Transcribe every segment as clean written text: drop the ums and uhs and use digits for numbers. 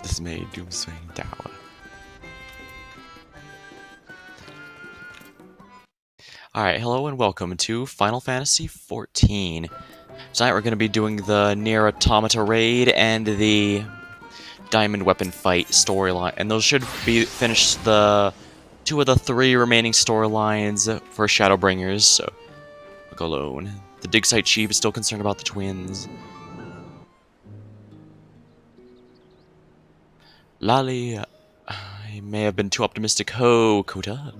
Dismayed Doomswing Tower. Alright, hello and welcome to Final Fantasy XIV. Tonight we're going to be doing the Nier Automata raid and the Diamond Weapon Fight storyline. And those should be finish the two of the three remaining storylines for Shadowbringers, so look alone. The dig site chief is still concerned about the twins. Lali, I may have been too optimistic. Ho, Kota.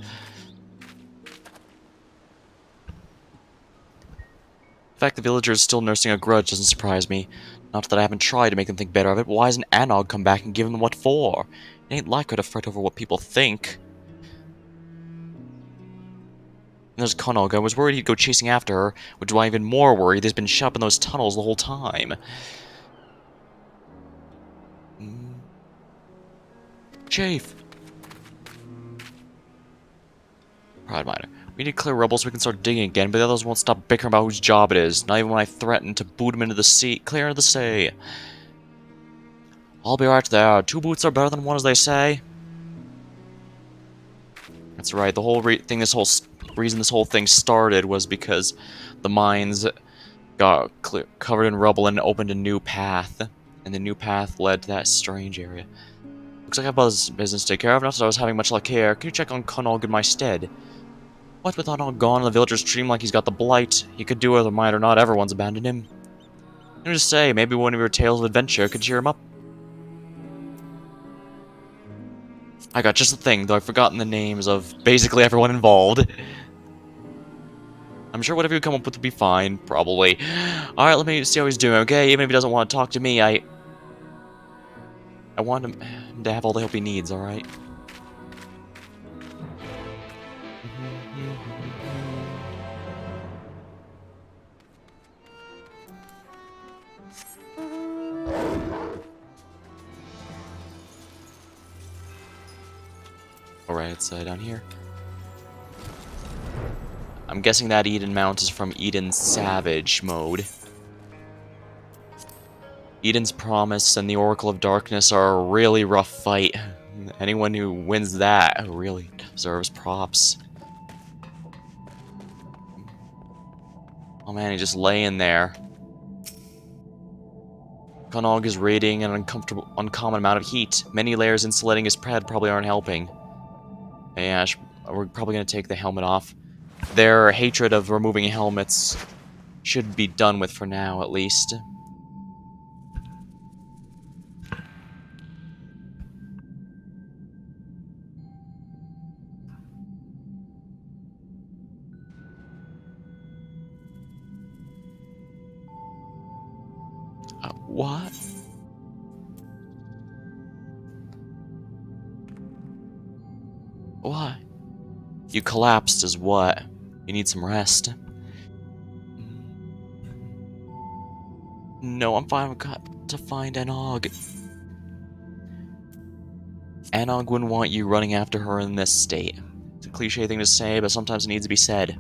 The fact the villager is still nursing a grudge doesn't surprise me. Not that I haven't tried to make them think better of it, but why hasn't Anog come back and given them what for? It ain't like her to fret over what people think. And there's Konog. I was worried he'd go chasing after her, which is why I'm even more worried he's been shut up in those tunnels the whole time. Chief! Pride miner. We need to clear rubble so we can start digging again, but the others won't stop bickering about whose job it is, not even when I threaten to boot him into the sea, clear into the sea. I'll be right there. Two boots are better than one, as they say. That's right. The whole reason this whole thing started was because the mines got covered in rubble and opened a new path, and the new path led to that strange area. Looks like I have business to take care of. Not that I was having much luck here. Can you check on Kunog in my stead? What with all gone and the villagers treat him like he's got the blight? He could do whether mine or not. Everyone's abandoned him. I'm just say, maybe one of your tales of adventure could cheer him up. I got just the thing, though I've forgotten the names of basically everyone involved. I'm sure whatever you come up with will be fine, probably. Alright, let me see how he's doing, okay? Even if he doesn't want to talk to me, I want him to have all the help he needs, alright? Alright, it's down here. I'm guessing that Eden Mount is from Eden's Savage mode. Eden's Promise and the Oracle of Darkness are a really rough fight. Anyone who wins that really deserves props. Oh man, he's just laying there. Konog is radiating an uncommon amount of heat. Many layers insulating his pad probably aren't helping. Yeah, we're probably going to take the helmet off. Their hatred of removing helmets should be done with for now, at least. What? What? You collapsed as what? You need some rest. No, I'm fine. I've got to find Anog. Anog wouldn't want you running after her in this state. It's a cliche thing to say, but sometimes it needs to be said.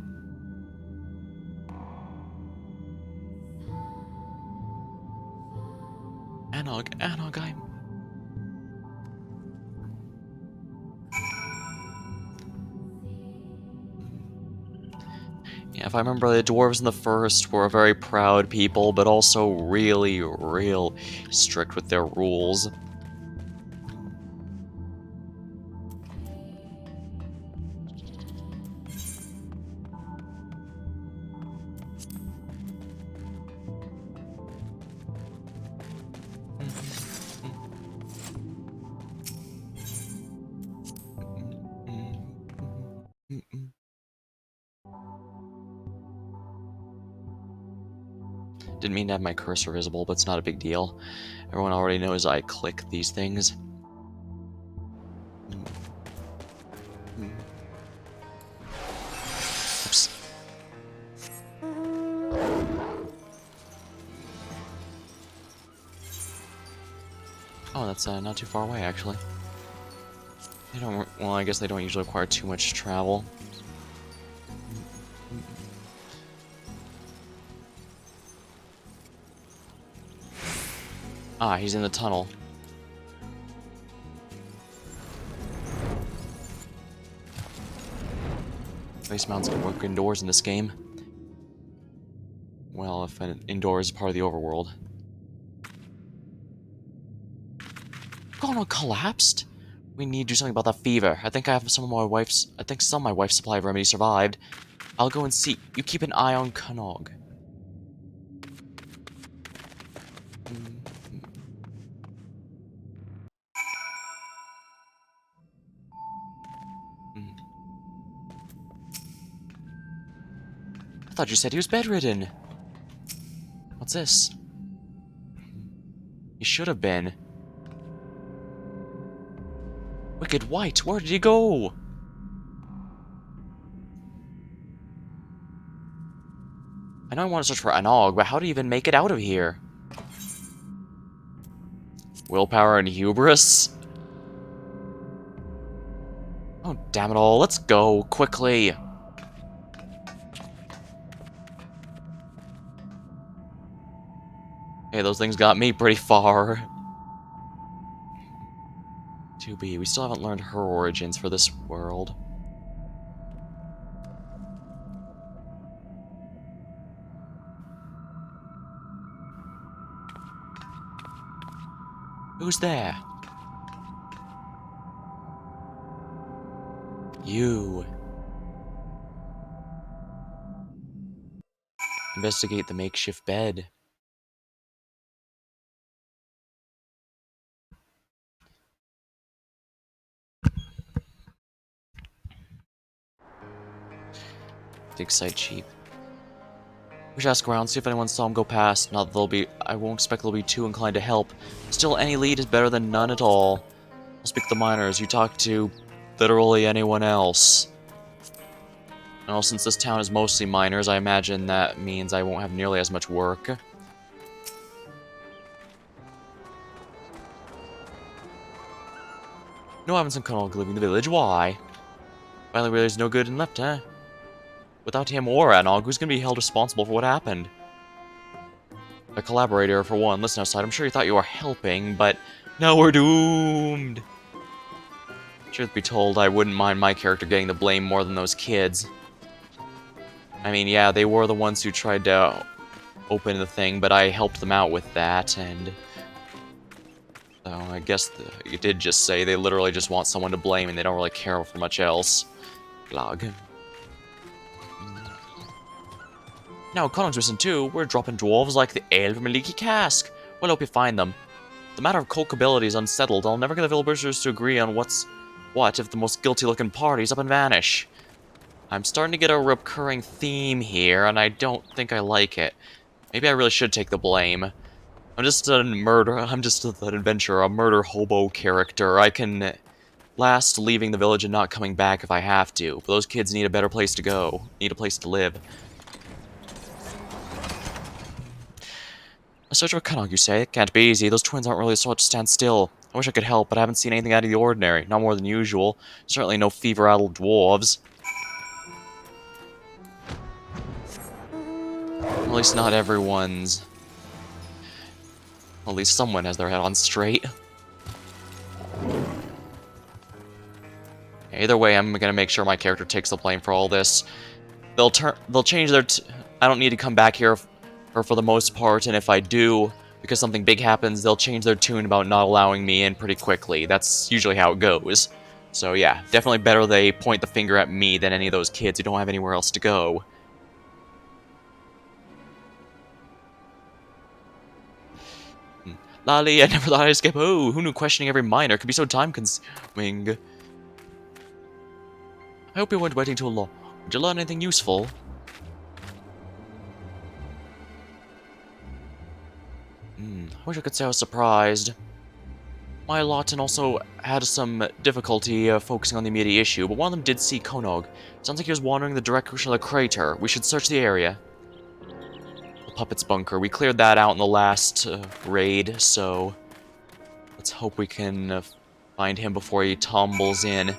Anog, I'm... Yeah, if I remember, the dwarves in the first were a very proud people, but also really, real strict with their rules. Didn't mean to have my cursor visible, but it's not a big deal. Everyone already knows I click these things. Oops. Oh, that's not too far away, actually. They don't. Well, I guess they don't usually require too much travel. Ah, he's in the tunnel. Place mounts can work indoors in this game. Well, if an indoors is part of the overworld. Kono collapsed? We need to do something about that fever. I think some of my wife's supply of remedies survived. I'll go and see. You keep an eye on Kanog. I thought you said he was bedridden. What's this? He should have been. Wicked White, where did he go? I know I want to search for Anog, but how do you even make it out of here? Willpower and hubris? Oh, damn it all. Let's go, quickly. Hey, those things got me pretty far. 2B, we still haven't learned her origins for this world. Who's there? You. Investigate the makeshift bed. Dig site cheap. We should ask around, see if anyone saw him go past. Not that I won't expect they'll be too inclined to help. Still, any lead is better than none at all. I'll speak to the miners. You talk to literally anyone else. Well, since this town is mostly miners, I imagine that means I won't have nearly as much work. No, I haven't seen Colonel leaving the village. Why? Finally realized no good in left, huh? Without him or Anog, who's gonna be held responsible for what happened? A collaborator, for one. Listen outside, I'm sure you thought you were helping, but now we're doomed! Truth be told, I wouldn't mind my character getting the blame more than those kids. I mean, yeah, they were the ones who tried to open the thing, but I helped them out with that, and... So, I guess you did just say they literally just want someone to blame and they don't really care for much else. Log. Now, Conning's missing too. We're dropping dwarves like the ale from a leaky cask. We'll hope you find them. The matter of culpability is unsettled. I'll never get the villagers to agree on what's what if the most guilty-looking parties up and vanish. I'm starting to get a recurring theme here, and I don't think I like it. Maybe I really should take the blame. I'm just an adventurer, a murder hobo character. I can last leaving the village and not coming back if I have to. But those kids need a better place to go. Need a place to live. A search for Kanog, you say? It can't be easy. Those twins aren't really the sort to stand still. I wish I could help, but I haven't seen anything out of the ordinary. Not more than usual. Certainly no fever-addled dwarves. At least not everyone's... At least someone has their head on straight. Either way, I'm gonna make sure my character takes the blame for all this. They'll change their... I don't need to come back here for the most part, and if I do, because something big happens, they'll change their tune about not allowing me in pretty quickly. That's usually how it goes. So yeah, definitely better they point the finger at me than any of those kids who don't have anywhere else to go. Lolly, I never thought I'd escape. Oh, who knew questioning every miner could be so time-consuming? I hope you weren't waiting too long. Did you learn anything useful? I wish I could say I was surprised. My Lawton also had some difficulty focusing on the immediate issue, but one of them did see Konog. Sounds like he was wandering the direction of the crater. We should search the area. The puppet's bunker. We cleared that out in the last raid, so let's hope we can find him before he tumbles in.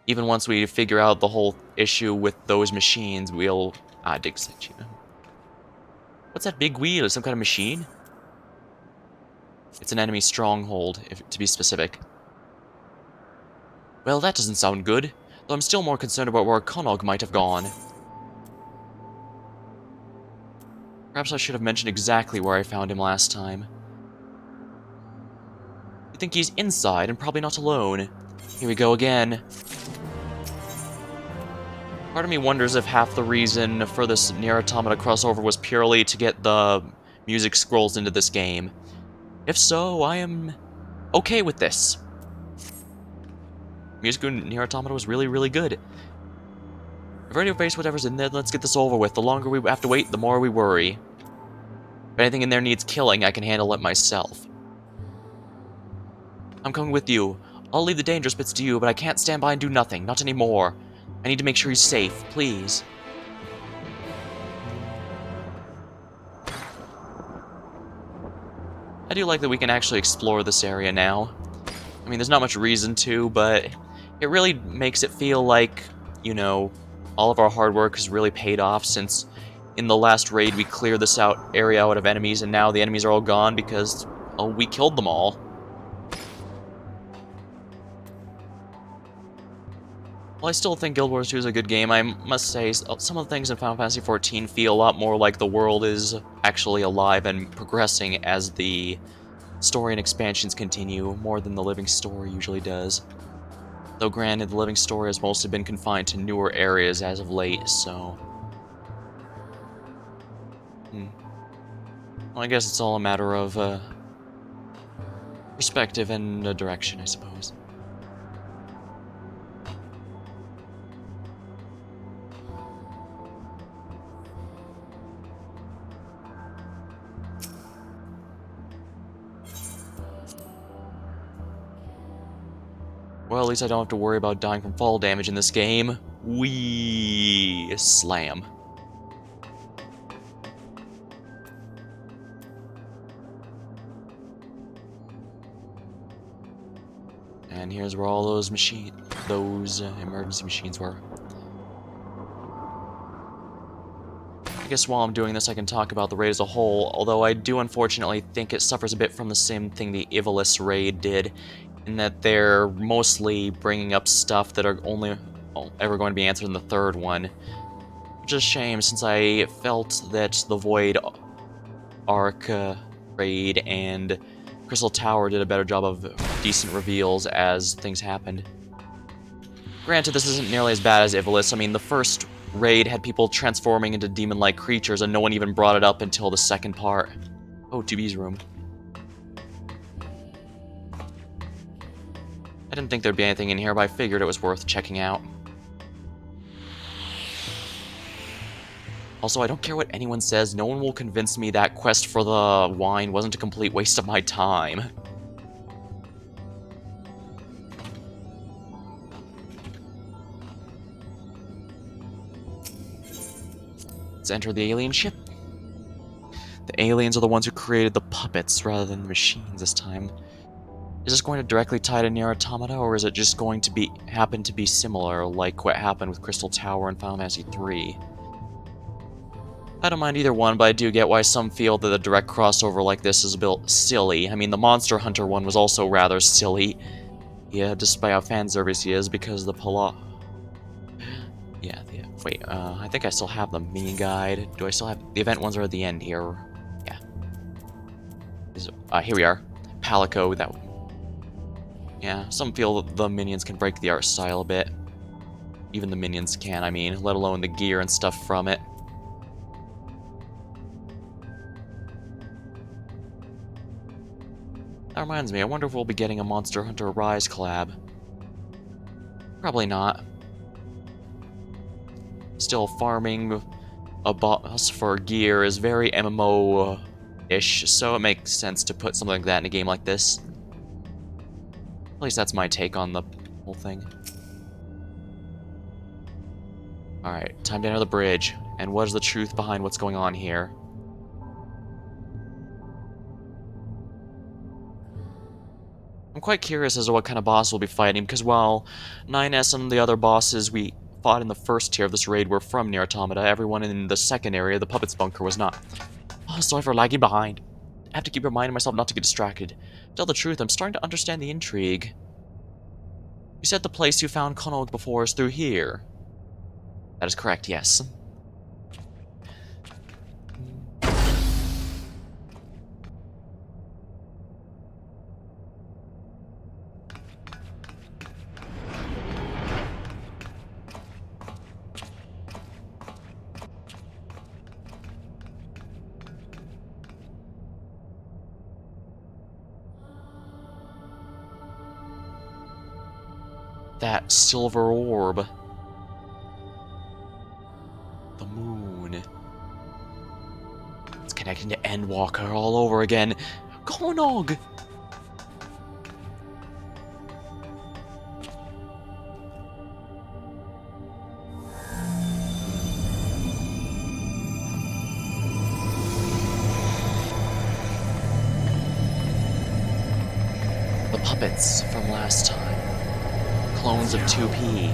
Even once we figure out the whole issue with those machines, we'll... dig such. What's that big wheel? Is some kind of machine? It's an enemy stronghold, to be specific. Well, that doesn't sound good, though I'm still more concerned about where Konog might have gone. Perhaps I should have mentioned exactly where I found him last time. You think he's inside and probably not alone. Here we go again. Part of me wonders if half the reason for this Nier Automata crossover was purely to get the music scrolls into this game. If so, I am okay with this. Music in Nier Automata was really, really good. If we're ready to face whatever's in there, let's get this over with. The longer we have to wait, the more we worry. If anything in there needs killing, I can handle it myself. I'm coming with you. I'll leave the dangerous bits to you, but I can't stand by and do nothing. Not anymore. I need to make sure he's safe, please. I do like that we can actually explore this area now. I mean, there's not much reason to, but it really makes it feel like, you know, all of our hard work has really paid off, since in the last raid we cleared this area out of enemies, and now the enemies are all gone because, oh, we killed them all. While I still think Guild Wars 2 is a good game, I must say some of the things in Final Fantasy XIV feel a lot more like the world is actually alive and progressing as the story and expansions continue, more than the living story usually does. Though granted, the living story has mostly been confined to newer areas as of late, so... Well, I guess it's all a matter of, perspective and direction, I suppose. Well, at least I don't have to worry about dying from fall damage in this game. Whee! Slam. And here's where all those emergency machines were. I guess while I'm doing this, I can talk about the raid as a whole, although I do unfortunately think it suffers a bit from the same thing the Ivalice raid did, in that they're mostly bringing up stuff that are only ever going to be answered in the third one. Which is a shame, since I felt that the Void Arc raid and Crystal Tower did a better job of decent reveals as things happened. Granted, this isn't nearly as bad as Ivalice. I mean, the first raid had people transforming into demon-like creatures, and no one even brought it up until the second part. Oh, 2B's room. I didn't think there'd be anything in here, but I figured it was worth checking out. Also, I don't care what anyone says, no one will convince me that quest for the wine wasn't a complete waste of my time. Let's enter the alien ship. The aliens are the ones who created the puppets rather than the machines this time. Is this going to directly tie to Nier Automata, or is it just going to happen to be similar, like what happened with Crystal Tower and Final Fantasy III? I don't mind either one, but I do get why some feel that a direct crossover like this is a bit silly. I mean, the Monster Hunter one was also rather silly. Yeah, despite how fanservice he is, because the Yeah, wait, I think I still have the mini guide. Do I still have... The event ones are at the end here. Yeah. Here we are. Palico, that... Yeah, some feel that the minions can break the art style a bit. Even the minions can, I mean, let alone the gear and stuff from it. That reminds me, I wonder if we'll be getting a Monster Hunter Rise collab. Probably not. Still, farming a boss for gear is very MMO-ish, so it makes sense to put something like that in a game like this. At least that's my take on the whole thing. Alright, time to enter the bridge. And what is the truth behind what's going on here? I'm quite curious as to what kind of boss we'll be fighting, because while 9S and the other bosses we fought in the first tier of this raid were from Nier Automata, everyone in the second area, the Puppets Bunker, was not. Oh, sorry for lagging behind. I have to keep reminding myself not to get distracted. To tell the truth, I'm starting to understand the intrigue. You said the place you found Konog before is through here. That is correct, yes. That silver orb. The moon. It's connecting to Endwalker all over again. Konog! The puppets from last time. Clones of 2P.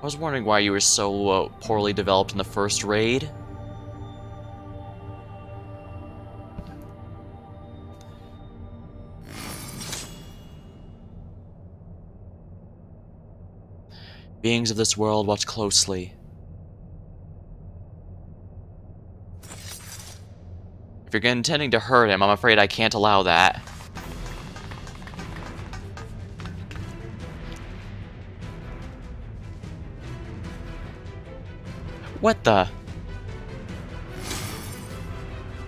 I was wondering why you were so poorly developed in the first raid. Beings of this world, watch closely. If you're intending to hurt him, I'm afraid I can't allow that. What the?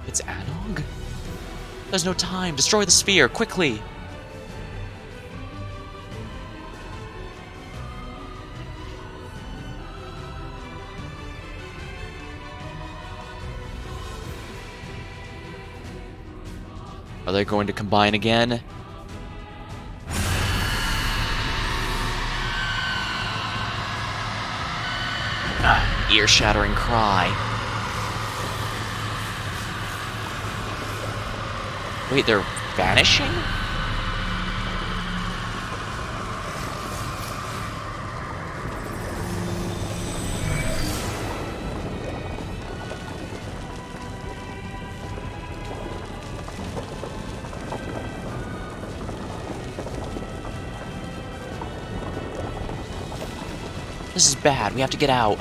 It's Anog? There's no time. Destroy the sphere, quickly! Are they going to combine again? Ear-shattering cry. Wait, they're vanishing? This is bad. We have to get out.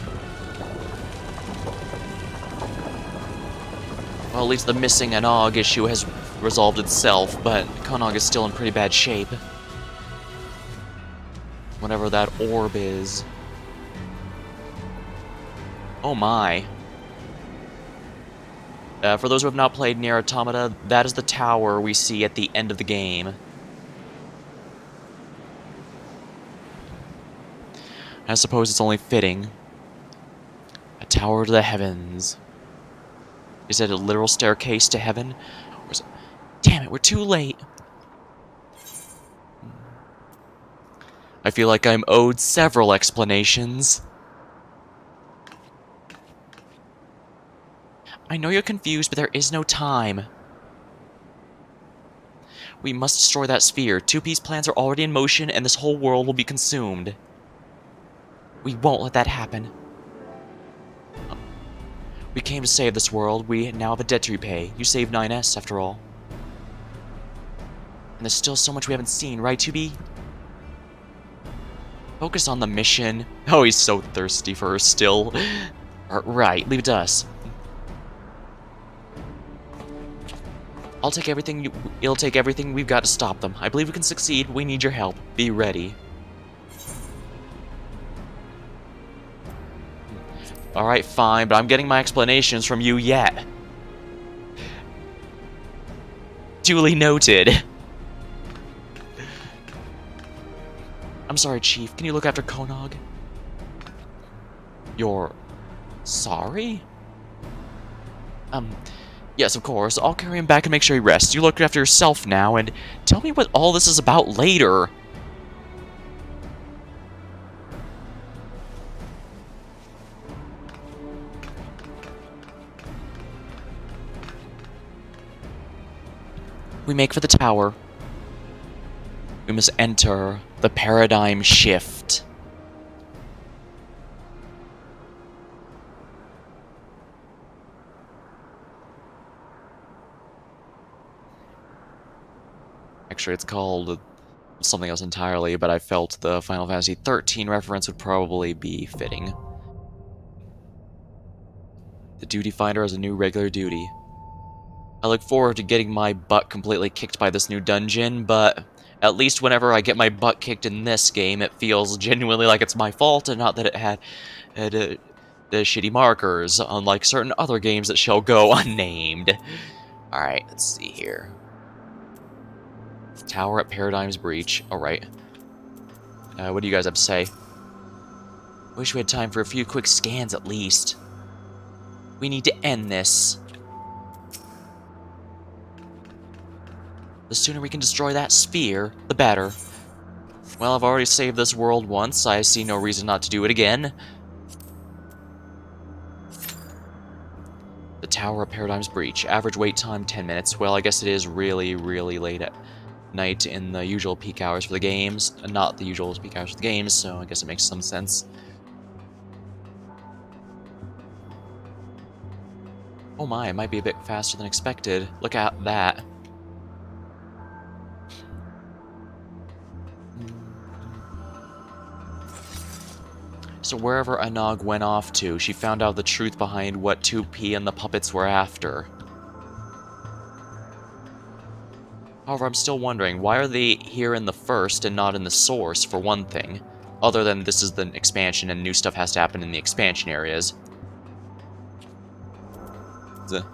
Well, at least the missing Anog issue has resolved itself, but Konog is still in pretty bad shape. Whatever that orb is. Oh my. For those who have not played Nier Automata, that is the tower we see at the end of the game. I suppose it's only fitting. A tower to the heavens. Is it a literal staircase to heaven? Or is it... Damn it, we're too late! I feel like I'm owed several explanations. I know you're confused, but there is no time. We must destroy that sphere. 2P's plans are already in motion, and this whole world will be consumed. We won't let that happen. We came to save this world. We now have a debt to repay. You saved 9S, after all. And there's still so much we haven't seen, right, 2B? Focus on the mission. Oh, he's so thirsty for her still. Right, leave it to us. It'll take everything we've got to stop them. I believe we can succeed. We need your help. Be ready. Alright, fine, but I'm getting my explanations from you yet. Duly noted. I'm sorry, Chief. Can you look after Konog? You're... sorry? Yes, of course. I'll carry him back and make sure he rests. You look after yourself now, and tell me what all this is about later. We make for the tower. We must enter the paradigm shift. actually. It's called something else entirely, but I felt the Final Fantasy 13 reference would probably be fitting. The duty finder has a new regular duty. I look forward to getting my butt completely kicked by this new dungeon, but at least whenever I get my butt kicked in this game, it feels genuinely like it's my fault and not that it had the shitty markers, unlike certain other games that shall go unnamed. Alright, let's see here. Tower at Paradigm's Breach. Alright. What do you guys have to say? Wish we had time for a few quick scans at least. We need to end this. The sooner we can destroy that sphere, the better. Well, I've already saved this world once. I see no reason not to do it again. The Tower of Paradigm's Breach. Average wait time, 10 minutes. Well, I guess it is really, really late at night in the usual peak hours for the games. Not the usual peak hours for the games, so I guess it makes some sense. Oh my, it might be a bit faster than expected. Look at that. So wherever Anog went off to, she found out the truth behind what 2P and the puppets were after. However, I'm still wondering, why are they here in the first and not in the source, for one thing? Other than this is the expansion and new stuff has to happen in the expansion areas.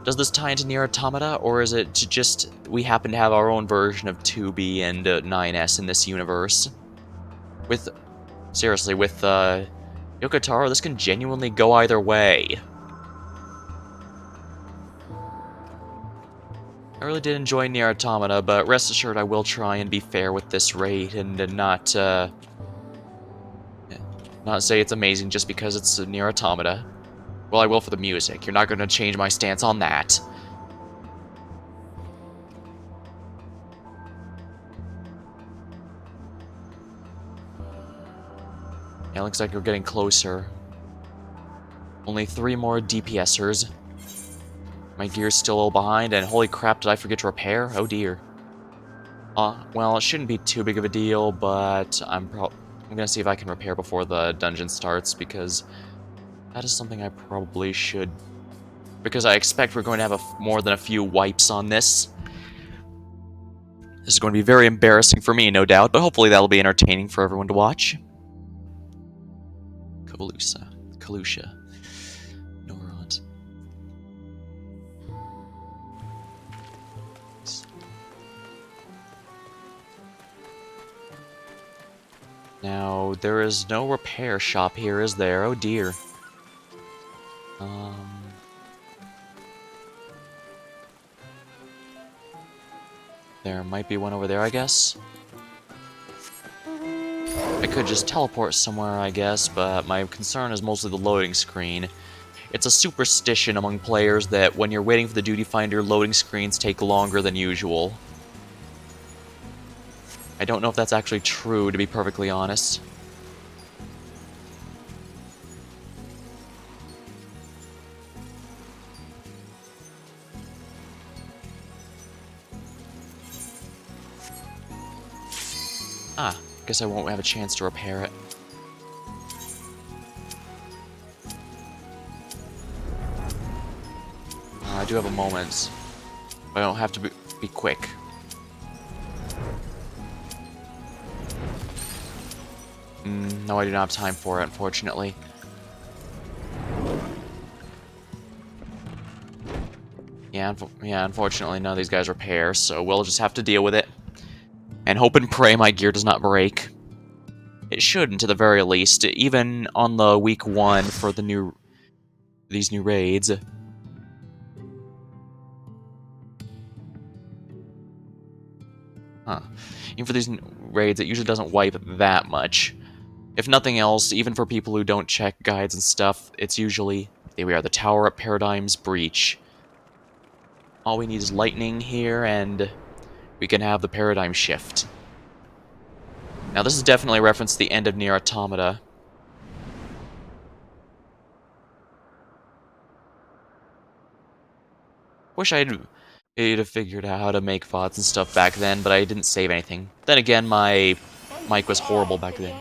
Does this tie into Nier Automata, or is it just we happen to have our own version of 2B and 9S in this universe? Seriously, with Yoko Taro, this can genuinely go either way. I really did enjoy Nier Automata, but rest assured I will try and be fair with this raid and not say it's amazing just because it's Nier Automata. Well, I will for the music. You're not going to change my stance on that. Yeah, looks like we're getting closer. Only 3 more DPSers. My gear's still a little behind, and holy crap, did I forget to repair? Oh dear. Well, it shouldn't be too big of a deal, but I'm gonna see if I can repair before the dungeon starts, because that is something I probably should. Because I expect we're going to have more than a few wipes on this. This is going to be very embarrassing for me, no doubt, but hopefully that'll be entertaining for everyone to watch. Kalusha. Noront. Now, there is no repair shop here, is there? Oh dear. There might be one over there, I guess. I could just teleport somewhere, I guess, but my concern is mostly the loading screen. It's a superstition among players that when you're waiting for the duty finder, loading screens take longer than usual. I don't know if that's actually true, to be perfectly honest. Ah, guess I won't have a chance to repair it. I do have a moment, but I don't have to be quick. No, I do not have time for it, unfortunately. Yeah, unfortunately none of these guys repair, so we'll just have to deal with it. And hope and pray my gear does not break. It shouldn't, to the very least, even on the week 1 for these new raids. Huh. Even for these raids, it usually doesn't wipe that much. If nothing else, even for people who don't check guides and stuff, it's usually... There we are, the Tower at Paradigm's Breach. All we need is lightning here, and we can have the paradigm shift. Now, this is definitely a reference to the end of Nier Automata. Wish I'd I'd have figured out how to make VODs and stuff back then, but I didn't save anything. Then again, my mic was horrible back then.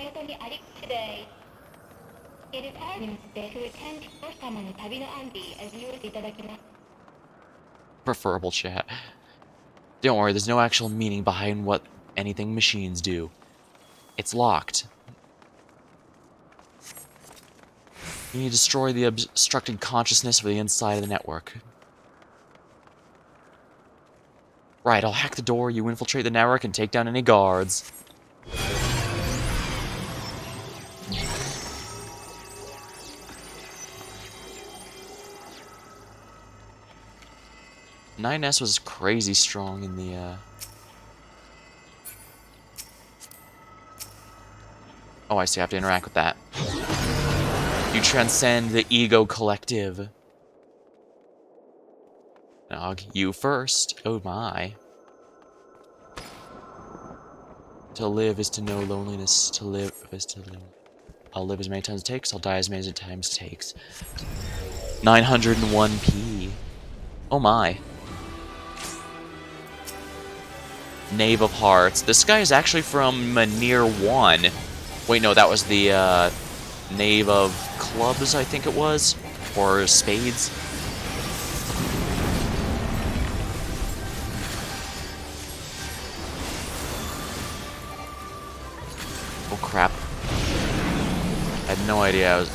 Preferable chat. Don't worry, there's no actual meaning behind what anything machines do. It's locked. You need to destroy the obstructed consciousness for the inside of the network. Right, I'll hack the door, you infiltrate the network, and take down any guards. S was crazy strong in the, Oh, I see, I have to interact with that. You transcend the ego collective. Nog, you first. Oh my. To live is to know loneliness. To live is to live. I'll live as many times as it takes. I'll die as many times it takes. 901p. Oh my. Knave of Hearts. This guy is actually from Nier 1. Wait, no, that was the Knave of Clubs, I think it was. Or Spades. Oh crap. I had no idea I was...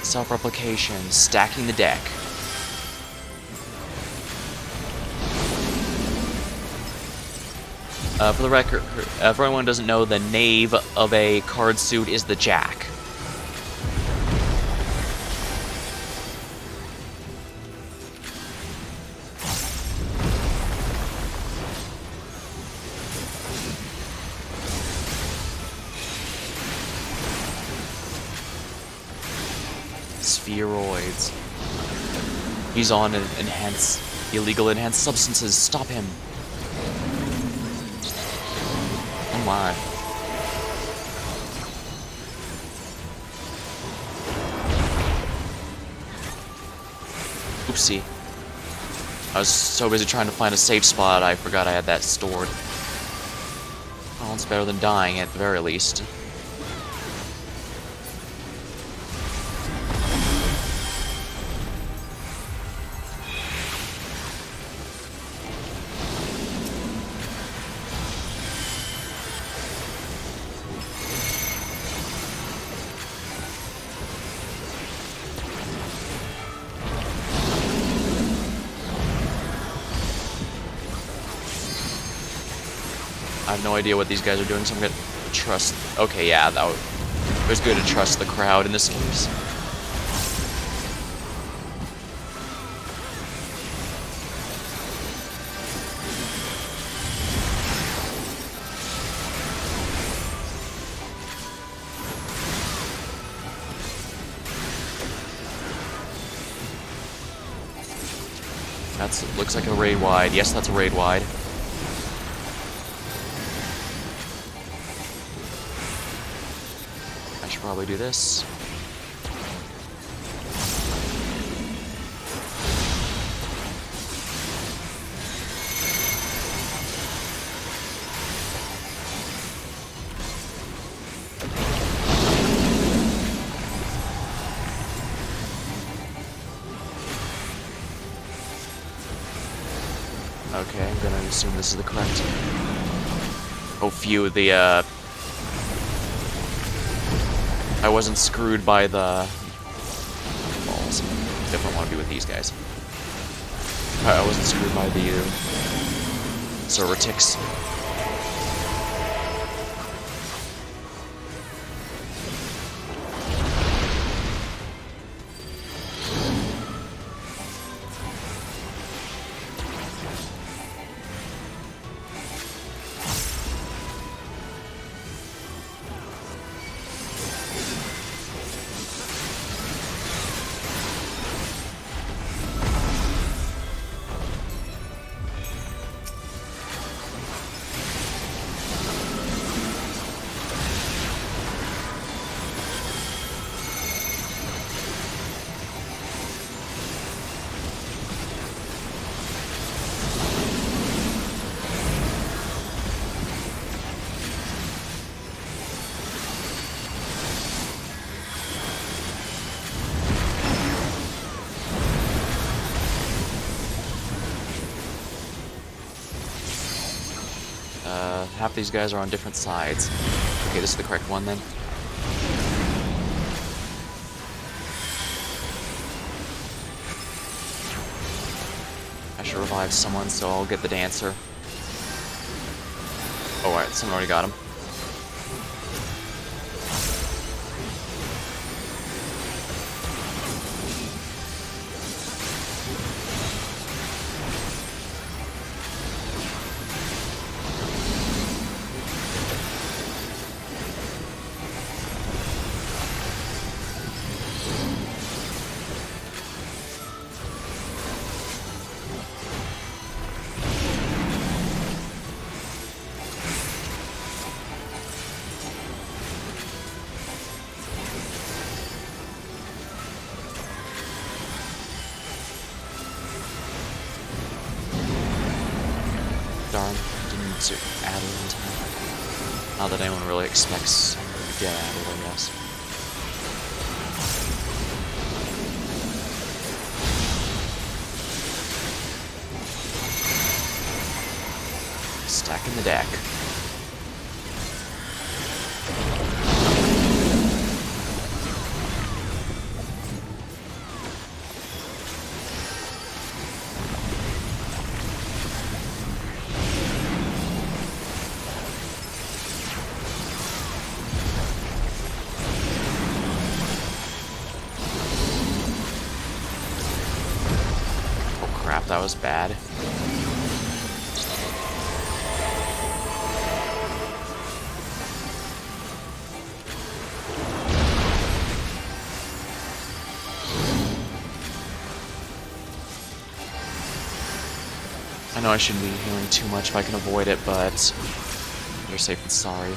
Self-replication, stacking the deck. For the record, for anyone who doesn't know, the knave of a card suit is the jack. Spheroids. He's on illegal enhanced substances. Stop him. Oh my. Oopsie. I was so busy trying to find a safe spot, I forgot I had that stored. Well, it's better than dying at the very least. I have no idea what these guys are doing, so I'm gonna trust... Okay, yeah, it was good to trust the crowd in this case. Looks like a raid wide. Yes, that's a raid wide. I should probably do this. Okay, I'm gonna assume this is the correct. Oh, phew, I wasn't screwed by the balls. Definitely want to be with these guys. I wasn't screwed by the server ticks. these guys are on different sides. Okay, this is the correct one then. I should revive someone, so I'll get the dancer. Oh, alright, someone already got him. Darn, didn't add it in time. Not that anyone really expects someone to get added, I guess. Stacking the deck. That was bad. I know I shouldn't be healing too much if I can avoid it, but better safe than sorry.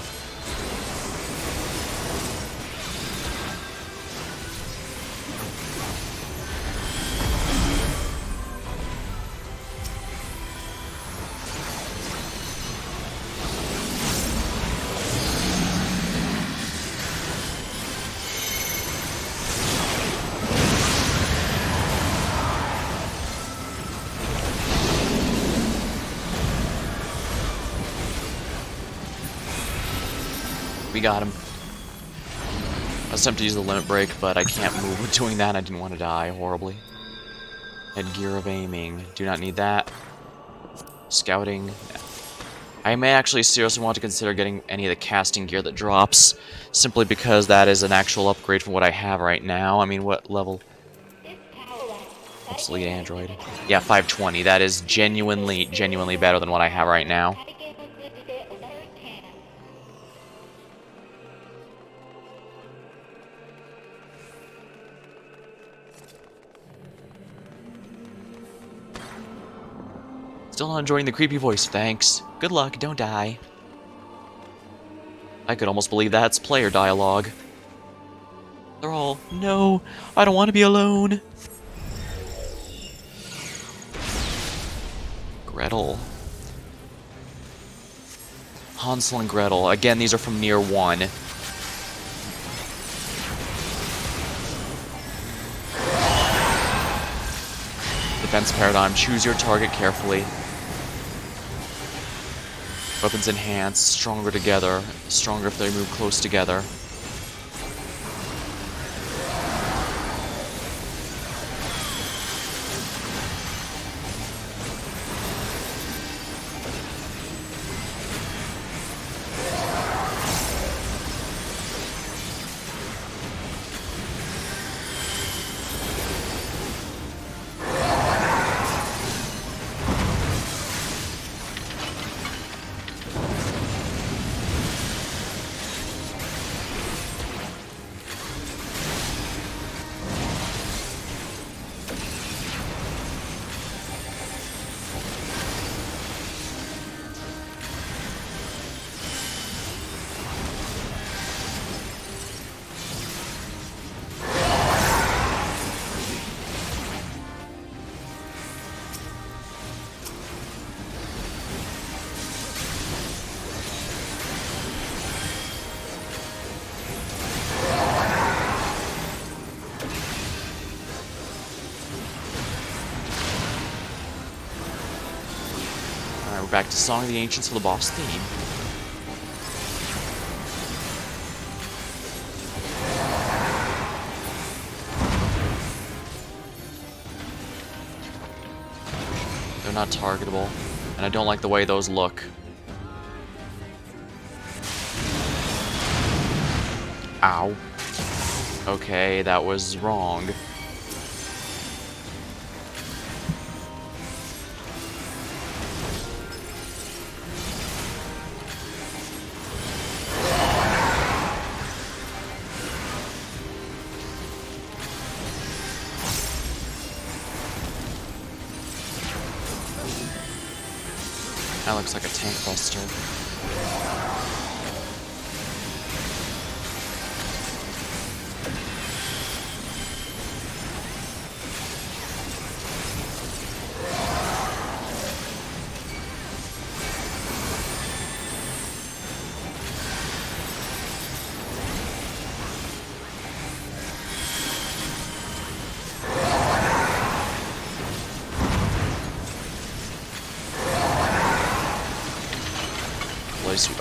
We got him. I was tempted to use the limit break, but I can't move with doing that. I didn't want to die horribly. Headgear of aiming. Do not need that. Scouting. I may actually seriously want to consider getting any of the casting gear that drops, simply because that is an actual upgrade from what I have right now. I mean, what level? Obsolete android. Yeah, 520. That is genuinely better than what I have right now. Still not enjoying the creepy voice, thanks. Good luck, don't die. I could almost believe that's player dialogue. They're all, no, I don't want to be alone. Gretel. Hansel and Gretel. Again, these are from Nier 1. Defense paradigm. Choose your target carefully. Weapons enhance. Stronger together. Stronger if they move close together. Back to Song of the Ancients for the boss theme. not targetable. And I don't like the way those look. Ow. Okay, that was wrong. That looks like a tank buster.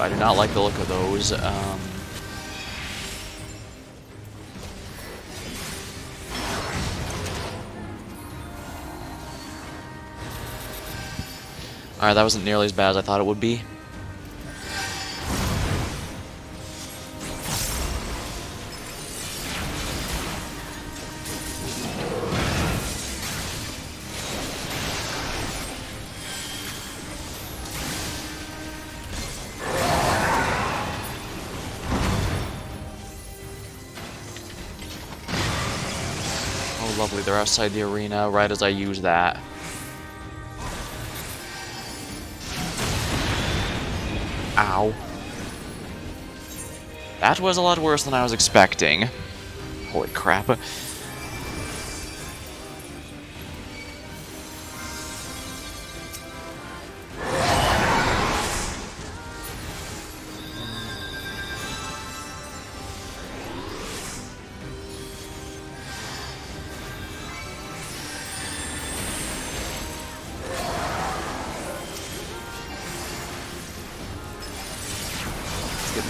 I do not like the look of those. Alright, that wasn't nearly as bad as I thought it would be. Oh, lovely. They're outside the arena right as I use that. Ow. That was a lot worse than I was expecting. Holy crap.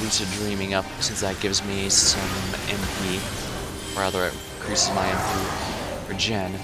Lucid Dreaming up, since that gives me some MP. Or rather, it increases my MP regen.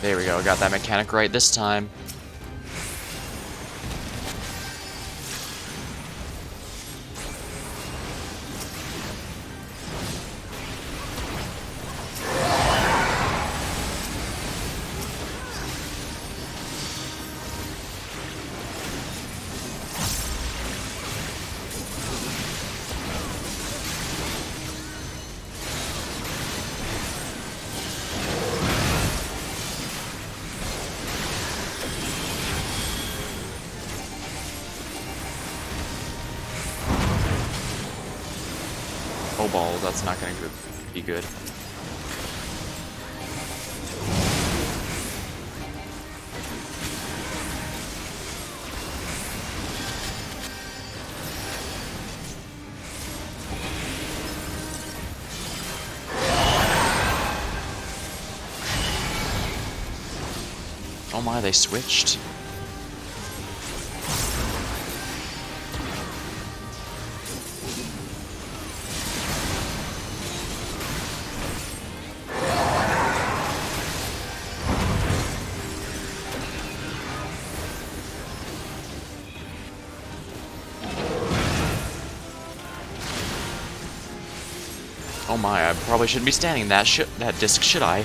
There we go, got that mechanic right this time. Oh balls, that's not gonna be good. Oh my, they switched. Oh my, I probably shouldn't be standing in that disc, should I?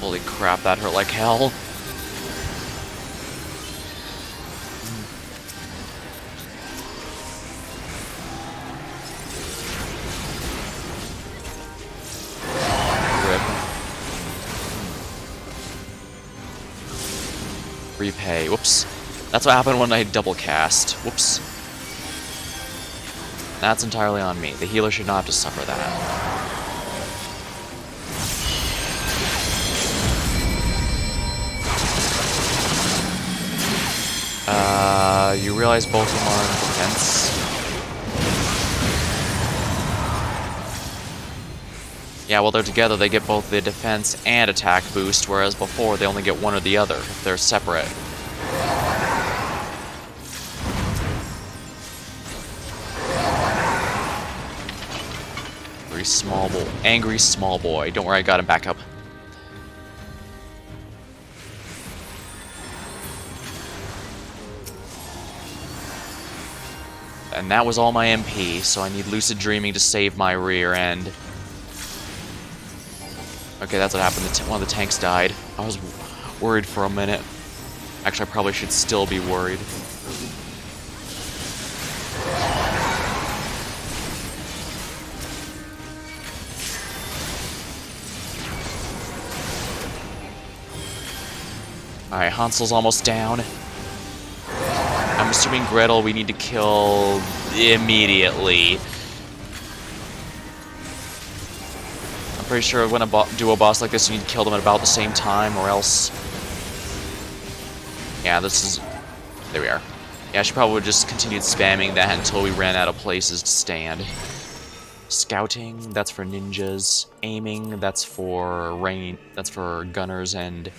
Holy crap, that hurt like hell. Repay. Whoops. That's what happened when I double cast. Whoops. That's entirely on me. The healer should not have to suffer that. You realize both of them are in defense. Yeah, well, they're together, they get both the defense and attack boost, whereas before they only get one or the other if they're separate. Angry small boy. Don't worry, I got him back up. And that was all my MP, so I need Lucid Dreaming to save my rear end. Okay, that's what happened. One of the tanks died. I was worried for a minute. Actually, I probably should still be worried. Alright, Hansel's almost down. I'm assuming Gretel we need to kill immediately. I'm pretty sure when do a boss like this, you need to kill them at about the same time, or else... Yeah, this is... There we are. Yeah, I should probably just continue spamming that until we ran out of places to stand. Scouting, that's for ninjas. Aiming, that's for gunners and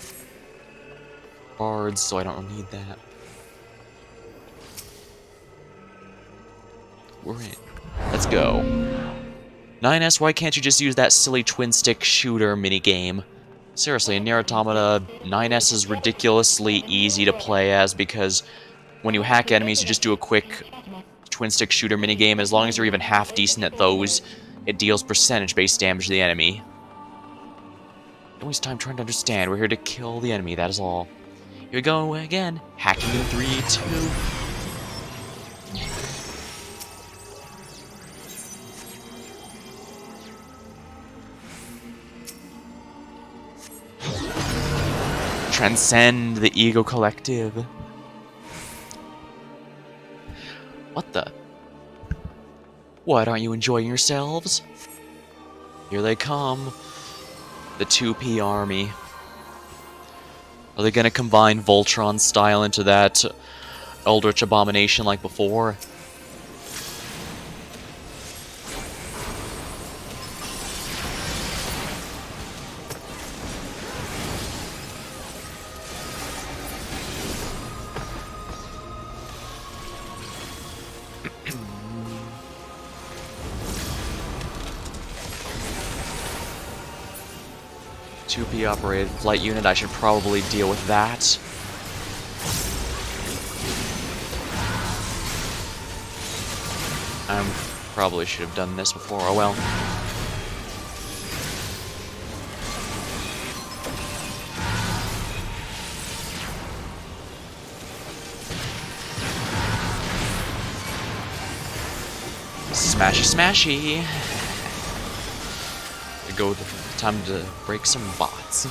bards, so I don't need that. We're in. Let's go. 9S, why can't you just use that silly twin-stick shooter minigame? Seriously, in Nier Automata, 9S is ridiculously easy to play as because when you hack enemies, you just do a quick twin-stick shooter minigame. As long as you're even half decent at those, it deals percentage-based damage to the enemy. Don't waste time trying to understand. We're here to kill the enemy, that is all. Here we go again. Hacking in 3, 2... Transcend the ego collective. What the? What, aren't you enjoying yourselves? Here they come. The 2P army. Are they gonna combine Voltron style into that Eldritch Abomination like before? Operated flight unit, I should probably deal with that. I probably should have done this before, oh well. Smashy smashy! Time to break some bots.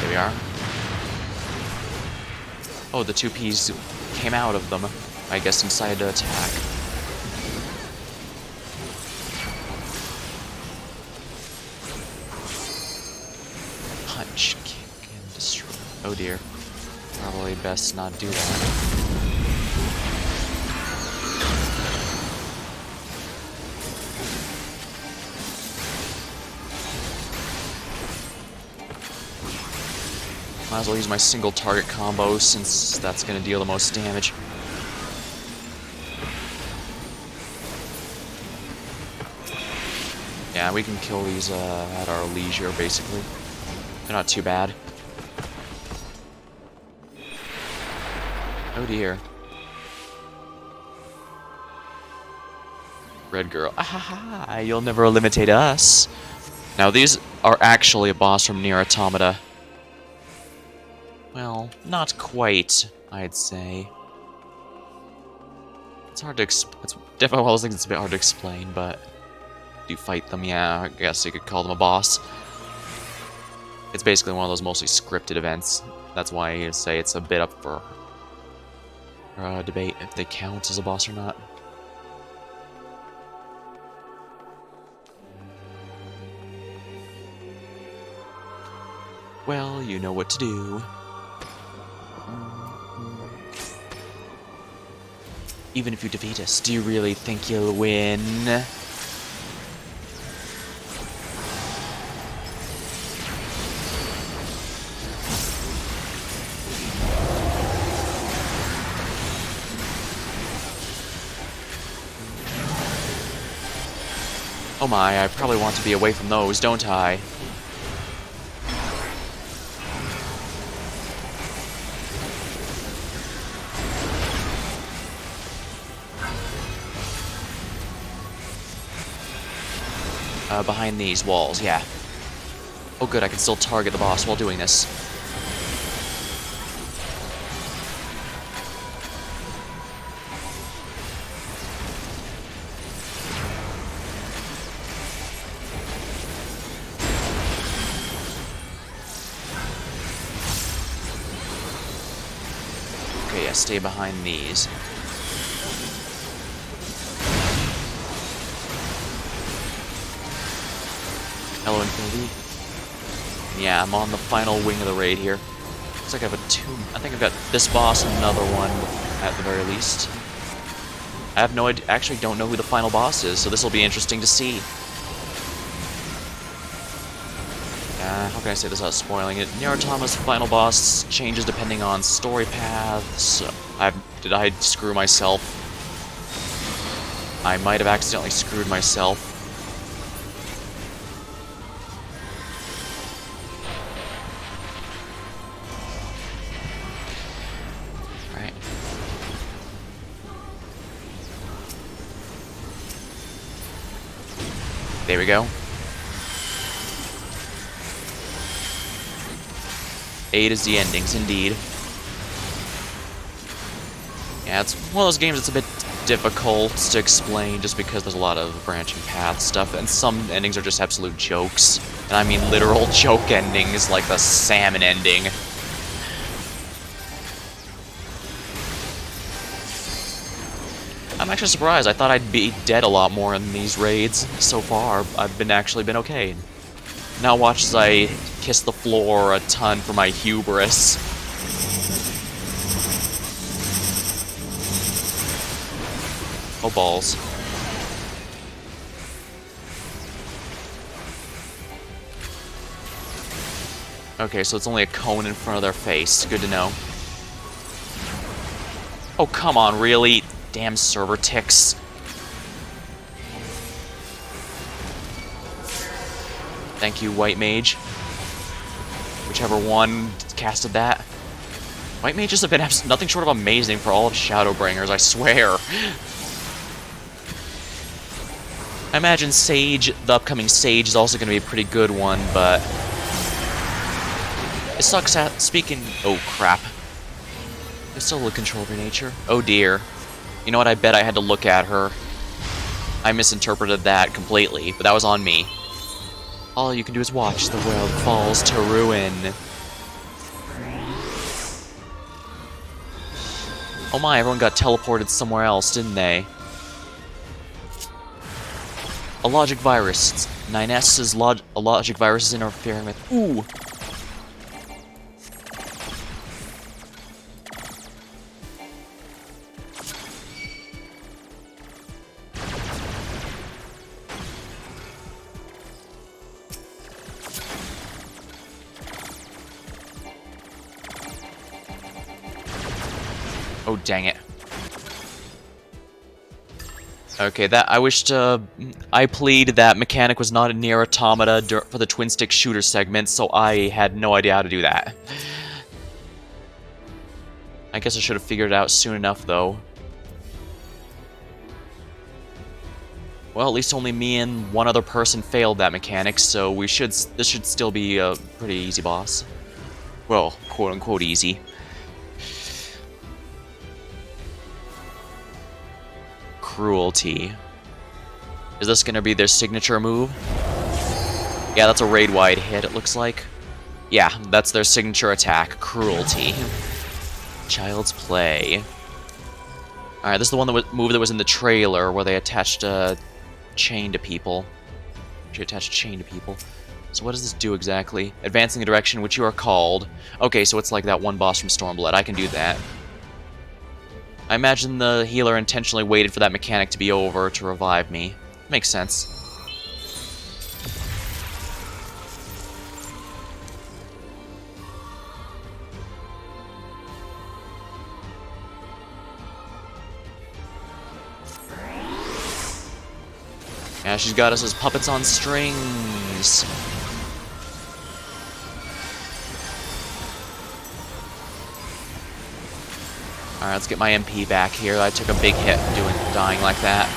There we are. Oh, the 2Ps came out of them. I guess inside to attack. Punch, kick, and destroy. Oh dear. Probably best not do that. Might as well use my single target combo since that's going to deal the most damage. Yeah, we can kill these at our leisure, basically. They're not too bad. Oh dear. Red girl. Ah, you'll never eliminate us. Now these are actually a boss from Nier Automata. Well, not quite, I'd say. It's hard to it's definitely one of those things that's a bit hard to explain, but do you fight them? Yeah, I guess you could call them a boss. It's basically one of those mostly scripted events. That's why I say it's a bit up for debate if they count as a boss or not. Well, you know what to do. Even if you defeat us, do you really think you'll win? Oh my, I probably want to be away from those, don't I? Behind these walls, yeah. Oh good, I can still target the boss while doing this. Okay, yeah, stay behind these. Hello, Infinity. Yeah, I'm on the final wing of the raid here. Looks like I have a two. I think I've got this boss and another one at the very least. I have no idea. Actually, don't know who the final boss is, so this will be interesting to see. How can I say this without spoiling it? Nier Automata's final boss changes depending on story paths. Did I screw myself? I might have accidentally screwed myself. Alright. There we go. 8 is the endings, indeed. Yeah, it's one of those games that's a bit difficult to explain just because there's a lot of branching path stuff, and some endings are just absolute jokes. And I mean literal joke endings, like the salmon ending. I'm actually surprised. I thought I'd be dead a lot more in these raids. So far, I've actually been okay. Now watch as I kiss the floor a ton for my hubris. Oh, balls. Okay, so it's only a cone in front of their face. Good to know. Oh, come on, really? Damn server ticks. Thank you, White Mage. Whichever one casted that. White Mages have been nothing short of amazing for all of Shadowbringers, I swear. I imagine Sage, the upcoming Sage, is also going to be a pretty good one, but... It sucks at speaking... Oh, crap. It's still a control of your nature. Oh, dear. You know what, I bet I had to look at her. I misinterpreted that completely, but that was on me. All you can do is watch the world falls to ruin. Oh my, everyone got teleported somewhere else, didn't they? A logic virus. 9S's a logic virus is interfering with... Ooh! Oh, dang it. Okay, I wished, I plead that mechanic was not a Nier Automata for the twin-stick shooter segment, so I had no idea how to do that. I guess I should have figured it out soon enough, though. Well, at least only me and one other person failed that mechanic, so this should still be a pretty easy boss. Well, quote-unquote easy. Cruelty. Is this gonna be their signature move? Yeah, that's a raid-wide hit, it looks like. Yeah, that's their signature attack, Cruelty. Child's Play. Alright, this is the one move that was in the trailer, where they attached a chain to people. She attached a chain to people. So what does this do exactly? Advancing the direction which you are called. Okay, so it's like that one boss from Stormblood. I can do that. I imagine the healer intentionally waited for that mechanic to be over to revive me. Makes sense. Yeah, she's got us as puppets on strings. Alright, let's get my MP back here. I took a big hit dying like that.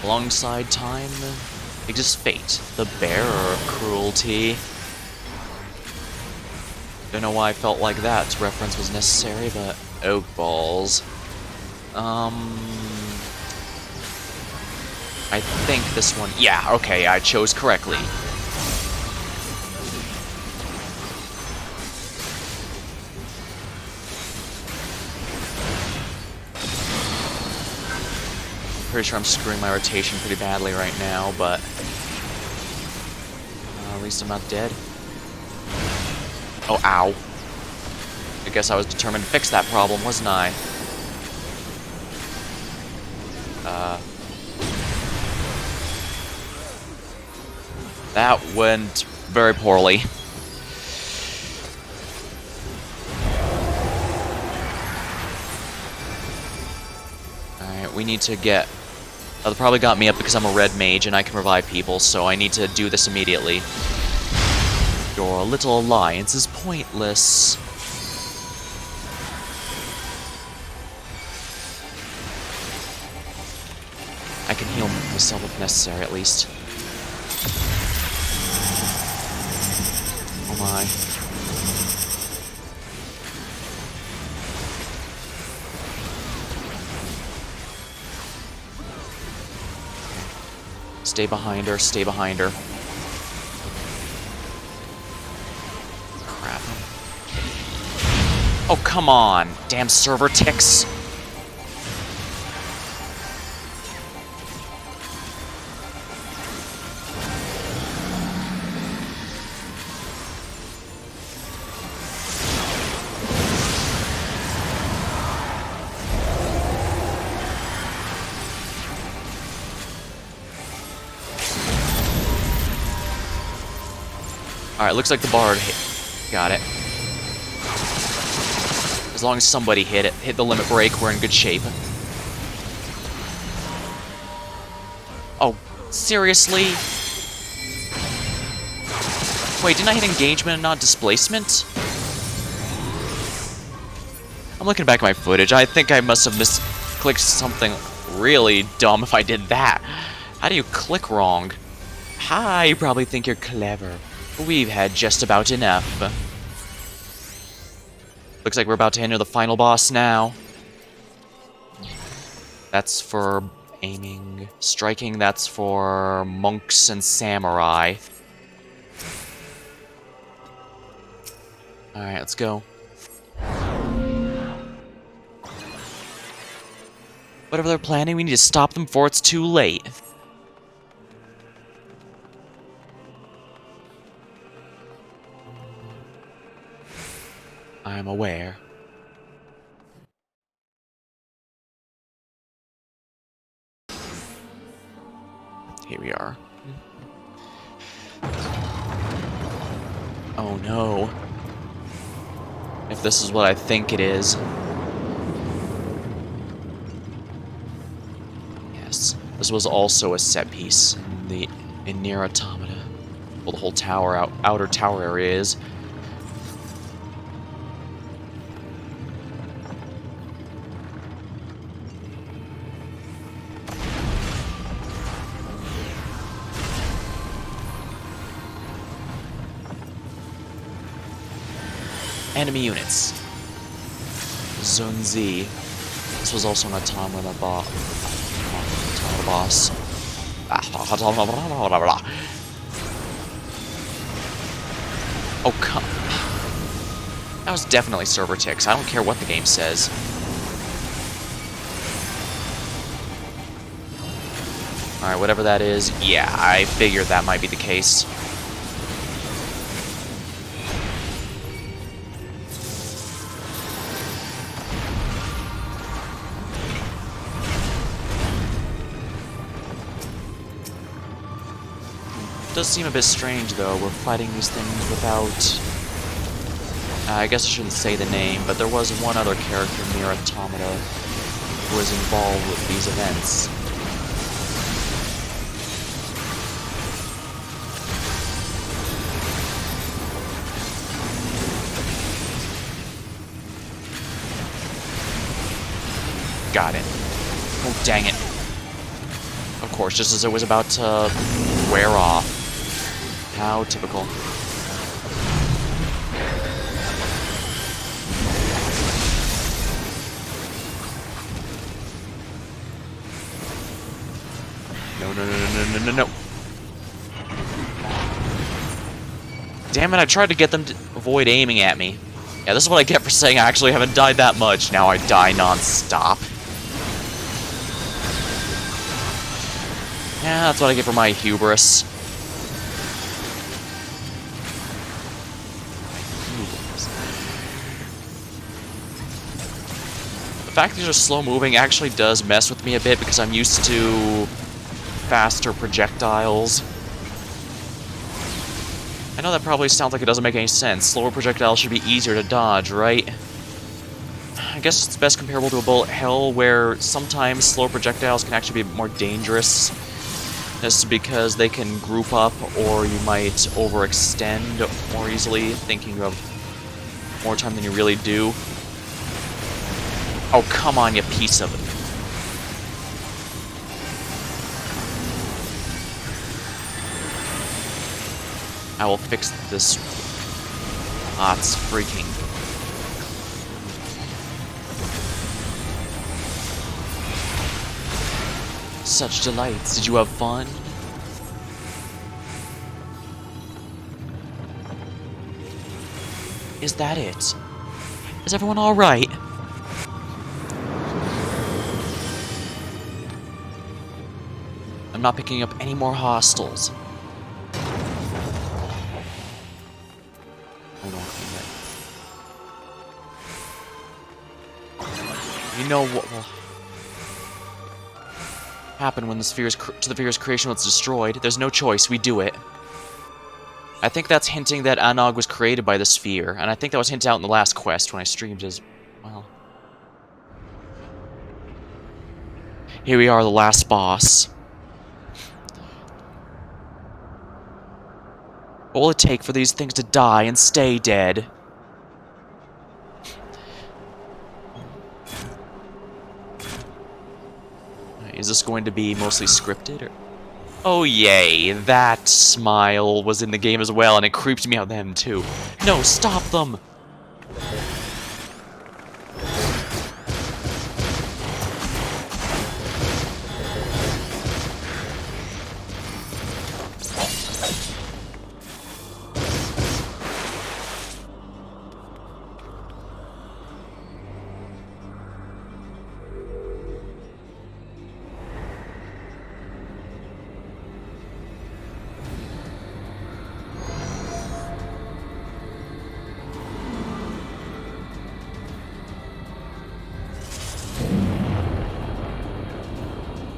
Alongside time exists fate, the bearer of cruelty. Don't know why I felt like that reference was necessary, but oak balls. I think this one... Yeah, okay, I chose correctly. Pretty sure I'm screwing my rotation pretty badly right now, but... at least I'm not dead. Oh, ow. I guess I was determined to fix that problem, wasn't I? That went very poorly. Alright, we need to get... they probably got me up because I'm a red mage and I can revive people, so I need to do this immediately. Your little alliance is pointless. I can heal myself if necessary, at least. Oh my. Stay behind her, stay behind her. Crap. Oh, come on! Damn server ticks! Alright, looks like the bard got it. As long as somebody hit the limit break, we're in good shape. Oh, seriously? Wait, didn't I hit engagement and not displacement? I'm looking back at my footage. I think I must have misclicked something really dumb if I did that. How do you click wrong? Hi, you probably think you're clever. We've had just about enough. Looks like we're about to enter the final boss now. That's for aiming. Striking, that's for monks and samurai. Alright, let's go. Whatever they're planning, we need to stop them before it's too late. I'm aware. Here we are. Oh no. If this is what I think it is. Yes. This was also a set piece in Nier Automata. Well, the whole tower outer tower area is. Enemy units. Zone Z. This was also an Automata boss. Oh, come. That was definitely server ticks. I don't care what the game says. Alright, whatever that is. Yeah, I figured that might be the case. It does seem a bit strange, though. We're fighting these things without... I guess I shouldn't say the name, but there was one other character near Automata who was involved with these events. Got it. Oh, dang it. Of course, just as it was about to wear off. How typical. No. Damn it, I tried to get them to avoid aiming at me. Yeah, this is what I get for saying I actually haven't died that much. Now I die non-stop. Yeah, that's what I get for my hubris. The fact that these are slow-moving actually does mess with me a bit because I'm used to faster projectiles. I know that probably sounds like it doesn't make any sense. Slower projectiles should be easier to dodge, right? I guess it's best comparable to a bullet hell, where sometimes slower projectiles can actually be more dangerous. This is because they can group up, or you might overextend more easily, thinking of more time than you really do. Oh, come on, you piece of it. I will fix this. Ah, it's freaking. Such delights. Did you have fun? Is that it? Is everyone alright? I'm not picking up any more hostiles. You know what will happen when the sphere's creation was destroyed. There's no choice, we do it. I think that's hinting that Anog was created by the sphere, and I think that was hinted out in the last quest when I streamed as well. Here we are, the last boss. What will it take for these things to die and stay dead? Is this going to be mostly scripted, or... Oh yay, that smile was in the game as well, and it creeped me out them too. No, stop them!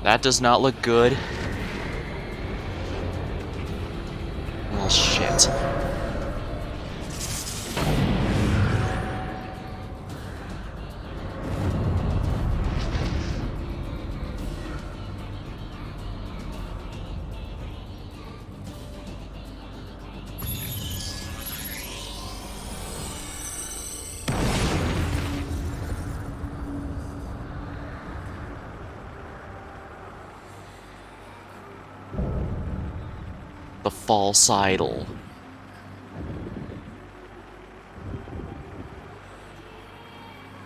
That does not look good. Well, shit. The false idol.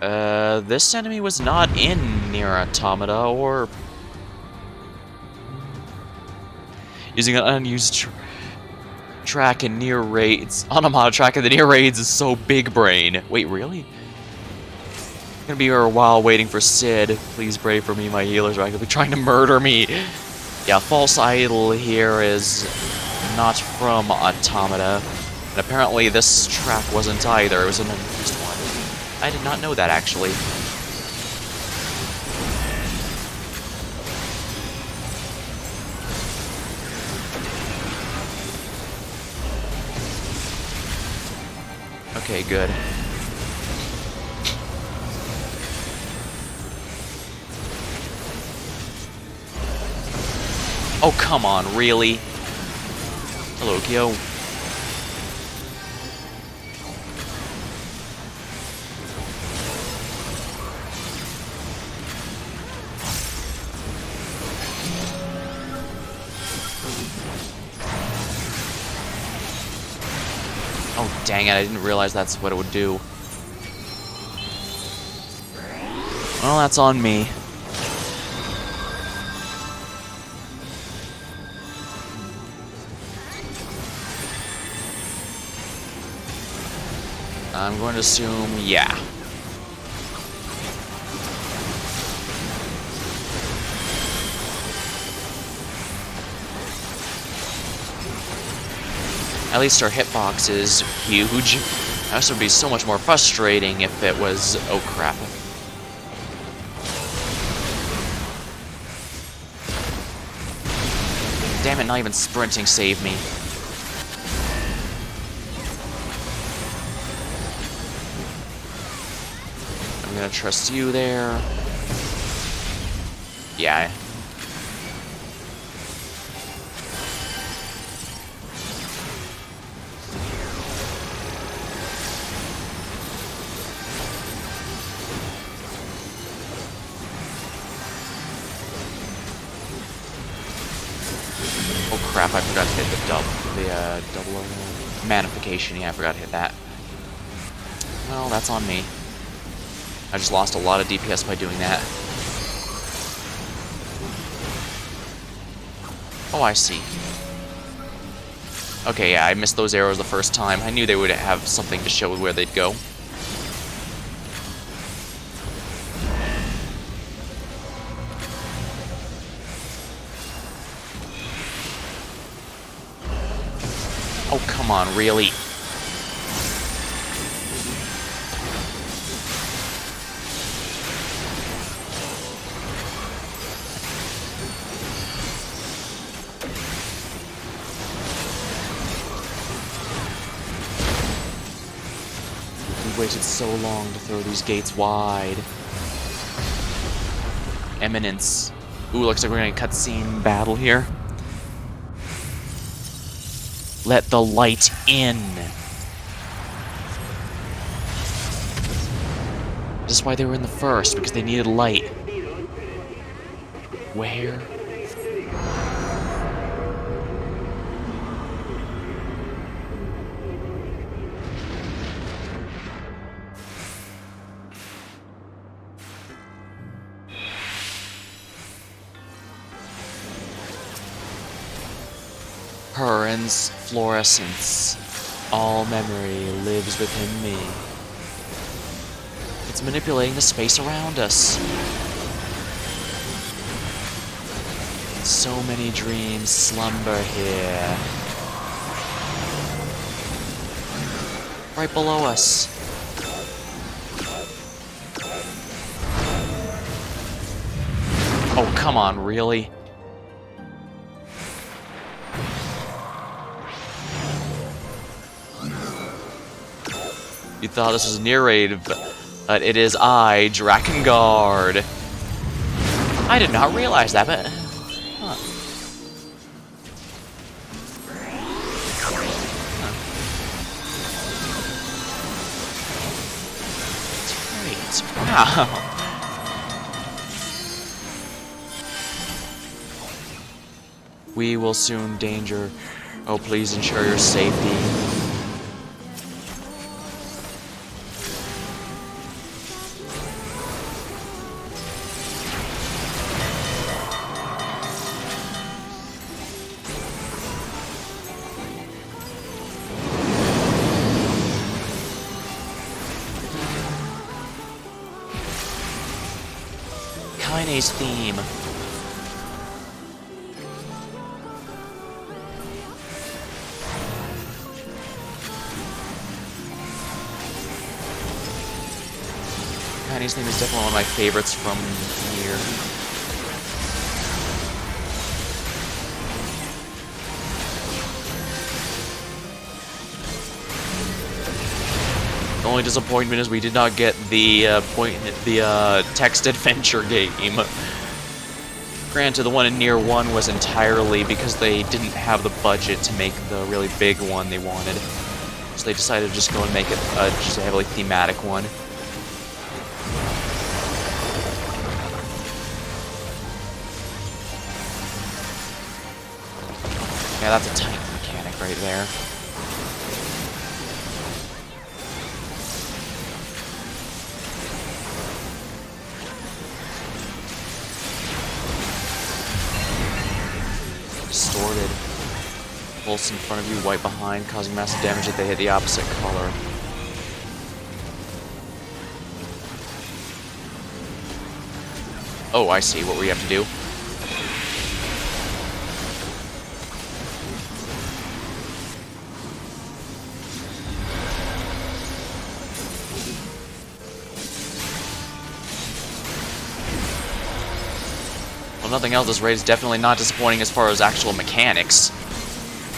This enemy was not in Nier Automata, or using an unused track in Nier Raids. Automata track in the Nier Raids is so big brain. Wait, really? Gonna be here a while waiting for Sid. Please pray for me, my healers are actively trying to murder me. Yeah, False Idol here is not from Automata. And apparently this track wasn't either, it was an unused one. I did not know that, actually. Okay, good. Oh, come on, really? Hello, Kyo. Oh, dang it, I didn't realize that's what it would do. Well, that's on me. I'm going to assume, yeah. At least our hitbox is huge. This would be so much more frustrating if it was... oh crap. Damn it, not even sprinting saved me. I'm gonna trust you there. Yeah. Oh crap, I forgot to hit the double manification. Yeah, I forgot to hit that. Well, that's on me. I just lost a lot of DPS by doing that. Oh, I see. Okay, yeah, I missed those arrows the first time. I knew they would have something to show where they'd go. Oh, come on, really? We waited so long to throw these gates wide. Eminence. Ooh, looks like we're gonna cutscene battle here. Let the light in. This is why they were in the first, because they needed light. Where? Current's fluorescence. All memory lives within me. It's manipulating the space around us. So many dreams slumber here. Right below us. Oh, come on, really? You thought this was Nier Raid, but it is I, Drakengard. I did not realize that, but... huh. That's great. Wow. We will soon danger. Oh, please ensure your safety. Kinase theme. Kinase theme is definitely one of my favorites from Nier. The only disappointment is we did not get the text adventure game. Granted, the one in Nier 1 was entirely because they didn't have the budget to make the really big one they wanted. So they decided to just go and make it just a heavily thematic one. Yeah, that's a tight mechanic right there. Distorted. Pulse in front of you, white behind, causing massive damage if they hit the opposite color. Oh, I see what we have to do. Well, nothing else, this raid is definitely not disappointing as far as actual mechanics.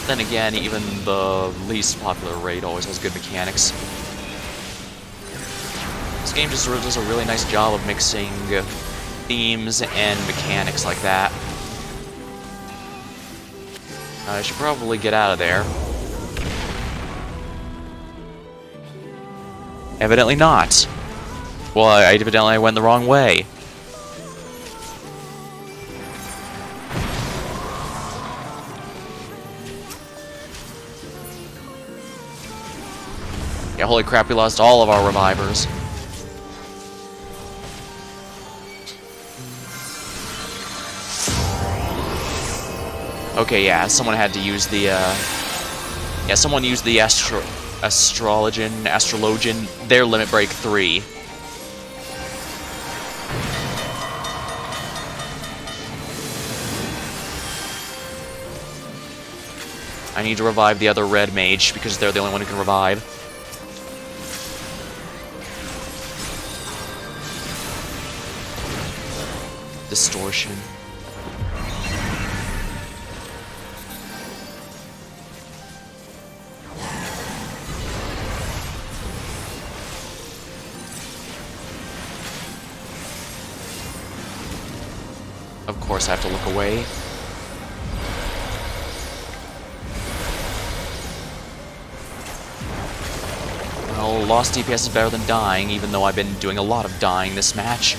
Then again, even the least popular raid always has good mechanics. This game just does a really nice job of mixing themes and mechanics like that. I should probably get out of there. Evidently not. Well, I went the wrong way. Yeah, holy crap, we lost all of our revivers. Okay, yeah, someone had to use the, yeah, someone used the Astrologian, their Limit Break 3. I need to revive the other red mage, because they're the only one who can revive. Distortion. Of course, I have to look away. Well, lost DPS is better than dying, even though I've been doing a lot of dying this match.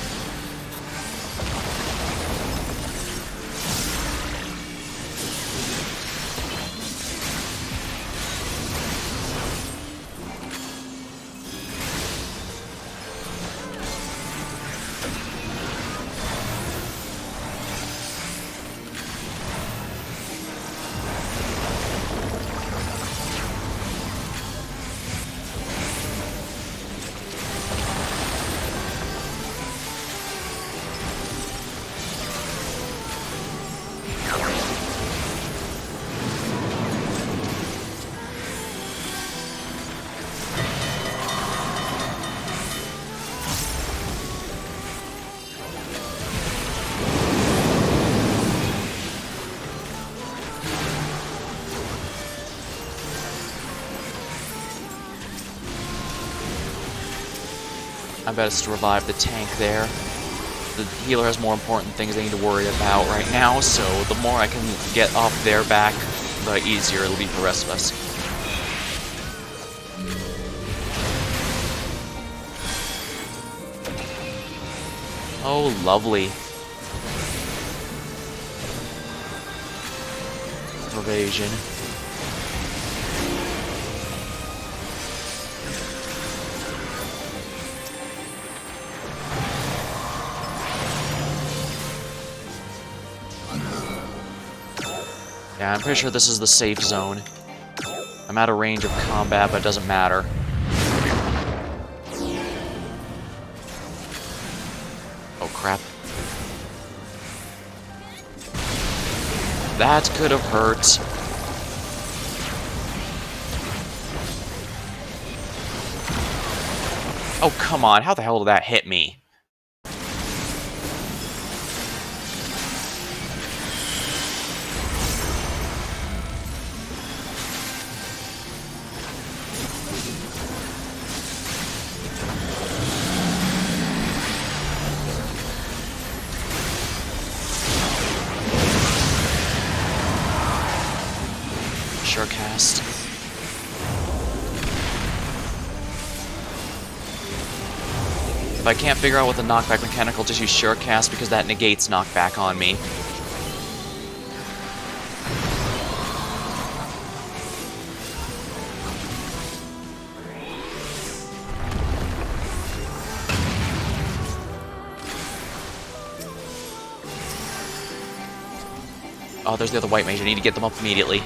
I bet it's to revive the tank there. The healer has more important things they need to worry about right now, so the more I can get off their back, the easier it'll be for the rest of us. Oh, lovely. Evasion. Yeah, I'm pretty sure this is the safe zone. I'm out of range of combat, but it doesn't matter. Oh, crap. That could have hurt. Oh, come on. How the hell did that hit me? Sure cast. If I can't figure out what the knockback mechanic, I'll just use sure cast because that negates knockback on me. Oh, there's the other white mage. I need to get them up immediately.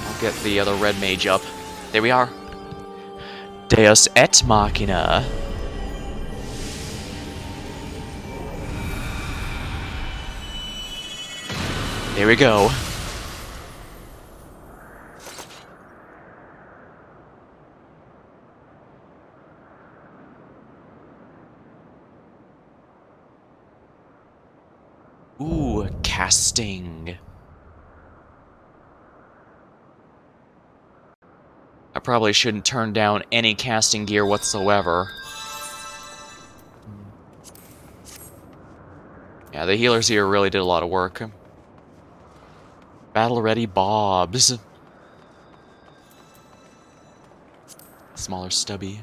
I'll get the other red mage up. There we are. Deus et Machina. There we go. Ooh, casting. I probably shouldn't turn down any casting gear whatsoever. Yeah, the healers here really did a lot of work. Battle-ready bobs. Smaller stubby.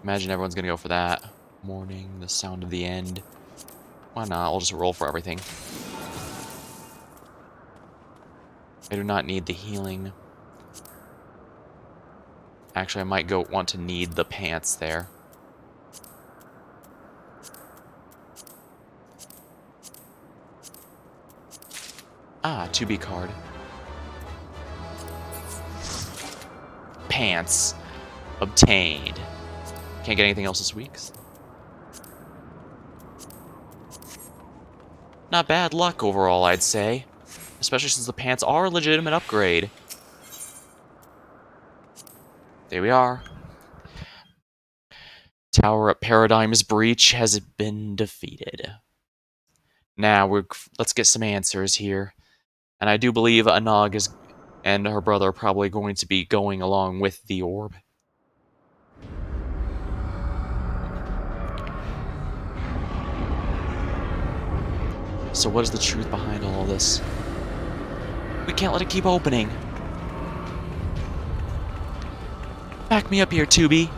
Imagine everyone's gonna go for that. Morning, the sound of the end. Why not? I'll just roll for everything. I do not need the healing. Actually, I might want to need the pants there. Ah, 2B card. Pants. Obtained. Can't get anything else this week. Not bad luck overall, I'd say. Especially since the pants are a legitimate upgrade. There we are. Tower at Paradigm's Breach has been defeated. Now, let's get some answers here. And I do believe Anag and her brother are probably going to be going along with the orb. So what is the truth behind all this? We can't let it keep opening. Back me up here, 2B.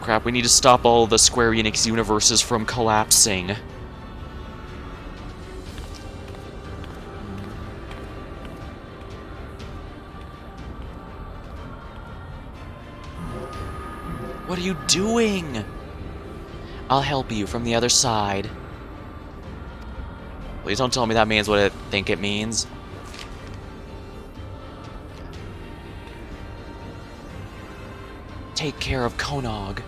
Crap, we need to stop all the Square Enix universes from collapsing. What are you doing? I'll help you from the other side. Please don't tell me that means what I think it means. Take care of Konog.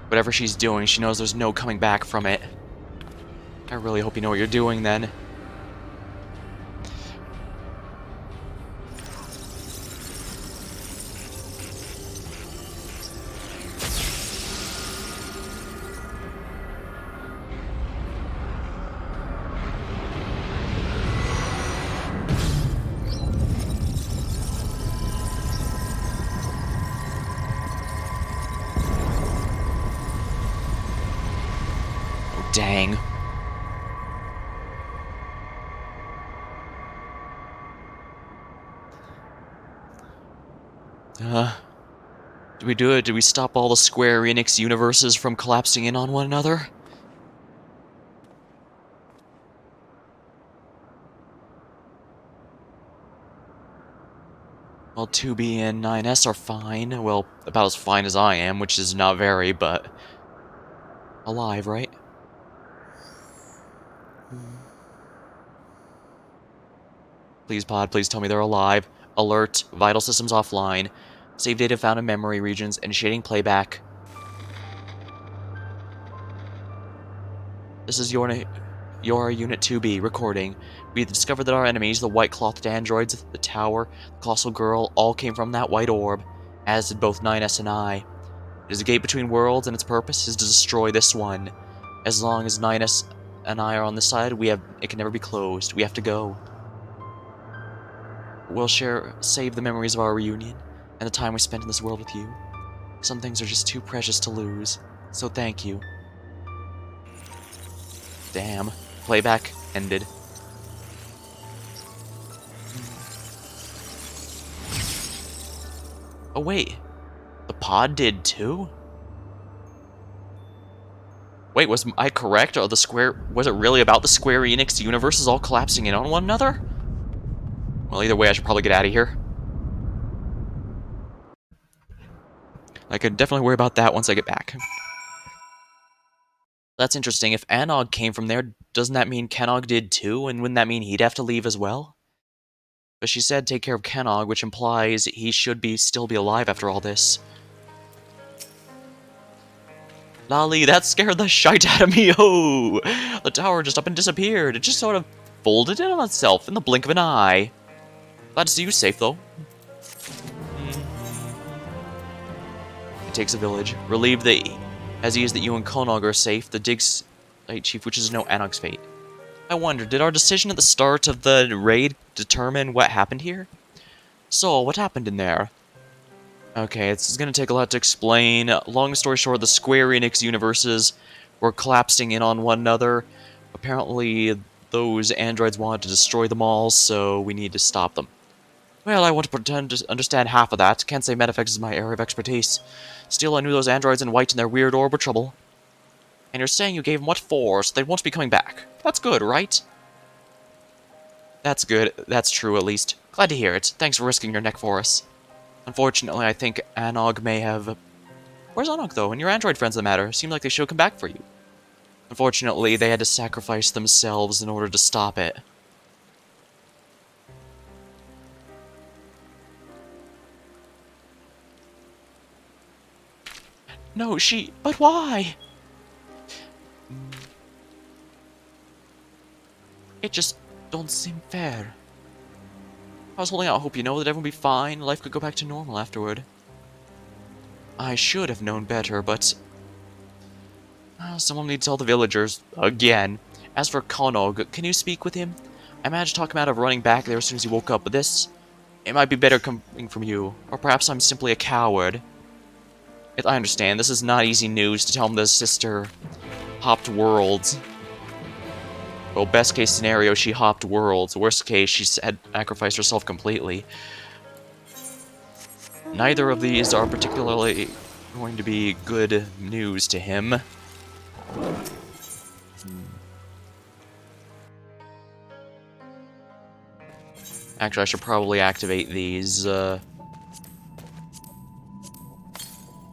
Whatever she's doing, she knows there's no coming back from it. I really hope you know what you're doing, then. Oh, dang. Do we do it? Do we stop all the Square Enix universes from collapsing in on one another? Well, 2B and 9S are fine. Well, about as fine as I am, which is not very, but alive, right? Please, pod, please tell me they're alive. Alert, vital systems offline. Save data found in memory regions, initiating playback. This is your Unit 2B recording. We discovered that our enemies, the white-clothed androids, the tower, the colossal girl, all came from that white orb, as did both 9S and I. It is a gate between worlds, and its purpose is to destroy this one. As long as 9S and I are on this side, it can never be closed. We have to go. We'll save the memories of our reunion, and the time we spent in this world with you. Some things are just too precious to lose, so thank you. Damn. Playback ended. Oh wait, the pod did too? Wait, was I correct? Or was it really about the Square Enix universes all collapsing in on one another? Well, either way, I should probably get out of here. I could definitely worry about that once I get back. That's interesting. If Anog came from there, doesn't that mean Kenog did too? And wouldn't that mean he'd have to leave as well? But she said take care of Kenog, which implies he should still be alive after all this. Lolly, that scared the shite out of me. Oh, the tower just up and disappeared. It just sort of folded in on itself in the blink of an eye. Glad to see you safe, though. It takes a village. Relieved as he is that you and Konog are safe, the dig site chief wishes to know Anog's fate. I wonder, did our decision at the start of the raid determine what happened here? So, what happened in there? Okay, it's gonna take a lot to explain. Long story short, the Square Enix universes were collapsing in on one another. Apparently, those androids wanted to destroy them all, so we need to stop them. Well, I want to pretend to understand half of that. Can't say metaphysics is my area of expertise. Still, I knew those androids in white and their weird orb were trouble. And you're saying you gave them what for, so they won't be coming back. That's good, right? That's good. That's true, at least. Glad to hear it. Thanks for risking your neck for us. Unfortunately, I think Anog may have... Where's Anog, though? And your android friends, the matter? Seem like they should come back for you. Unfortunately, they had to sacrifice themselves in order to stop it. No, But why? It just don't seem fair. I was holding out hope, that everyone would be fine, life could go back to normal afterward. I should have known better, but... someone need to tell the villagers, again. As for Konog, can you speak with him? I managed to talk him out of running back there as soon as he woke up, but this... It might be better coming from you, or perhaps I'm simply a coward. I understand, this is not easy news to tell him that his sister hopped worlds. Well, best case scenario, she hopped worlds. Worst case, she had sacrificed herself completely. Neither of these are particularly going to be good news to him. Actually, I should probably activate these.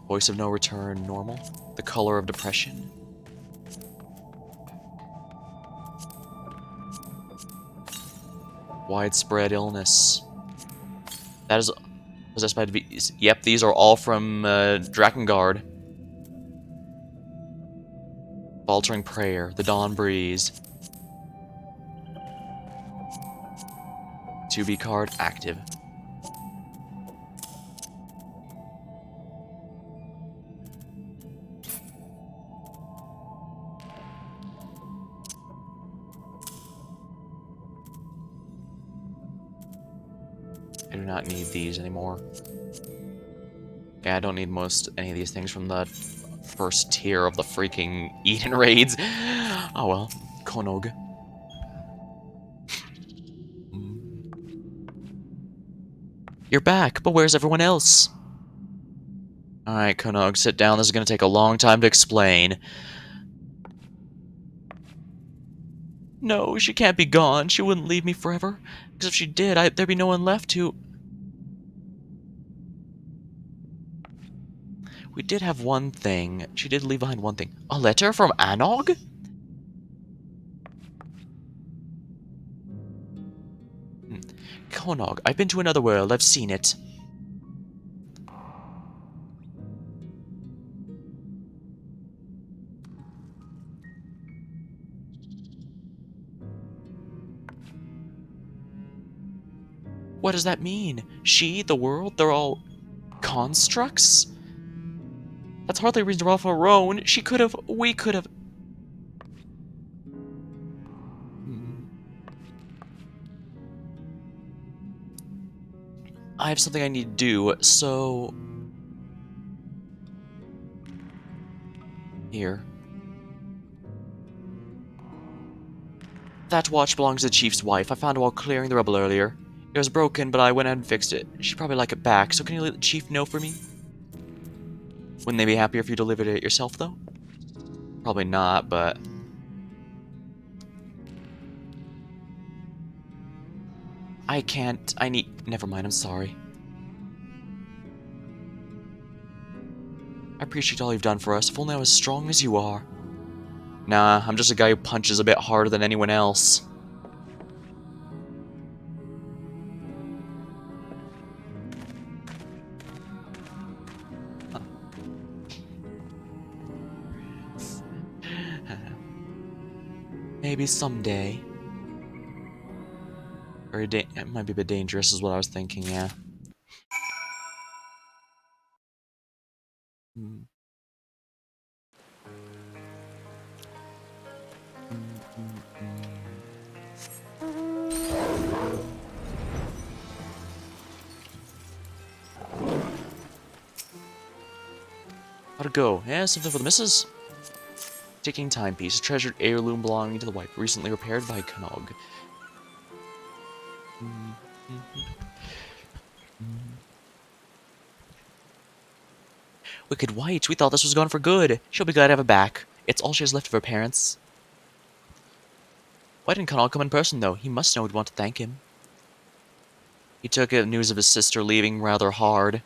Voice of no return, normal. The color of depression. Widespread illness. That is possessed by... Yep, these are all from Drakengard. Faltering Prayer, the Dawn Breeze. 2B card active. I do not need these anymore. Yeah, I don't need any of these things from the first tier of the freaking Eden raids. Oh well. Konog. You're back, but where's everyone else? Alright, Konog, sit down. This is gonna take a long time to explain. No, she can't be gone. She wouldn't leave me forever. Because if she did, there'd be no one left to... We did have one thing. She did leave behind one thing. A letter from Anog? Konog, I've been to another world. I've seen it. What does that mean? She, the world, they're all constructs? That's hardly a reason to run off on her own. She could have, we could have. I have something I need to do, so... Here. That watch belongs to the chief's wife. I found it while clearing the rubble earlier. It was broken, but I went ahead and fixed it. She'd probably like it back, so can you let the chief know for me? Wouldn't they be happier if you delivered it yourself, though? Probably not, but... I can't... I need... Never mind, I'm sorry. I appreciate all you've done for us. If only I was as strong as you are. Nah, I'm just a guy who punches a bit harder than anyone else. Maybe someday. Or it might be a bit dangerous is what I was thinking, yeah. How'd it go? Yeah, something for the missus? Ticking timepiece, a treasured heirloom belonging to the wife, recently repaired by Knog. Wicked White, we thought this was gone for good. She'll be glad to have it back. It's all she has left of her parents. Why didn't Knog come in person, though? He must know we'd want to thank him. He took news of his sister leaving rather hard.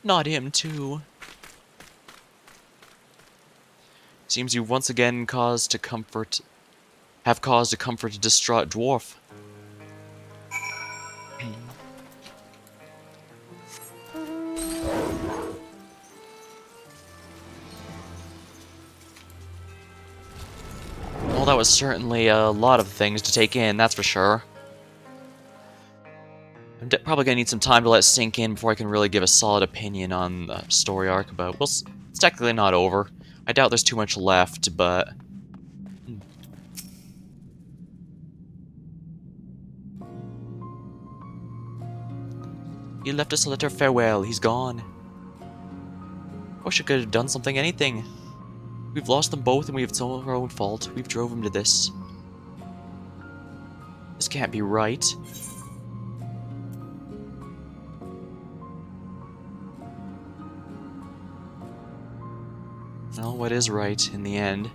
Not him, too. Seems you once again have caused to comfort a distraught dwarf. Well, that was certainly a lot of things to take in, that's for sure. I'm probably gonna need some time to let it sink in before I can really give a solid opinion on the story arc, but it's technically not over. I doubt there's too much left, but... He left us a letter of farewell. He's gone. Wish I could have done something, anything. We've lost them both, and it's all our own fault. We've drove him to this. This can't be right. Well, what is right in the end?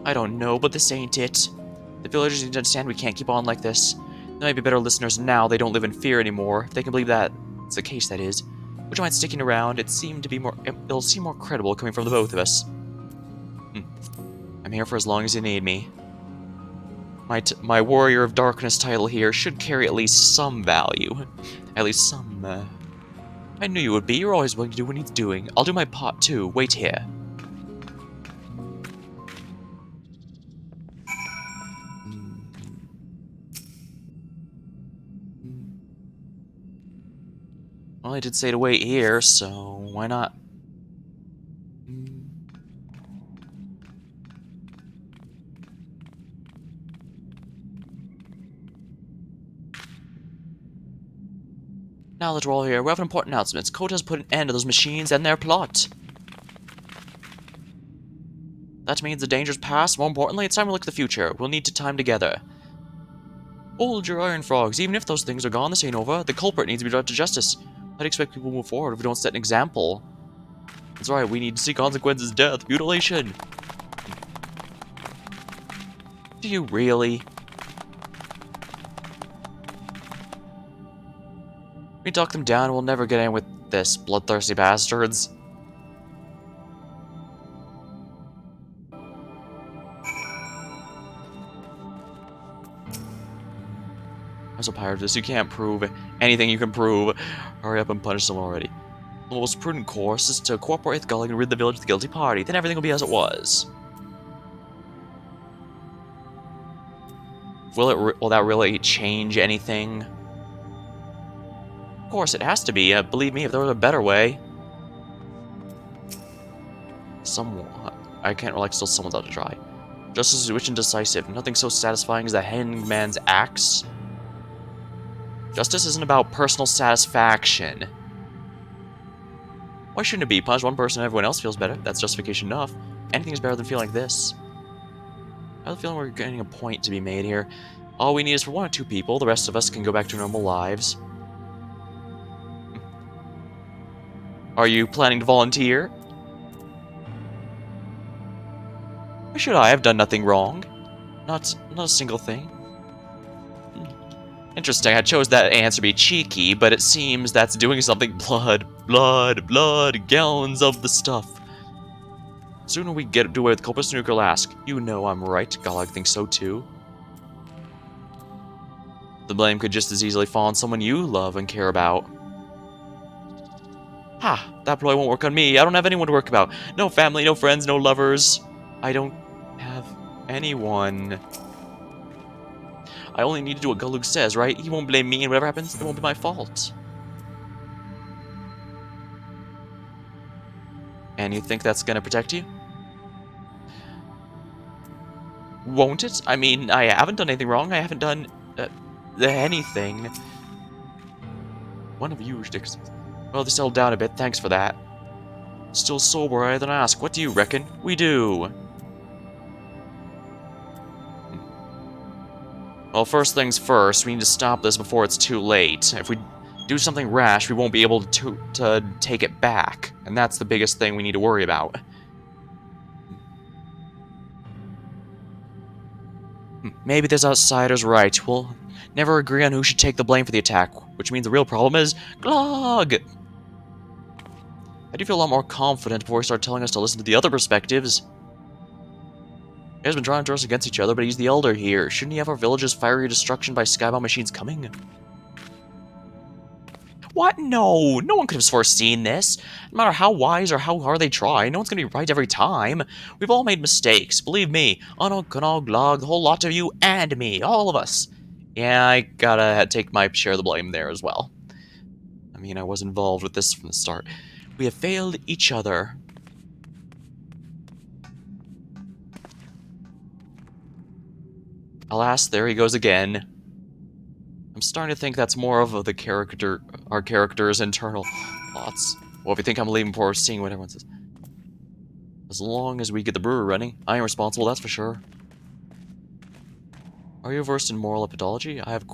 I don't know, but this ain't it. The villagers need to understand we can't keep on like this. They might be better listeners now. They don't live in fear anymore. If they can believe that it's the case, that is. Would you mind sticking around? It'll seem more credible coming from the both of us. I'm here for as long as you need me. My Warrior of Darkness title here should carry at least some value. At least some, I knew you would be. You're always willing to do what he's doing. I'll do my part, too. Wait here. Well, I did say to wait here, so why not? Now that we're all here, we have an important announcement. Code has put an end to those machines and their plot. That means the danger's past. More importantly, it's time to look at the future. We'll need to time together. Hold your iron frogs. Even if those things are gone, this ain't over. The culprit needs to be brought to justice. I'd expect people to move forward if we don't set an example. That's right, we need to see consequences, death, mutilation. Do you really? We talk them down, we'll never get in with this, bloodthirsty bastards. I'm so tired of this, you can't prove anything you can prove. Hurry up and punish them already. The most prudent course is to cooperate with Gulling and rid the village of the guilty party, then everything will be as it was. Will that really change anything? Of course, it has to be. Believe me, if there was a better way. I can't like still someone's out to try. Justice is rich and decisive. Nothing so satisfying as the hangman's axe. Justice isn't about personal satisfaction. Why shouldn't it be? Punish one person and everyone else feels better. That's justification enough. Anything is better than feeling like this. I have a feeling we're getting a point to be made here. All we need is for 1 or 2 people. The rest of us can go back to normal lives. Are you planning to volunteer? Why should I? I've done nothing wrong. Not a single thing. Interesting, I chose that answer to be cheeky, but it seems that's doing something. Blood, gallons of the stuff. Sooner we get to where the culprit snooker will ask. You know I'm right, Galag thinks so too. The blame could just as easily fall on someone you love and care about. Ha, that probably won't work on me. I don't have anyone to work about. No family, no friends, no lovers. I don't have anyone. I only need to do what Galug says, right? He won't blame me, and whatever happens, it won't be my fault. And you think that's gonna protect you? Won't it? I mean, I haven't done anything wrong. I haven't done anything. One of you sticks. Well, they settled down a bit. Thanks for that. Still sober, I then ask. What do you reckon? We do. Well, first things first, we need to stop this before it's too late. If we do something rash, we won't be able to take it back. And that's the biggest thing we need to worry about. Maybe this outsider's right. We'll never agree on who should take the blame for the attack, which means the real problem is Glog! I do feel a lot more confident before he started telling us to listen to the other perspectives. He has been trying to turn us against each other, but he's the elder here. Shouldn't he have our village's fiery destruction by skybound machines coming? What? No! No one could have foreseen this. No matter how wise or how hard they try, no one's gonna be right every time. We've all made mistakes. Believe me. Ono, Kuno, Glog, the whole lot of you, and me. All of us. Yeah, I gotta take my share of the blame there as well. I mean, I was involved with this from the start. We have failed each other. Alas, there he goes again. I'm starting to think that's more of our character's internal thoughts. Well, if you think I'm leaving before seeing what everyone says. As long as we get the brewery running, I am responsible, that's for sure. Are you versed in moral epidology? I have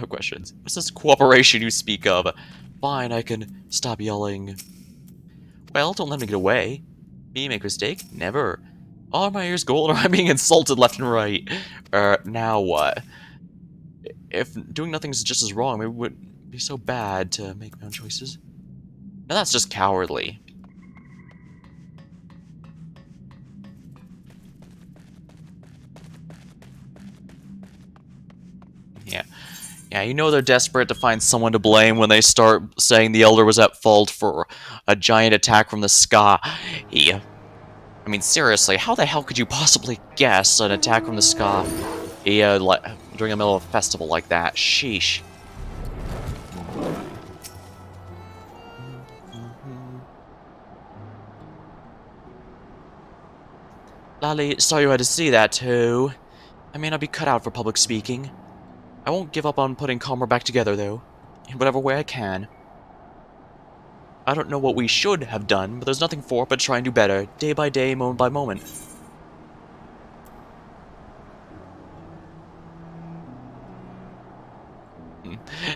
questions. What's this cooperation you speak of? Fine, I can stop yelling. Well, don't let me get away. Me make a mistake? Never. Are my ears gold or am I being insulted left and right? Now what? If doing nothing is just as wrong, maybe it wouldn't be so bad to make my own choices. Now that's just cowardly. Yeah, you know they're desperate to find someone to blame when they start saying the Elder was at fault for a giant attack from the sky. I mean, seriously, how the hell could you possibly guess an attack from the sky during the middle of a festival like that? Sheesh. Lolly, sorry you had to see that too. I may not be cut out for public speaking. I won't give up on putting Calmer back together, though, in whatever way I can. I don't know what we should have done, but there's nothing for it but try and do better, day by day, moment by moment.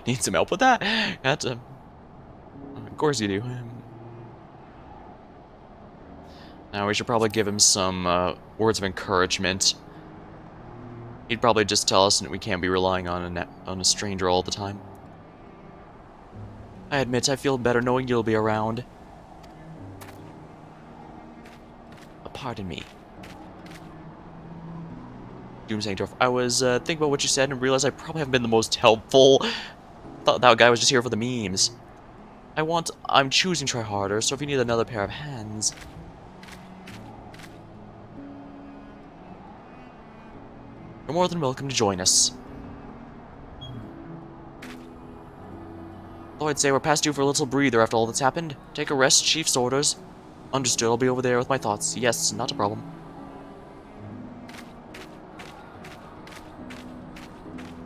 Need some help with that? That's, of course you do. Now, we should probably give him some words of encouragement. He'd probably just tell us that we can't be relying on a stranger all the time. I admit I feel better knowing you'll be around. Pardon me. Doomsaying Dwarf. I was thinking about what you said and realized I probably haven't been the most helpful. Thought that guy was just here for the memes. I'm choosing to try harder, so if you need another pair of hands... You're more than welcome to join us. Though I'd say we're past due for a little breather after all that's happened. Take a rest, Chief's orders. Understood, I'll be over there with my thoughts. Yes, not a problem.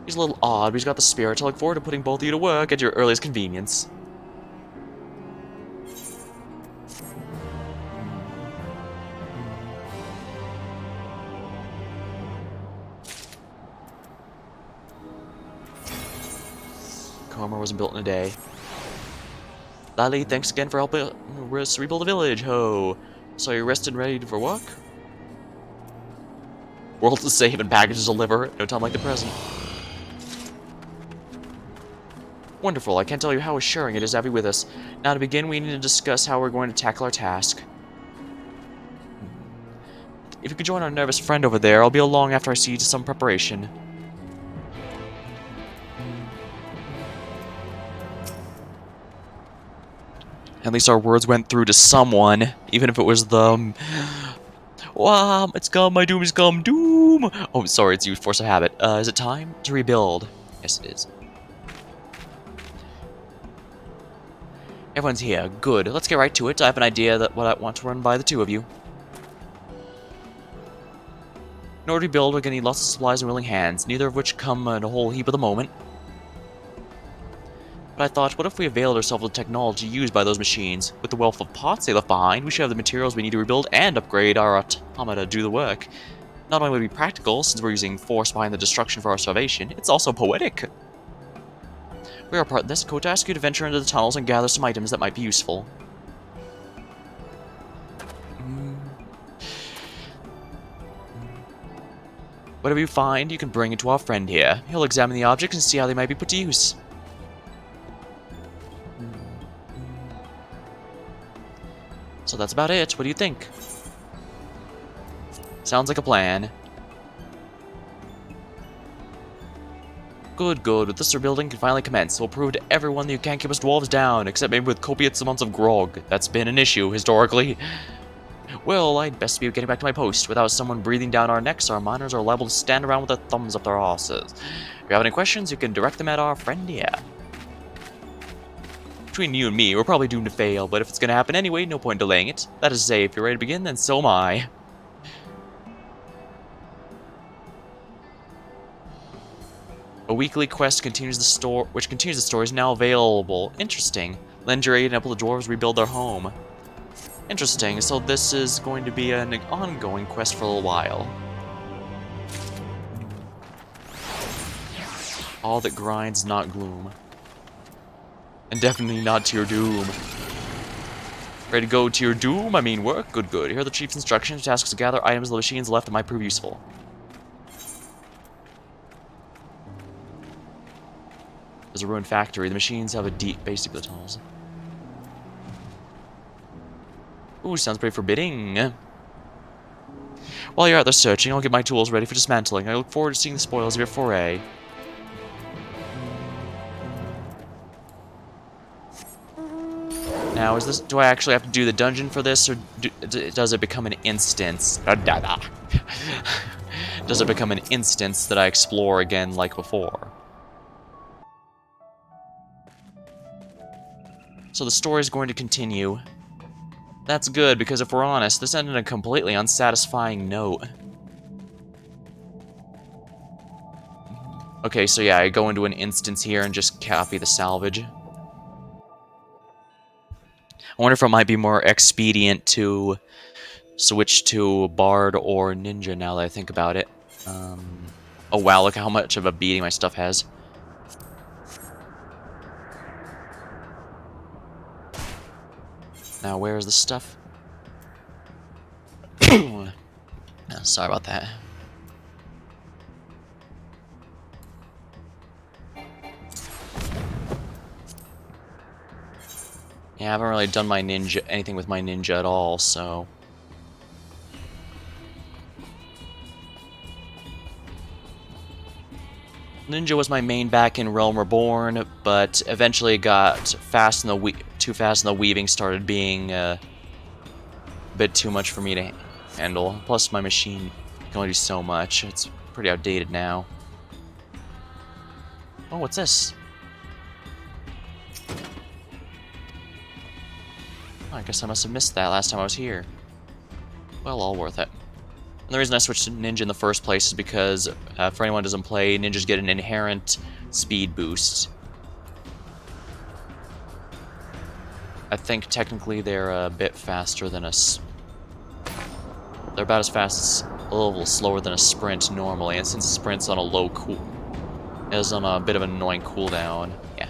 He's a little odd, but he's got the spirit. I look forward to putting both of you to work at your earliest convenience. Karma wasn't built in a day. Lally, thanks again for helping us rebuild the village, ho! So you're rested and ready for work? World to save and packages deliver. No time like the present. Wonderful, I can't tell you how assuring it is to have you with us. Now to begin, we need to discuss how we're going to tackle our task. If you could join our nervous friend over there, I'll be along after I see to some preparation. At least our words went through to someone, even if it was the... Wow, it's come, my doom is come, doom! Oh, sorry, it's you, force of habit. Is it time to rebuild? Yes, it is. Everyone's here. Good. Let's get right to it. I have an idea that what I want to run by the two of you. In order to rebuild, we're going to need lots of supplies and willing hands, neither of which come in a whole heap at the moment. But I thought, what if we availed ourselves of the technology used by those machines? With the wealth of pots they left behind, we should have the materials we need to rebuild and upgrade our automata to do the work. Not only would it be practical, since we're using force behind the destruction for our salvation, it's also poetic. We are part of this code to ask you to venture into the tunnels and gather some items that might be useful. Whatever you find, you can bring it to our friend here. He'll examine the objects and see how they might be put to use. So that's about it. What do you think? Sounds like a plan. Good, good. With this rebuilding can finally commence. We'll prove to everyone that you can't keep us dwarves down, except maybe with copious amounts of grog. That's been an issue, historically. Well, I'd best be getting back to my post. Without someone breathing down our necks, our miners are liable to stand around with their thumbs up their asses. If you have any questions, you can direct them at our friend here. Between you and me, we're probably doomed to fail, but if it's gonna happen anyway, no point delaying it. That is to say, if you're ready to begin, then so am I. A weekly quest continues which continues the story is now available. Interesting. Lend your aid and help the dwarves rebuild their home. Interesting, so this is going to be an ongoing quest for a little while. All that grinds, not gloom. And definitely not to your doom. Ready to go to your doom? I mean work? Good, good. Here are the chief's instructions. Tasks to gather items of the machines left that might prove useful. There's a ruined factory. The machines have a deep base to the tunnels. Ooh, sounds pretty forbidding. While you're out there searching, I'll get my tools ready for dismantling. I look forward to seeing the spoils of your foray. Now, do I actually have to do the dungeon for this, or does it become an instance? Does it become an instance that I explore again like before? So the story is going to continue. That's good, because if we're honest, this ended on a completely unsatisfying note. Okay, so yeah, I go into an instance here and just copy the salvage. I wonder if it might be more expedient to switch to Bard or Ninja now that I think about it. Oh wow, look how much of a beating my stuff has. Now, where is the stuff? Sorry about that. Yeah, I haven't really done my ninja anything with my ninja at all, so... Ninja was my main back in Realm Reborn, but eventually it got too fast and the weaving started being a bit too much for me to handle. Plus my machine can only do so much. It's pretty outdated now. Oh, what's this? Oh, I guess I must have missed that last time I was here. Well, all worth it. And the reason I switched to Ninja in the first place is because, for anyone who doesn't play, Ninjas get an inherent speed boost. I think technically they're a bit faster than us. They're about as fast as a little slower than a sprint normally, and since a sprint's on a low cool, it's on a bit of an annoying cooldown. Yeah.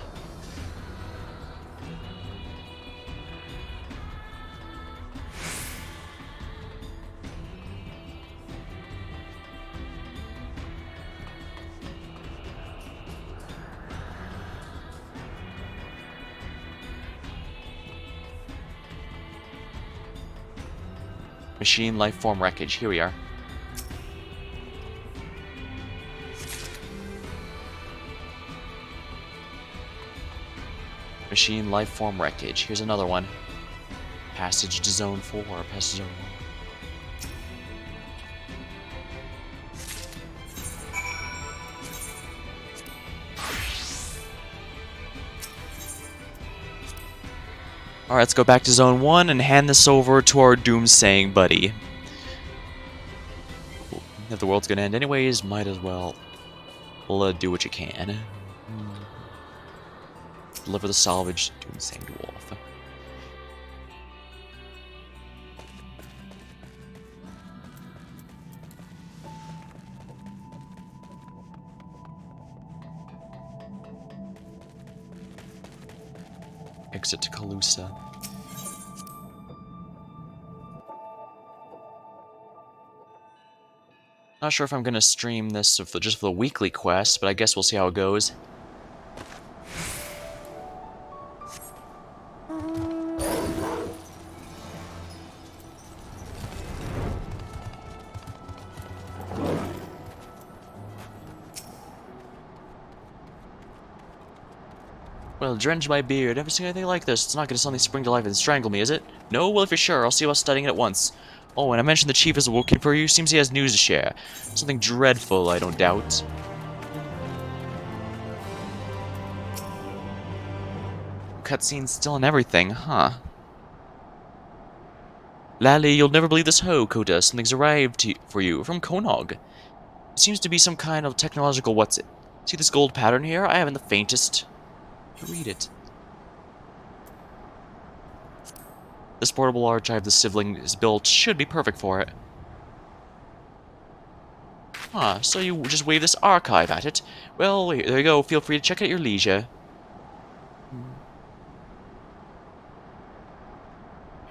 Machine lifeform wreckage. Here we are. Machine lifeform wreckage. Here's another one. Passage to Zone 4. Passage to Zone 1. Alright, let's go back to Zone 1 and hand this over to our doomsaying buddy. If the world's gonna end anyways, might as well do what you can. Deliver the salvage doomsaying dwarf. Exit to Calusa. Not sure if I'm gonna stream this just for the weekly quest, but I guess we'll see how it goes. Well, drench my beard. Never seen anything like this. It's not gonna suddenly spring to life and strangle me, is it? No? Well, if you're sure, I'll see about studying it at once. Oh, and I mentioned the chief is looking for you. Seems he has news to share. Something dreadful, I don't doubt. Cutscene still and everything, huh? Lally, you'll never believe this Koda. Something's arrived for you from Konog. It seems to be some kind of technological what's it. See this gold pattern here? I haven't the faintest... Read it. This portable archive the sibling is built should be perfect for it. Ah, so you just wave this archive at it? Well, there you go. Feel free to check it at your leisure.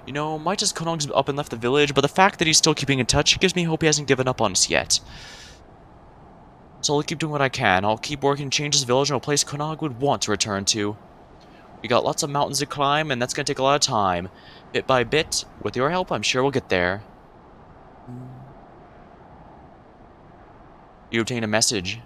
You know, might just Konong's up and left the village, but the fact that he's still keeping in touch gives me hope he hasn't given up on us yet. So I'll keep doing what I can. I'll keep working to change this village into a place Konog would want to return to. We got lots of mountains to climb, and that's gonna take a lot of time. Bit by bit, with your help, I'm sure we'll get there. You obtain a message.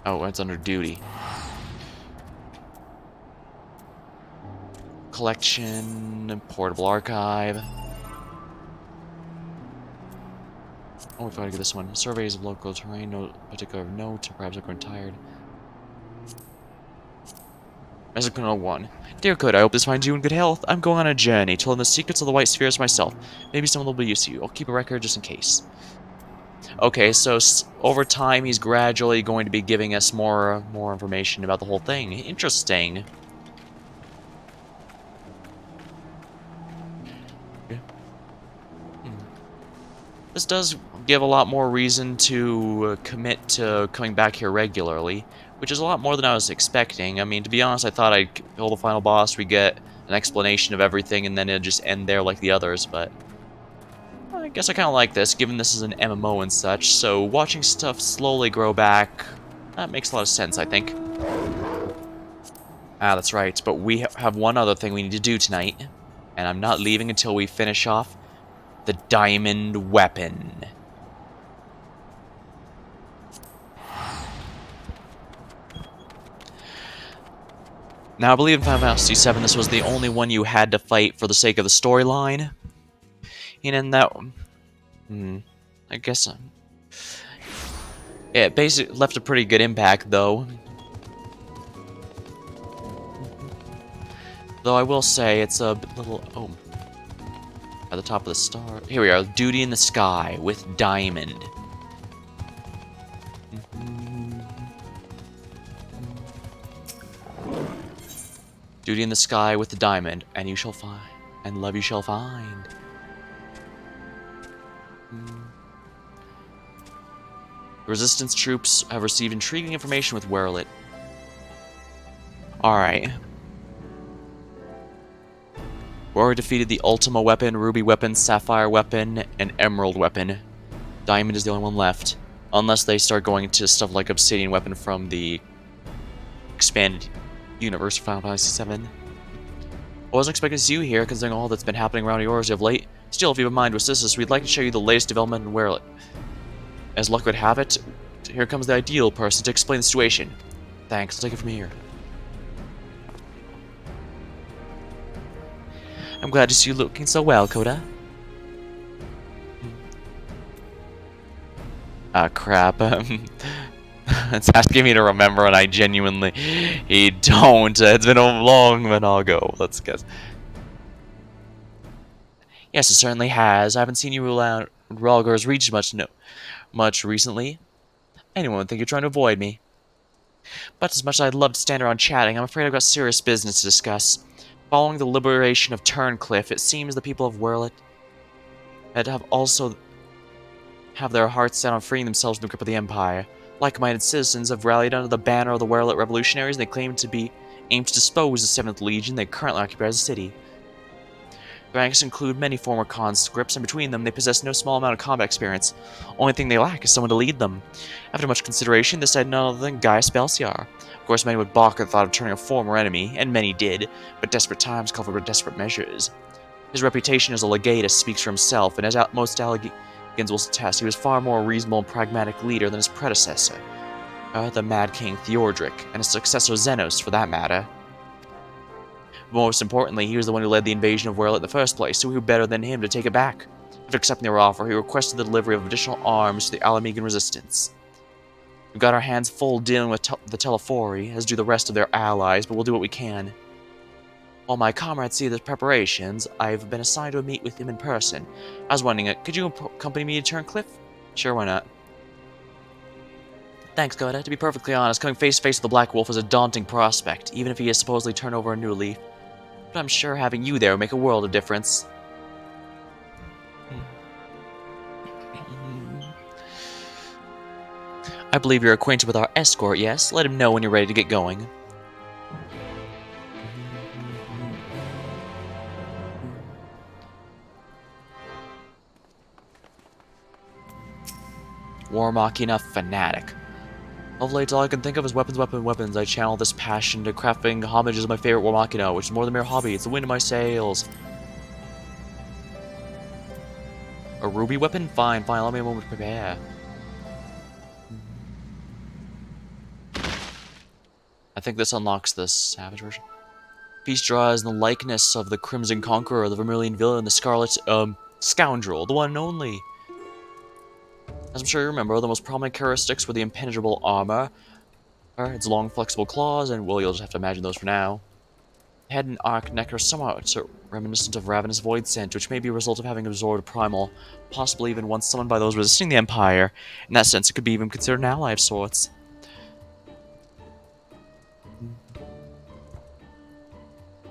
Oh, it's under duty. Collection, portable archive. Oh, we've got to get this one. Surveys of local terrain, no particular note, perhaps I'm tired. Message 1. Dear Code, I hope this finds you in good health. I'm going on a journey to learn the secrets of the White Spheres myself. Maybe someone will be used to you. I'll keep a record just in case. Okay, so over time, he's gradually going to be giving us more information about the whole thing. Interesting. This does give a lot more reason to commit to coming back here regularly, which is a lot more than I was expecting. I mean, to be honest, I thought I'd kill the final boss, we get an explanation of everything, and then it'll just end there like the others, but I guess I kind of like this, given this is an MMO and such, so watching stuff slowly grow back, that makes a lot of sense, I think. Ah, that's right, but we have one other thing we need to do tonight, and I'm not leaving until we finish off the diamond weapon. Now, I believe in Final Fantasy VII, this was the only one you had to fight for the sake of the storyline. And in that... I guess... yeah, it basically left a pretty good impact, though. Though I will say, it's a little... oh. At the top of the star... here we are, Duty in the Sky with Diamond. Duty in the Sky with the Diamond, and you shall find... and love you shall find. The Resistance troops have received intriguing information with Werlit. Alright. Warrior defeated the Ultima weapon, Ruby weapon, Sapphire weapon, and Emerald weapon. Diamond is the only one left. Unless they start going into stuff like Obsidian weapon from the expanded universe of Final Fantasy VII. I wasn't expecting to see you here, considering all that's been happening around yours of late. Still, if you have a mind to assist us, we'd like to show you the latest development in Werlit. As luck would have it, here comes the ideal person to explain the situation. Thanks, I'll take it from here. I'm glad to see you looking so well, Coda. Ah, crap. It's asking me to remember, and I genuinely don't. It's been a long minute. I'll go. Let's guess. Yes, it certainly has. I haven't seen you rule out Ralgar's reach much recently. Anyone would think you're trying to avoid me. But as much as I'd love to stand around chatting, I'm afraid I've got serious business to discuss. Following the liberation of Turncliffe, it seems the people of Werlit have their hearts set on freeing themselves from the grip of the Empire. Like-minded citizens have rallied under the banner of the Werlit Revolutionaries, and they claim to aim to dispose the 7th Legion they currently occupy as a city. Their ranks include many former conscripts, and between them they possess no small amount of combat experience. Only thing they lack is someone to lead them. After much consideration, they decided none other than Gaius Belciar. Of course, many would balk at the thought of turning a former enemy, and many did, but desperate times call for desperate measures. His reputation as a legatus speaks for himself, and as most Allegans will attest, he was far more reasonable and pragmatic leader than his predecessor, the Mad King Theodric, and his successor Xenos, for that matter. Most importantly, he was the one who led the invasion of Werlit in the first place, so who better than him to take it back? After accepting their offer, he requested the delivery of additional arms to the Alamegan resistance. We've got our hands full dealing with the Telefori, as do the rest of their allies, but we'll do what we can. While my comrades see the preparations, I've been assigned to meet with him in person. I was wondering, could you accompany me to Turncliffe? Sure, why not? Thanks, Coda. To be perfectly honest, coming face to face with the Black Wolf is a daunting prospect, even if he has supposedly turned over a new leaf. But I'm sure having you there will make a world of difference. I believe you're acquainted with our escort, yes? Let him know when you're ready to get going. War Machina fanatic. Of late, all I can think of is weapons, weapons. I channel this passion to crafting homages of my favorite War Machina, which is more than a mere hobby. It's the wind in my sails. A ruby weapon? Fine, allow me a moment to prepare. I think this unlocks the Savage version. Piece draws in the likeness of the Crimson Conqueror, the Vermilion Villain, the Scarlet, Scoundrel, the one and only. As I'm sure you remember, the most prominent characteristics were the impenetrable armor, its long flexible claws, and, well, you'll just have to imagine those for now. Head and arc neck are somewhat reminiscent of Ravenous Void Scent, which may be a result of having absorbed a primal, possibly even once summoned by those resisting the Empire. In that sense, it could be even considered an ally of sorts.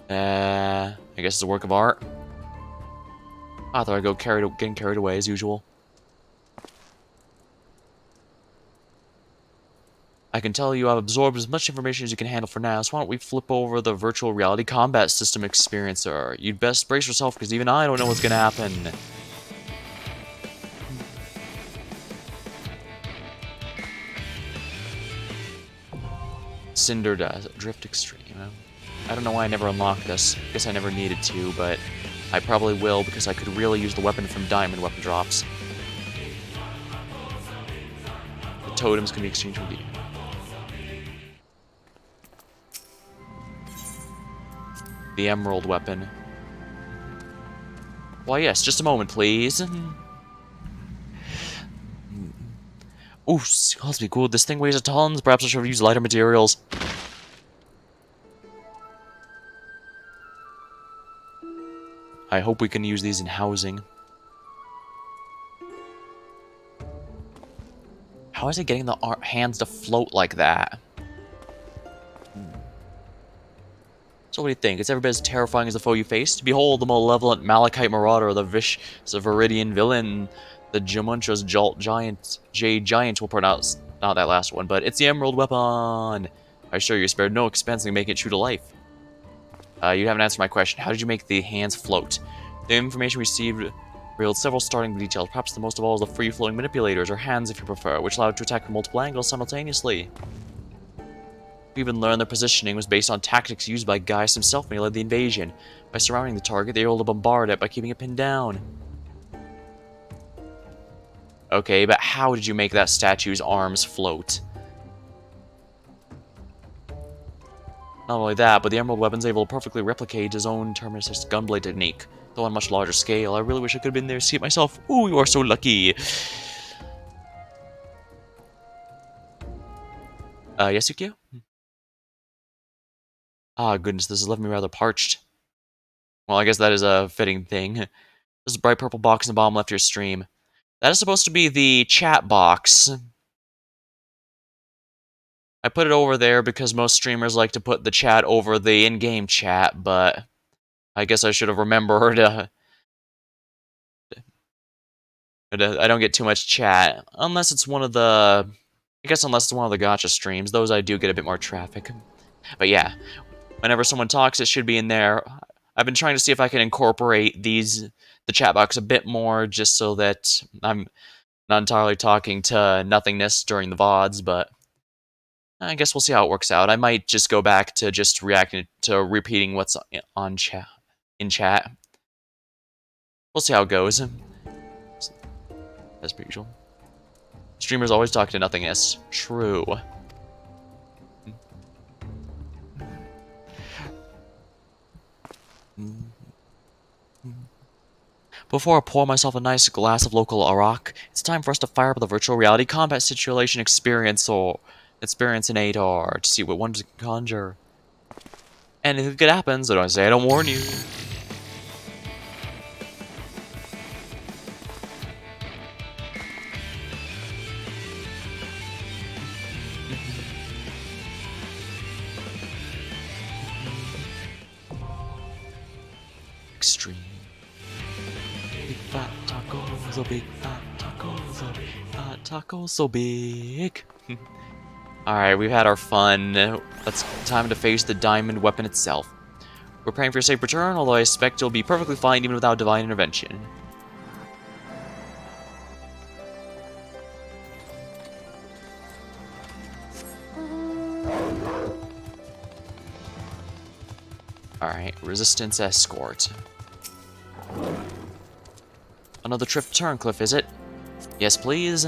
I guess it's a work of art. I thought I'd go getting carried away as usual. I can tell you I've absorbed as much information as you can handle for now, so why don't we flip over the virtual reality combat system experiencer? You'd best brace yourself, because even I don't know what's gonna happen. Cinder Drift Extreme. I don't know why I never unlocked this. Guess I never needed to, but I probably will because I could really use the weapon from diamond weapon drops. The totems can be exchanged with you. The emerald weapon. Why yes, just a moment, please. Ooh, must be cool. This thing weighs a tons. Perhaps I should have used lighter materials. I hope we can use these in housing. How is it getting the hands to float like that? So what do you think? It's every bit as terrifying as the foe you faced? Behold the malevolent Malachite Marauder, the Viridian villain, the Jamuntra's Jade Giant will pronounce, not that last one, but it's the Emerald Weapon! I assure you spared no expense in making it true to life. You haven't answered my question. How did you make the hands float? The information we received revealed several starting details. Perhaps the most of all is the free-flowing manipulators, or hands if you prefer, which allowed to attack from multiple angles simultaneously. We even learned their positioning was based on tactics used by Gaius himself when he led the invasion. By surrounding the target, they were able to bombard it by keeping it pinned down. Okay, but how did you make that statue's arms float? Not only that, but the Emerald Weapon's able to perfectly replicate his own Terminus gunblade technique, though on a much larger scale. I really wish I could have been there to see it myself. Ooh, you are so lucky. Yes, Yukio? Ah, goodness, this has left me rather parched. Well, I guess that is a fitting thing. This is a bright purple box in the bottom left of your stream. That is supposed to be the chat box. I put it over there because most streamers like to put the chat over the in-game chat, but I guess I should have remembered. I don't get too much chat, unless it's one of the... I guess unless it's one of the gacha streams. Those I do get a bit more traffic. But yeah, whenever someone talks, it should be in there. I've been trying to see if I can incorporate the chat box a bit more, just so that I'm not entirely talking to nothingness during the VODs, but I guess we'll see how it works out. I might just go back to just reacting to repeating what's on chat in chat. We'll see how it goes. As per usual. Streamers always talk to nothingness. True. Before I pour myself a nice glass of local arak, it's time for us to fire up the virtual reality combat situation experience in 8R to see what wonders it can conjure. And if it good happens, I don't say I don't warn you. Extreme. Big fat tacos, oh big fat tacos, oh big fat tacos, so big. Alright, we've had our fun. It's time to face the diamond weapon itself. We're praying for your safe return, although I expect you'll be perfectly fine even without divine intervention. Alright, Resistance Escort. Another trip to Turncliffe, is it? Yes, please.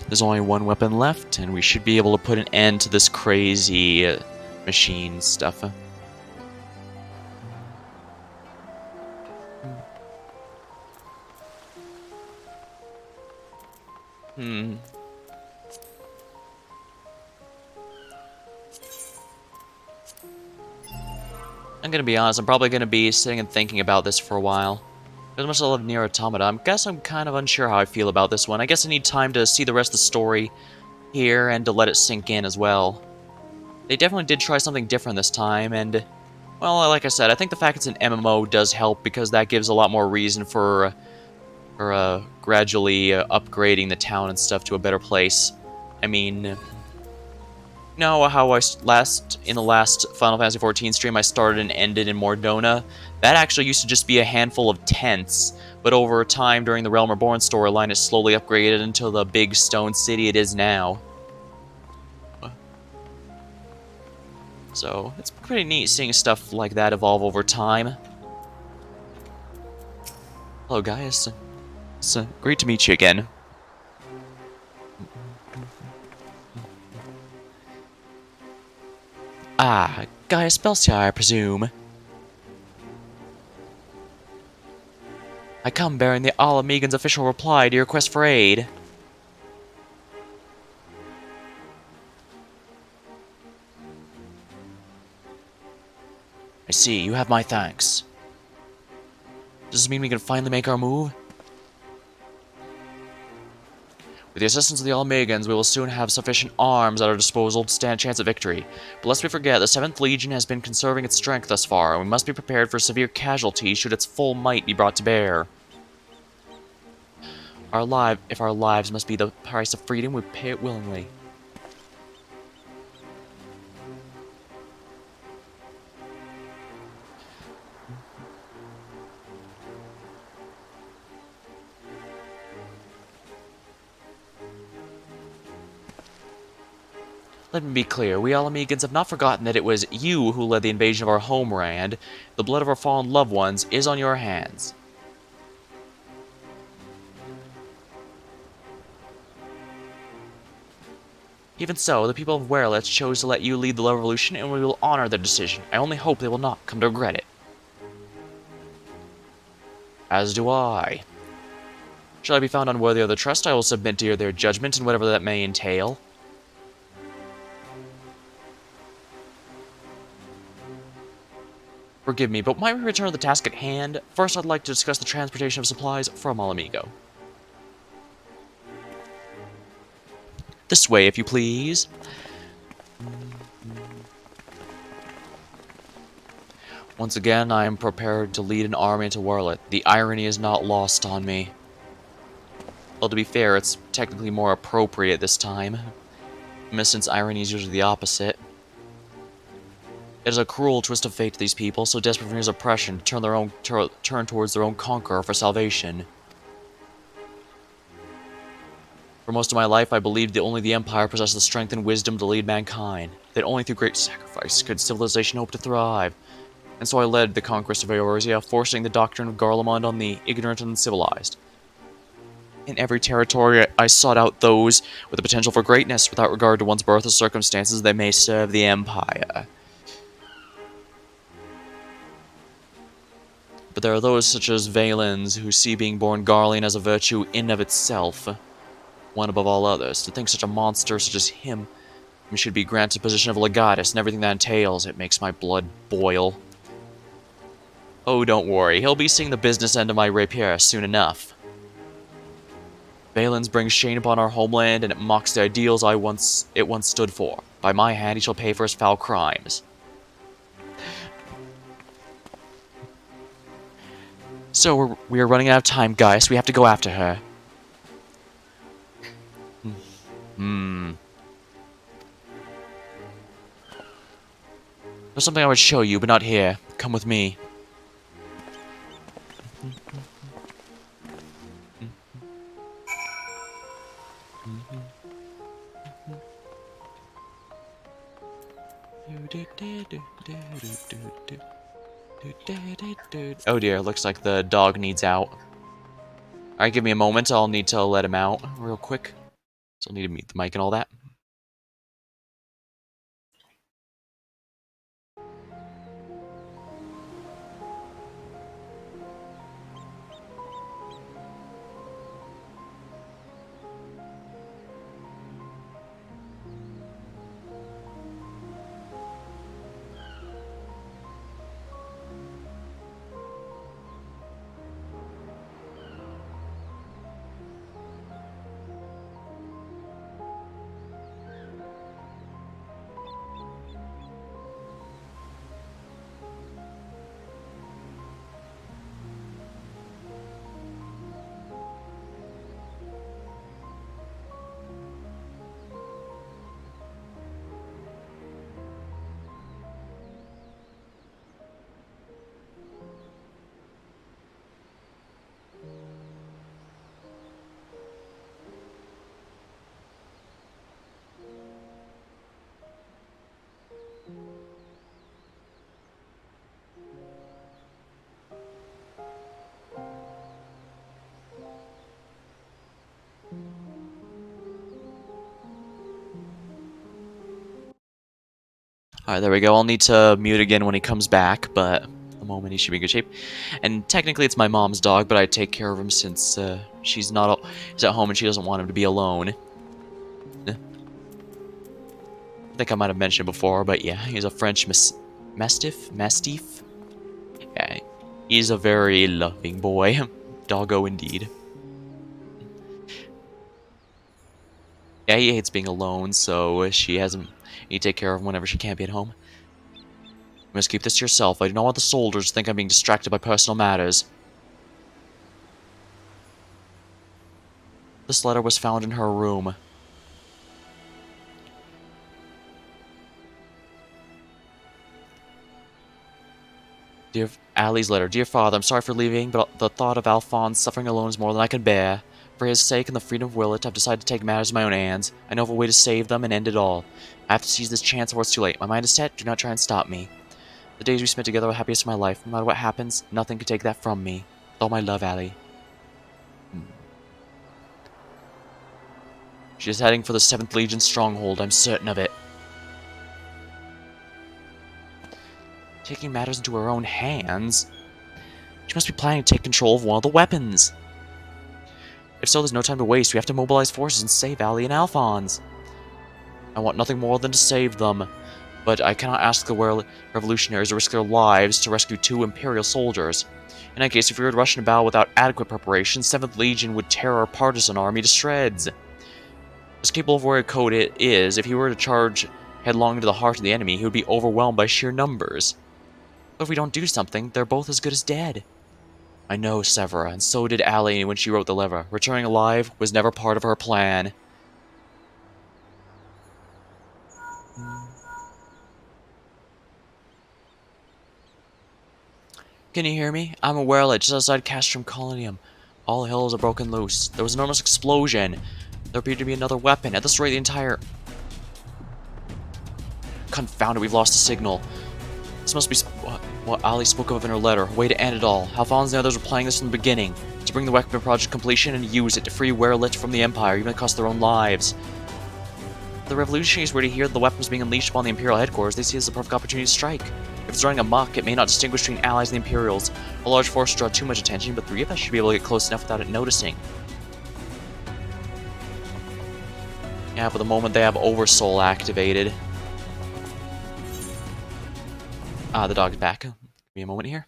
There's only one weapon left, and we should be able to put an end to this crazy machine stuff. I'm gonna be honest, I'm probably gonna be sitting and thinking about this for a while. As much as I love Nier Automata, I guess I'm kind of unsure how I feel about this one. I guess I need time to see the rest of the story here and to let it sink in as well. They definitely did try something different this time, and, well, like I said, I think the fact it's an MMO does help because that gives a lot more reason for or gradually upgrading the town and stuff to a better place. I mean, you know how in the last Final Fantasy XIV stream I started and ended in Mordona? That actually used to just be a handful of tents, but over time during the Realm Reborn storyline it slowly upgraded into the big stone city it is now. So, it's pretty neat seeing stuff like that evolve over time. Hello guys, it's great to meet you again. Ah, Gaius Belcia, I presume. I come bearing the Ala Megan's official reply to your request for aid. I see, you have my thanks. Does this mean we can finally make our move? With the assistance of the Almegans, we will soon have sufficient arms at our disposal to stand a chance at victory. But lest we forget, the 7th Legion has been conserving its strength thus far, and we must be prepared for severe casualties should its full might be brought to bear. If our lives must be the price of freedom, we pay it willingly. Let me be clear, we Alamegans have not forgotten that it was you who led the invasion of our homeland. The blood of our fallen loved ones is on your hands. Even so, the people of Werelitz chose to let you lead the revolution, and we will honor their decision. I only hope they will not come to regret it. As do I. Shall I be found unworthy of the trust, I will submit to their judgment, and whatever that may entail. Forgive me, but might we return to the task at hand? First, I'd like to discuss the transportation of supplies from Alamigo. This way, if you please. Once again, I am prepared to lead an army into Werelitz. The irony is not lost on me. Well, to be fair, it's technically more appropriate this time, since irony is usually the opposite. It is a cruel twist of fate to these people, so desperate from his oppression, to turn towards their own conqueror for salvation. For most of my life, I believed that only the Empire possessed the strength and wisdom to lead mankind, that only through great sacrifice could civilization hope to thrive. And so I led the conquest of Eorzea, forcing the doctrine of Garlemald on the ignorant and civilized. In every territory, I sought out those with the potential for greatness, without regard to one's birth or circumstances that may serve the Empire. But there are those such as Valens who see being born Garlean as a virtue in and of itself, one above all others. To think such a monster such as him should be granted position of legatus and everything that entails, it makes my blood boil. Oh, don't worry, he'll be seeing the business end of my rapier soon enough. Valens brings shame upon our homeland, and it mocks the ideals it once stood for. By my hand, he shall pay for his foul crimes. So, we are running out of time, guys. We have to go after her. There's something I would show you, but not here. Come with me. Oh dear, looks like the dog needs out. Alright, give me a moment. I'll need to let him out real quick. So I'll need to mute the mic and all that. Alright, there we go. I'll need to mute again when he comes back, but at the moment he should be in good shape. And technically it's my mom's dog, but I take care of him since she's at home and she doesn't want him to be alone. I think I might have mentioned before, but yeah, he's a French Mastiff? Yeah, he's a very loving boy. Doggo indeed. Yeah, he hates being alone, so she has him. You take care of him whenever she can't be at home. You must keep this to yourself. I do not want the soldiers to think I'm being distracted by personal matters. This letter was found in her room. Dear Ali's letter. Dear Father, I'm sorry for leaving, but the thought of Alphonse suffering alone is more than I can bear. For his sake and the freedom of Willett, I've decided to take matters in my own hands. I know of a way to save them and end it all. I have to seize this chance before it's too late. My mind is set. Do not try and stop me. The days we spent together are the happiest of my life. No matter what happens, nothing can take that from me. With all my love, Ali. She is heading for the 7th Legion stronghold, I'm certain of it. Taking matters into her own hands? She must be planning to take control of one of the weapons. If so, there's no time to waste. We have to mobilize forces and save Ali and Alphonse. I want nothing more than to save them, but I cannot ask the revolutionaries to risk their lives to rescue 2 Imperial soldiers. In that case, if we were to rush into battle without adequate preparation, 7th Legion would tear our partisan army to shreds. As capable of warrior code it is, if he were to charge headlong into the heart of the enemy, he would be overwhelmed by sheer numbers. But if we don't do something, they're both as good as dead. I know, Severa, and so did Ali when she wrote the letter. Returning alive was never part of her plan. Can you hear me? I'm aware that just outside Castrum Colonium. All hell is broken loose. There was an enormous explosion. There appeared to be another weapon. At this rate, the entire... Confound it, we've lost the signal. This must be what Ali spoke of in her letter. A way to end it all. Alphonse and the others were planning this from the beginning. To bring the weapon project to completion and use it to free Werlit from the Empire, even at the cost of their own lives. If the revolutionaries were to hear that the weapon was being unleashed upon the Imperial headquarters, they see it as the perfect opportunity to strike. If it's running amok, it may not distinguish between allies and the Imperials. A large force draw too much attention, but 3 of us should be able to get close enough without it noticing. Yeah, but the moment they have Oversoul activated... the dog's back. Give me a moment here.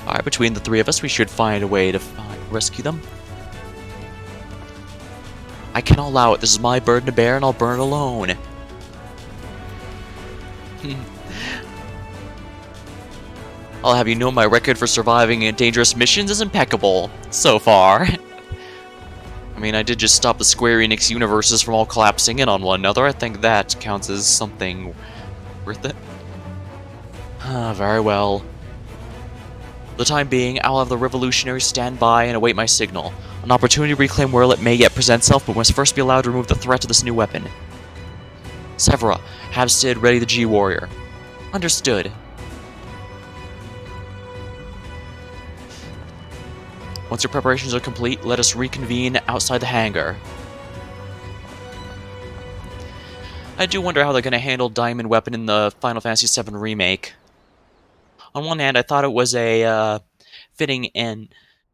Alright, between the 3 of us, we should find a way to rescue them. I cannot allow it. This is my burden to bear, and I'll burn it alone. I'll have you know my record for surviving in dangerous missions is impeccable, so far. I mean, I did just stop the Square Enix universes from all collapsing in on one another. I think that counts as something worth it. Very well. For the time being, I'll have the revolutionaries stand by and await my signal. An opportunity to reclaim Werlit may yet present itself, but must first be allowed to remove the threat of this new weapon. Severa, have Sid ready the G-Warrior. Understood. Once your preparations are complete, let us reconvene outside the hangar. I do wonder how they're going to handle Diamond Weapon in the Final Fantasy VII Remake. On one hand, I thought it was a fitting end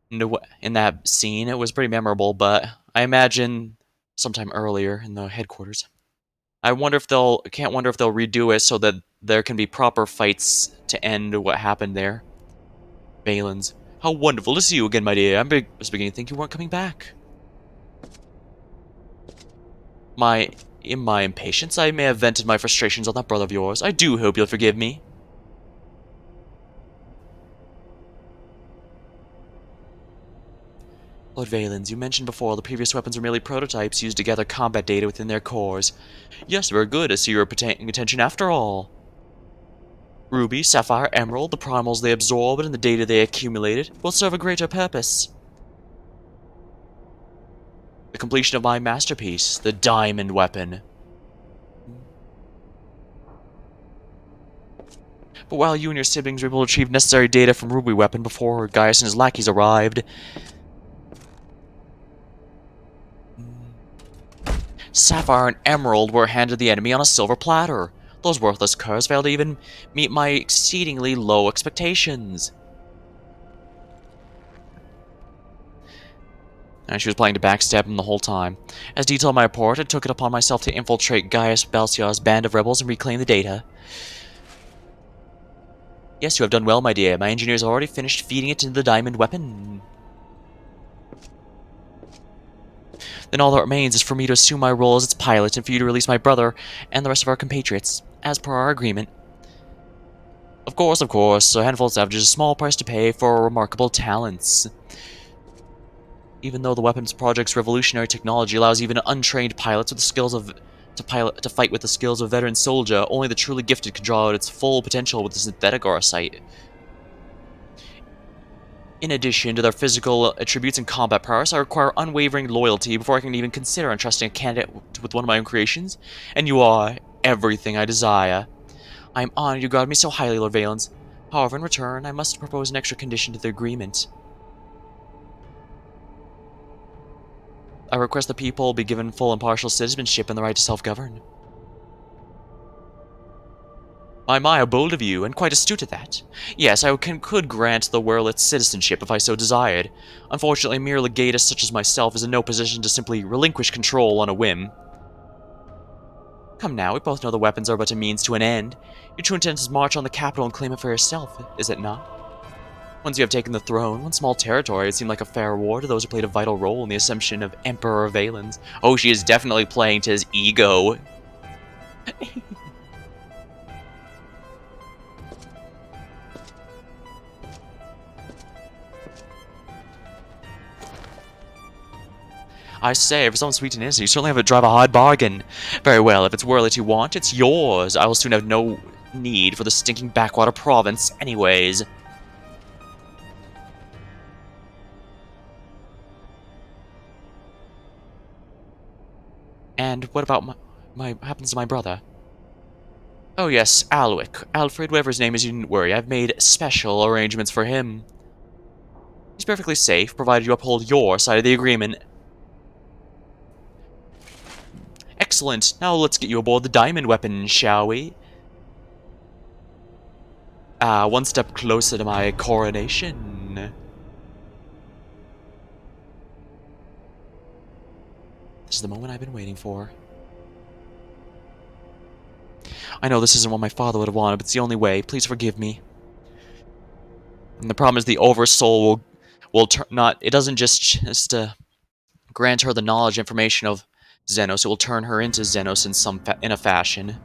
in that scene. It was pretty memorable, but I imagine sometime earlier in the headquarters. I wonder if can't wonder if they'll redo it so that there can be proper fights to end what happened there. Valens. How wonderful to see you again, my dear. Was beginning to think you weren't coming back. In my impatience, I may have vented my frustrations on that brother of yours. I do hope you'll forgive me. Lord Valens, you mentioned before the previous weapons were merely prototypes used to gather combat data within their cores. Yes, very good. I see you're paying attention after all. Ruby, Sapphire, Emerald, the primals they absorbed and the data they accumulated will serve a greater purpose. The completion of my masterpiece, the diamond weapon. But while you and your siblings were able to retrieve necessary data from Ruby Weapon before Gaius and his lackeys arrived, Sapphire and Emerald were handed to the enemy on a silver platter. Those worthless curs failed to even meet my exceedingly low expectations. And she was planning to backstab him the whole time. As detailed in my report, I took it upon myself to infiltrate Gaius Balsiar's band of rebels and reclaim the data. Yes, you have done well, my dear. My engineers have already finished feeding it into the diamond weapon. Then all that remains is for me to assume my role as its pilot and for you to release my brother and the rest of our compatriots, as per our agreement. Of course, a handful of savages is a small price to pay for remarkable talents. Even though the weapons project's revolutionary technology allows even untrained pilots with the skills of to fight with the skills of a veteran soldier, only the truly gifted can draw out its full potential with the synthetic aurosite. In addition to their physical attributes and combat prowess, I require unwavering loyalty before I can even consider entrusting a candidate with one of my own creations, and you are everything I desire. I am honored you regard me so highly, Lord Valens. However, in return, I must propose an extra condition to the agreement. I request the people be given full impartial citizenship and the right to self-govern. My, how bold of you, and quite astute at that. Yes, I could grant the Werlitz citizenship if I so desired. Unfortunately, a mere legatus such as myself is in no position to simply relinquish control on a whim. Come now, we both know the weapons are but a means to an end. Your true intent is to march on the capital and claim it for yourself, is it not? Once you have taken the throne, one small territory would seem like a fair reward to those who played a vital role in the assumption of Emperor Valens. Oh, she is definitely playing to his ego. I say, for someone sweet and innocent, you certainly have to drive a hard bargain. Very well, if it's Werlitz you want, it's yours. I will soon have no need for the stinking backwater province anyways. And what about my happens to my brother? Oh yes, Alwick. Alfred, whatever his name is, you needn't worry. I've made special arrangements for him. He's perfectly safe, provided you uphold your side of the agreement. Excellent. Now let's get you aboard the diamond weapon, shall we? One step closer to my coronation. This is the moment I've been waiting for. I know this isn't what my father would have wanted, but it's the only way. Please forgive me. And the problem is the Oversoul will not. It doesn't just grant her the knowledge information of Xenos. It will turn her into Xenos in a fashion.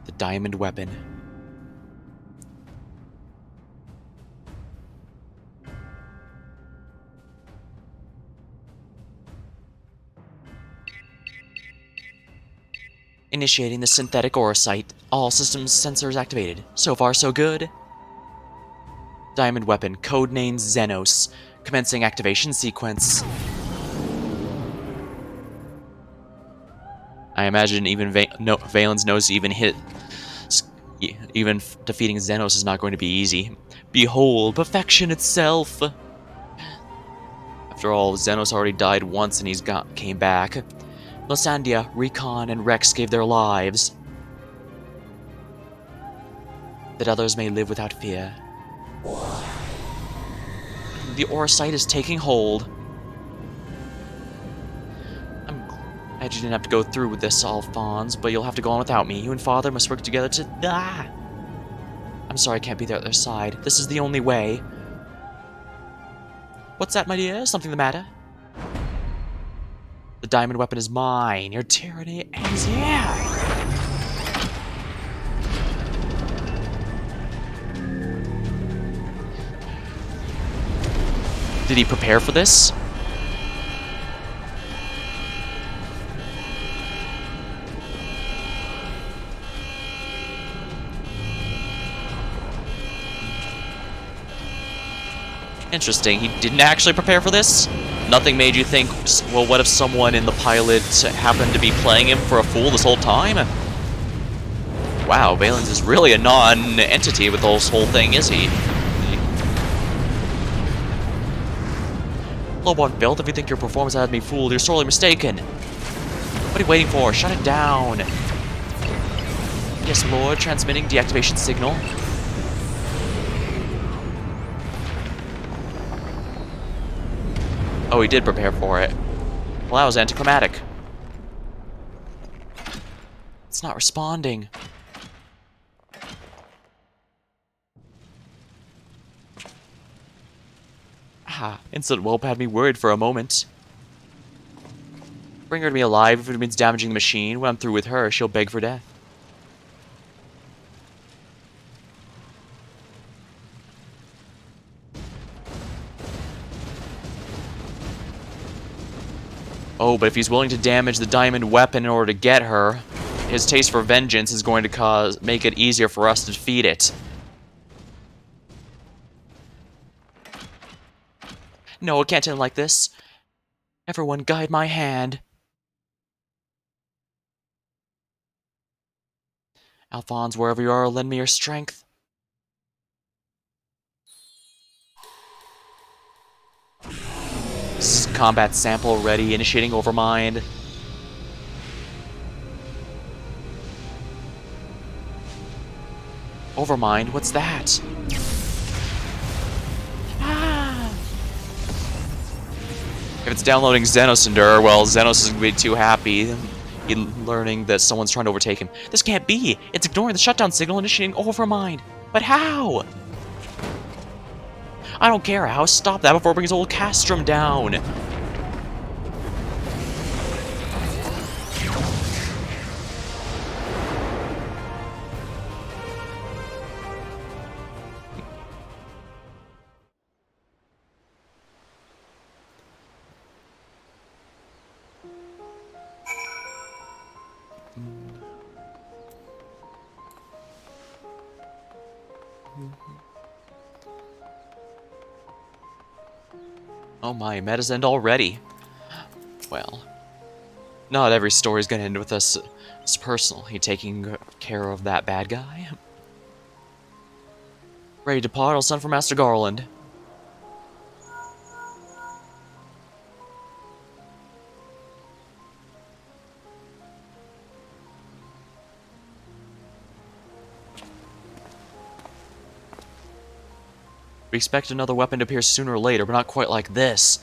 The diamond weapon. Initiating the synthetic aurosite. All systems sensors activated. So far, so good. Diamond weapon, codename Xenos. Commencing activation sequence. I imagine even Valens knows even defeating Xenos is not going to be easy. Behold, perfection itself! After all, Xenos already died once and came back. Lysandia, Recon, and Rex gave their lives, that others may live without fear. The aurosite is taking hold. I'm glad you didn't have to go through with this, Alphonse, but you'll have to go on without me. You and Father must work together to... I'm sorry I can't be there at their side. This is the only way. What's that, my dear? Something the matter? The diamond weapon is mine. Your tyranny ends here. Did he prepare for this? Interesting. He didn't actually prepare for this? Nothing made you think, well, what if someone in the pilot happened to be playing him for a fool this whole time? Wow, Valens is really a non-entity with this whole thing, is he? Lobon failed. If you think your performance has me fooled, you're sorely mistaken. What are you waiting for? Shut it down. Yes, Lord. Transmitting deactivation signal. Oh, he did prepare for it. Well, that was anticlimactic. It's not responding. Ah, Instant Whelp had me worried for a moment. Bring her to me alive if it means damaging the machine. When I'm through with her, she'll beg for death. Oh, but if he's willing to damage the diamond weapon in order to get her, his taste for vengeance is going to make it easier for us to defeat it. No, it can't end like this. Everyone guide my hand. Alphonse, wherever you are, lend me your strength. This is combat sample ready, initiating Overmind. Overmind, what's that? Ah! If it's downloading Xenocinder, well, Xenos isn't going to be too happy. Learning that someone's trying to overtake him. This can't be! It's ignoring the shutdown signal, initiating Overmind. But how? I don't care how. Stop that before it brings old Castrum down. Oh my, meta's end already. Well, not every story's gonna end with us personally taking care of that bad guy. Ready to depart, I'll send for Master Garland. We expect another weapon to appear sooner or later, but not quite like this,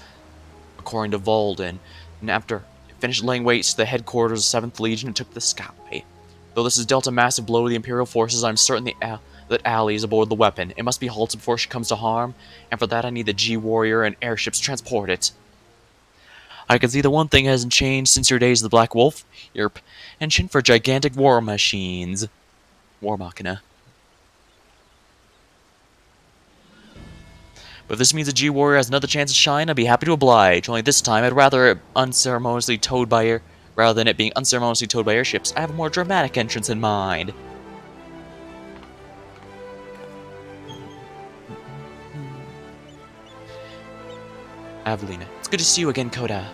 according to Volden. And after it finished laying waste to the headquarters of 7th Legion, it took the sky. Though this has dealt a massive blow to the Imperial forces, I'm certain that Ally is aboard the weapon. It must be halted before she comes to harm, and for that I need the G-Warrior and airships to transport it. I can see the one thing hasn't changed since your days of the Black Wolf. Your penchant for gigantic war machines. War Machina. But if this means a G-Warrior has another chance to shine, I'd be happy to oblige. Only this time, I'd rather it unceremoniously towed by air, rather than it being unceremoniously towed by airships. I have a more dramatic entrance in mind. Avelina. It's good to see you again, Coda.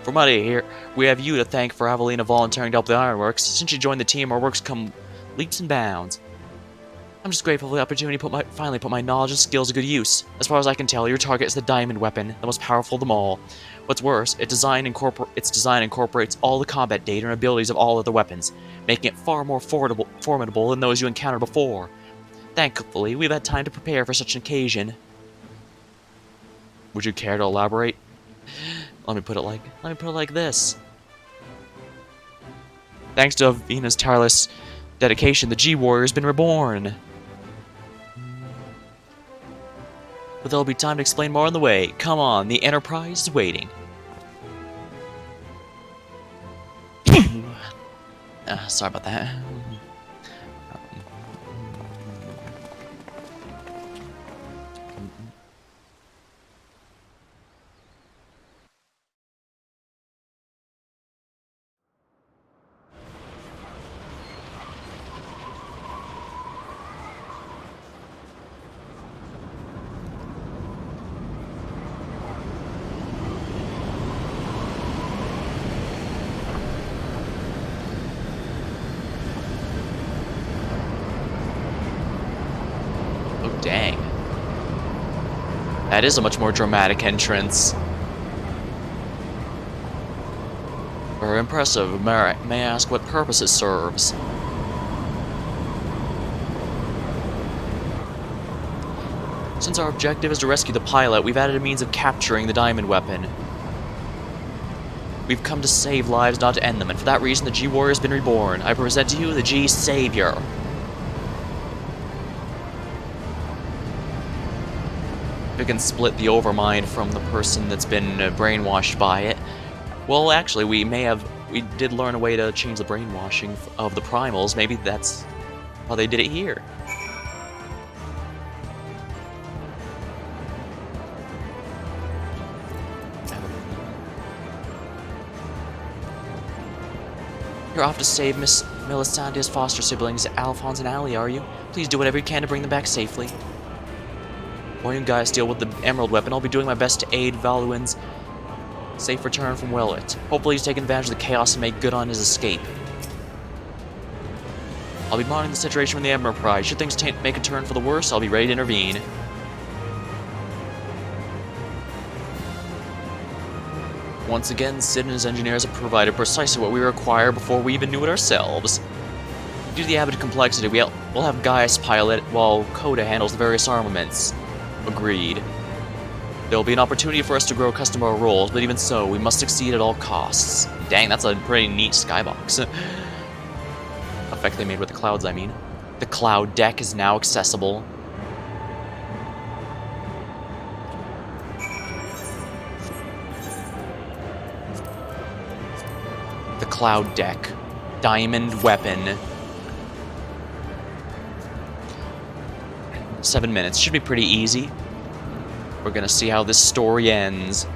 From what I hear, we have you to thank for Avelina volunteering to help the Ironworks. Since you joined the team, our works come leaps and bounds. I'm just grateful for the opportunity to finally put my knowledge and skills to good use. As far as I can tell, your target is the diamond weapon, the most powerful of them all. What's worse, its design incorporates all the combat data and abilities of all other weapons, making it far more formidable than those you encountered before. Thankfully, we've had time to prepare for such an occasion. Would you care to elaborate? Let me put it like this. Thanks to Vena's tireless dedication, the G-Warrior has been reborn. But there'll be time to explain more on the way. Come on, the Enterprise is waiting. Sorry about that. Dang. That is a much more dramatic entrance. Very impressive. May I ask what purpose it serves? Since our objective is to rescue the pilot, we've added a means of capturing the diamond weapon. We've come to save lives, not to end them, and for that reason the G-Warrior has been reborn. I present to you the G-Savior. We can split the Overmind from the person that's been brainwashed by it. Well, actually, we did learn a way to change the brainwashing of the primals. Maybe that's how they did it here. You're off to save Miss Melisandre's foster siblings, Alphonse and Allie, are you? Please do whatever you can to bring them back safely. While you guys deal with the emerald weapon, I'll be doing my best to aid Valuin's safe return from Willet. Hopefully he's taking advantage of the chaos and make good on his escape. I'll be monitoring the situation from the Emerald Prize. Should things make a turn for the worse, I'll be ready to intervene. Once again, Sid and his engineers have provided precisely what we require before we even knew it ourselves. Due to the added complexity, we'll have Gaius pilot while Coda handles the various armaments. Agreed. There will be an opportunity for us to grow accustomed to our roles, but even so, we must succeed at all costs. Dang, that's a pretty neat skybox. Effect they made with the clouds, I mean. The cloud deck is now accessible. The cloud deck. Diamond weapon. 7 minutes. Should be pretty easy. We're gonna see how this story ends.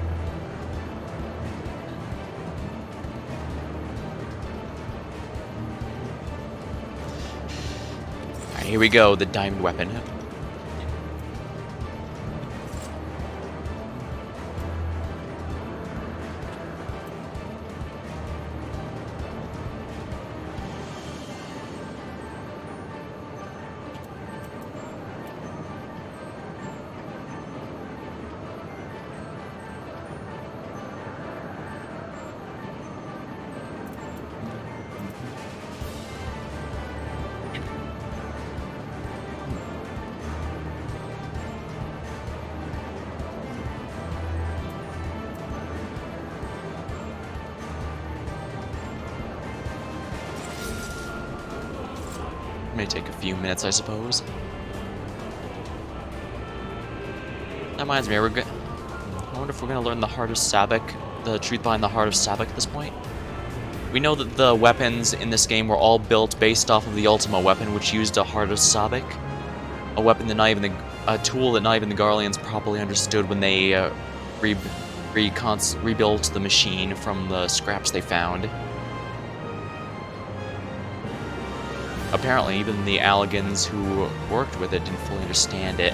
Alright, here we go. The diamond weapon. May take a few minutes, I suppose. That reminds me, I wonder if we're gonna learn the Heart of Sabak, the truth behind the Heart of Sabak at this point. We know that the weapons in this game were all built based off of the Ultima weapon, which used a Heart of Sabak, a weapon that a tool that not even the Garleans properly understood when they rebuilt the machine from the scraps they found. Apparently, even the Alligans who worked with it didn't fully understand it.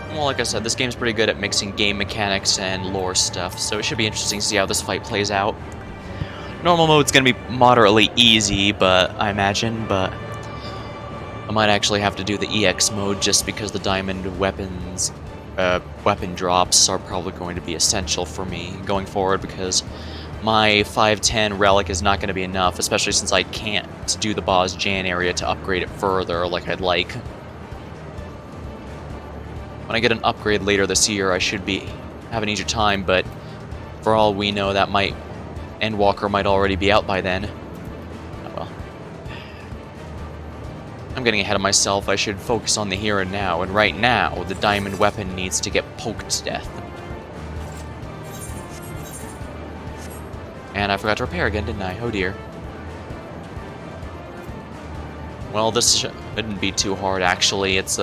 Well, like I said, this game's pretty good at mixing game mechanics and lore stuff, so it should be interesting to see how this fight plays out. Normal mode's gonna be moderately easy, I imagine, but I might actually have to do the EX mode just because the diamond weapon drops are probably going to be essential for me going forward, because my 510 relic is not going to be enough, especially since I can't do the Boz Jan area to upgrade it further like I'd like. When I get an upgrade later this year, I should have an easier time, but for all we know, that Endwalker might already be out by then. Oh well. I'm getting ahead of myself. I should focus on the here and now, and right now, the diamond weapon needs to get poked to death. And I forgot to repair again, didn't I? Oh dear. Well, this shouldn't be too hard, actually. It's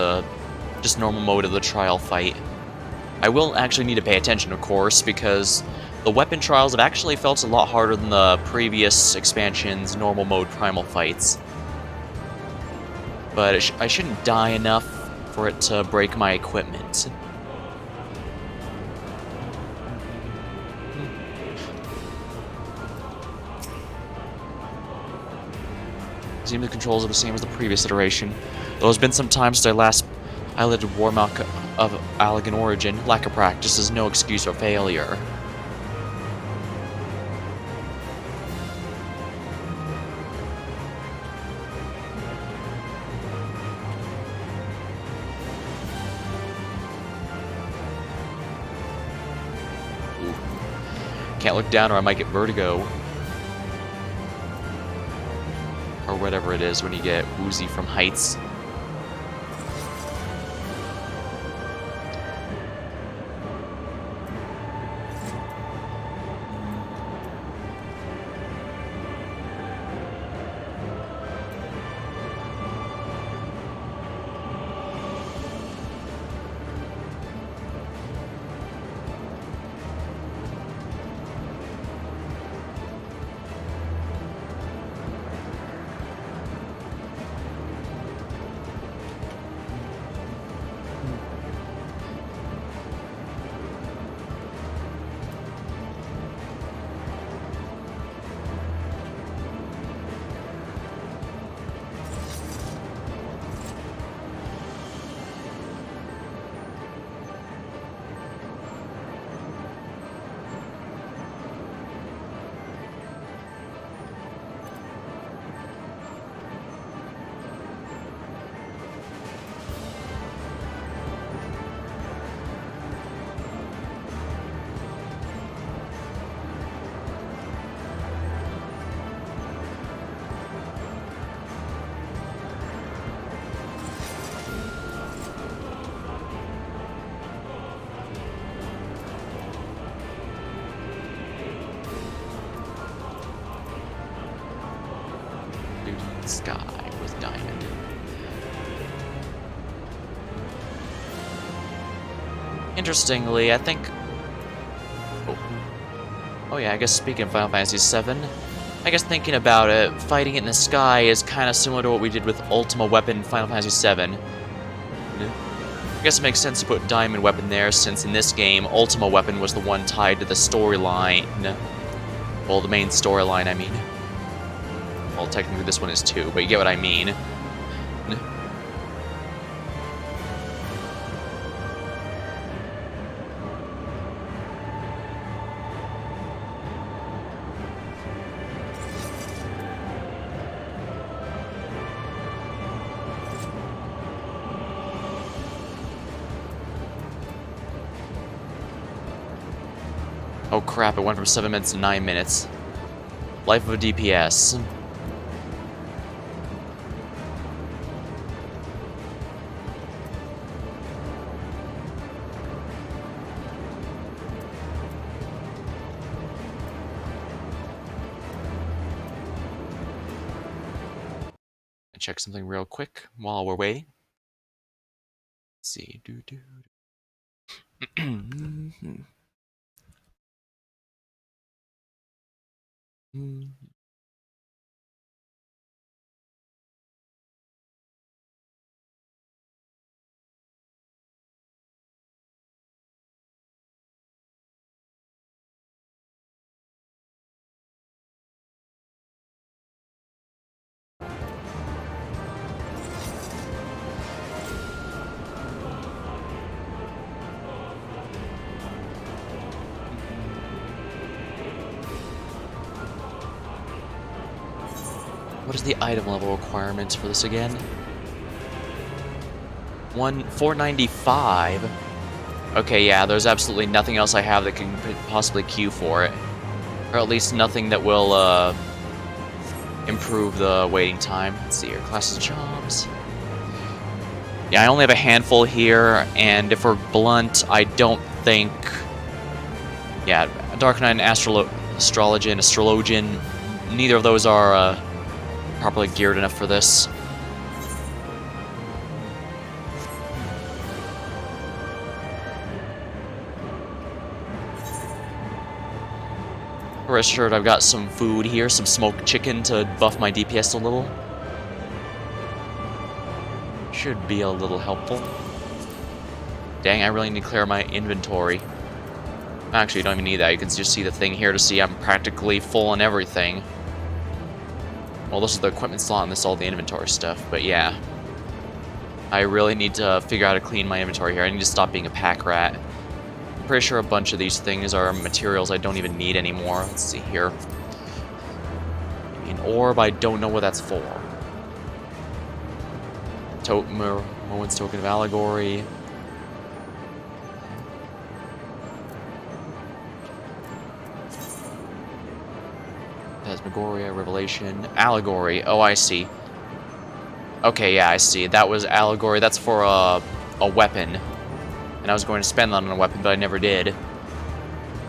just normal mode of the trial fight. I will actually need to pay attention, of course, because the weapon trials have actually felt a lot harder than the previous expansion's normal mode primal fights. But I shouldn't die enough for it to break my equipment. Seems the controls are the same as the previous iteration. Though it's been some time since I last piloted Warmach of Allegan origin, lack of practice is no excuse for failure. Ooh. Can't look down or I might get vertigo. Or whatever it is when you get woozy from heights. Sky with diamond. Interestingly, I think... Oh yeah, I guess speaking of Final Fantasy VII, I guess thinking about it, fighting it in the sky is kind of similar to what we did with Ultima Weapon in Final Fantasy VII. I guess it makes sense to put Diamond Weapon there, since in this game, Ultima Weapon was the one tied to the storyline. Well, the main storyline, I mean. Well, technically this one is too, but you get what I mean. Oh crap, it went from 7 minutes to 9 minutes. Life of a DPS. Check something real quick while we're waiting. Let's see. What is the item level requirements for this again? 495. Okay, yeah, there's absolutely nothing else I have that can possibly queue for it. Or at least nothing that will, improve the waiting time. Let's see here, classes jobs. Yeah, I only have a handful here, and if we're blunt, I don't think... Yeah, Dark Knight and Astrologian, neither of those are, properly geared enough for this. Rest assured, I've got some food here, some smoked chicken to buff my DPS a little. Should be a little helpful. Dang, I really need to clear my inventory. Actually, you don't even need that. You can just see the thing here to see I'm practically full on everything. Well, this is the equipment slot and this is all the inventory stuff, but yeah. I really need to figure out how to clean my inventory here. I need to stop being a pack rat. I'm pretty sure a bunch of these things are materials I don't even need anymore. Let's see here. An orb, I don't know what that's for. Moment's Token of Allegory. Phantasmagoria, Revelation, Allegory. Oh, I see. Okay, yeah, I see. That was Allegory. That's for a weapon. And I was going to spend that on a weapon, but I never did.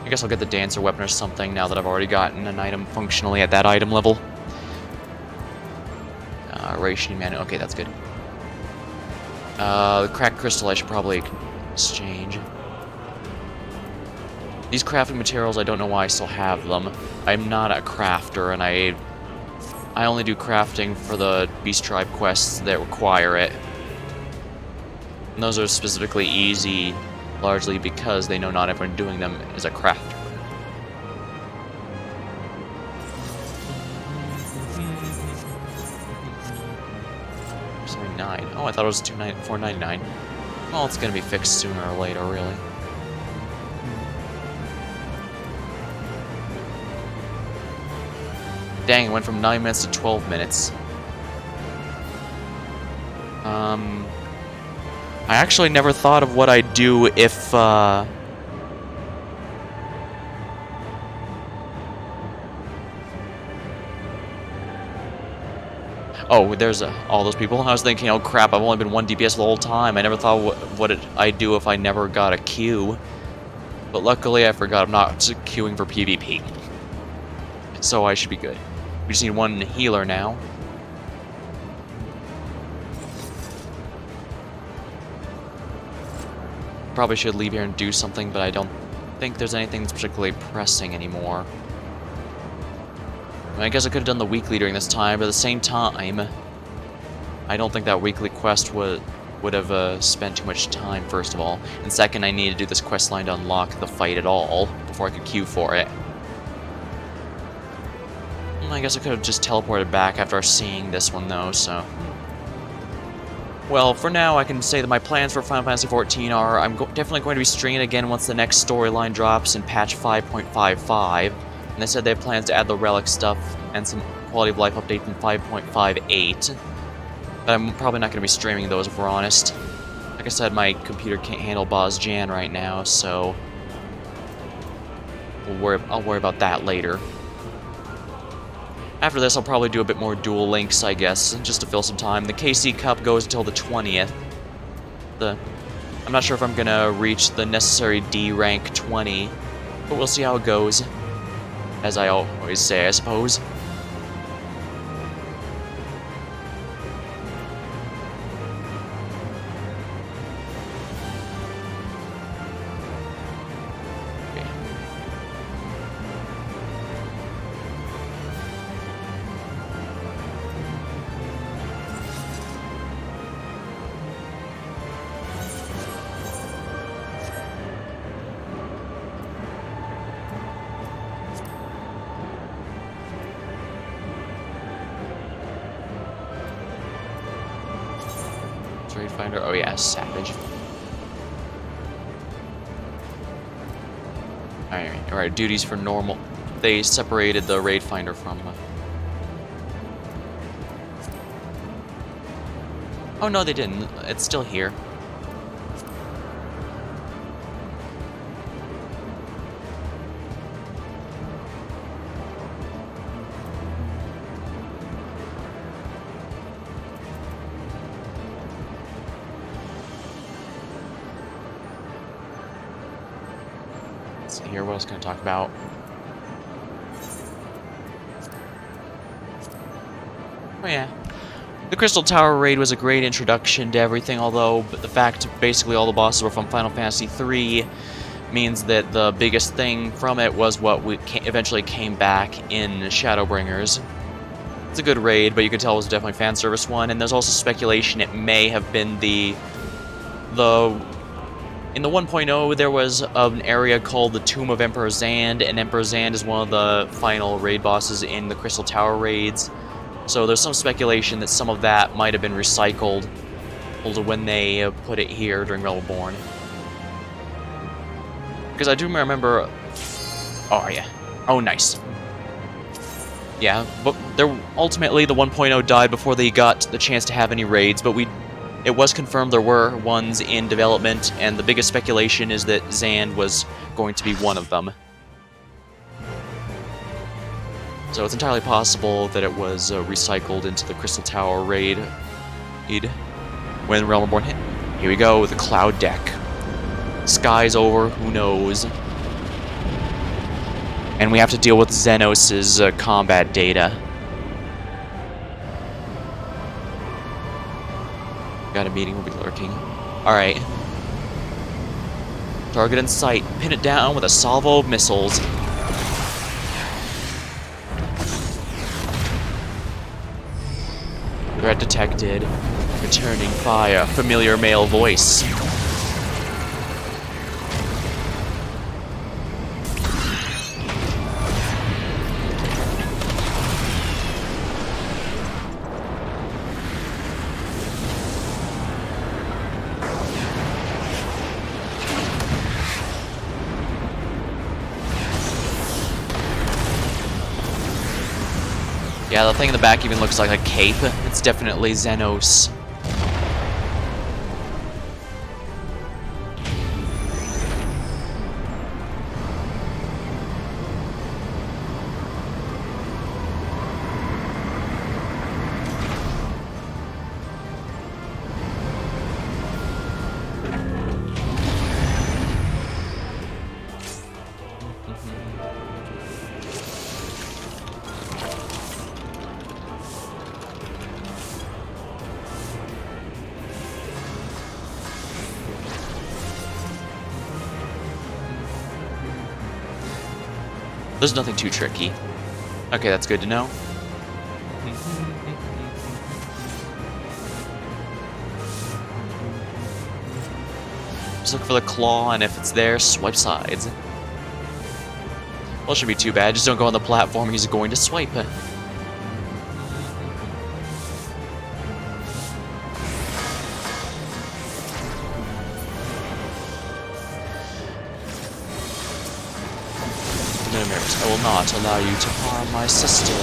I guess I'll get the Dancer weapon or something now that I've already gotten an item functionally at that item level. Rationing manual. Okay, that's good. The cracked crystal I should probably exchange. These crafting materials, I don't know why I still have them. I'm not a crafter, and I only do crafting for the Beast Tribe quests that require it. And those are specifically easy, largely because they know not everyone doing them is a crafter. $9. Oh, I thought it was $4.99. Well, it's gonna be fixed sooner or later, really. Dang, it went from 9 minutes to 12 minutes. I actually never thought of what I'd do if, Oh, there's all those people. I was thinking, oh crap, I've only been 1 DPS the whole time. I never thought what I'd do if I never got a queue. But luckily I forgot I'm not queuing for PvP. So I should be good. We just need 1 healer now. Probably should leave here and do something, but I don't think there's anything that's particularly pressing anymore. I guess I could have done the weekly during this time, but at the same time, I don't think that weekly quest would have spent too much time, first of all. And second, I need to do this quest line to unlock the fight at all before I could queue for it. I guess I could have just teleported back after seeing this one, though, so... Well, for now, I can say that my plans for Final Fantasy XIV are I'm definitely going to be streaming again once the next storyline drops in patch 5.55. And they said they have plans to add the relic stuff and some quality of life updates in 5.58. But I'm probably not going to be streaming those if we're honest. Like I said, my computer can't handle Boz Jan right now, so I'll worry about that later. After this, I'll probably do a bit more Duel Links, I guess, just to fill some time. The KC Cup goes until the 20th. I'm not sure if I'm going to reach the necessary D rank 20, but we'll see how it goes. As I always say, I suppose. Raid Finder. Oh yeah, Savage. Alright, duties for normal. They separated the Raid Finder from... Oh no, they didn't. It's still here. Here, what else can I talk about? Oh yeah. The Crystal Tower raid was a great introduction to everything, although the fact basically all the bosses were from Final Fantasy III means that the biggest thing from it was what eventually came back in Shadowbringers. It's a good raid, but you could tell it was definitely a fan service one, and there's also speculation it may have been in the 1.0, there was an area called the Tomb of Emperor Zand, and Emperor Zand is one of the final raid bosses in the Crystal Tower raids. So there's some speculation that some of that might have been recycled when they put it here during Realmborn. Because I do remember... Oh, yeah. Oh, nice. Yeah, but ultimately the 1.0 died before they got the chance to have any raids, but it was confirmed there were ones in development, and the biggest speculation is that Zand was going to be one of them. So it's entirely possible that it was recycled into the Crystal Tower raid when Realm Reborn hit. Here we go, the Cloud Deck. Sky's over, who knows? And we have to deal with Xenos' combat data. Got a meeting, we'll be lurking. Alright. Target in sight. Pin it down with a salvo of missiles. Threat detected. Returning fire. Familiar male voice. Yeah, the thing in the back even looks like a cape. It's definitely Xenos. There's nothing too tricky. Okay, that's good to know. Just look for the claw, and if it's there, swipe sides. Well, it shouldn't be too bad. Just don't go on the platform, he's going to swipe. I will not allow you to harm my sister.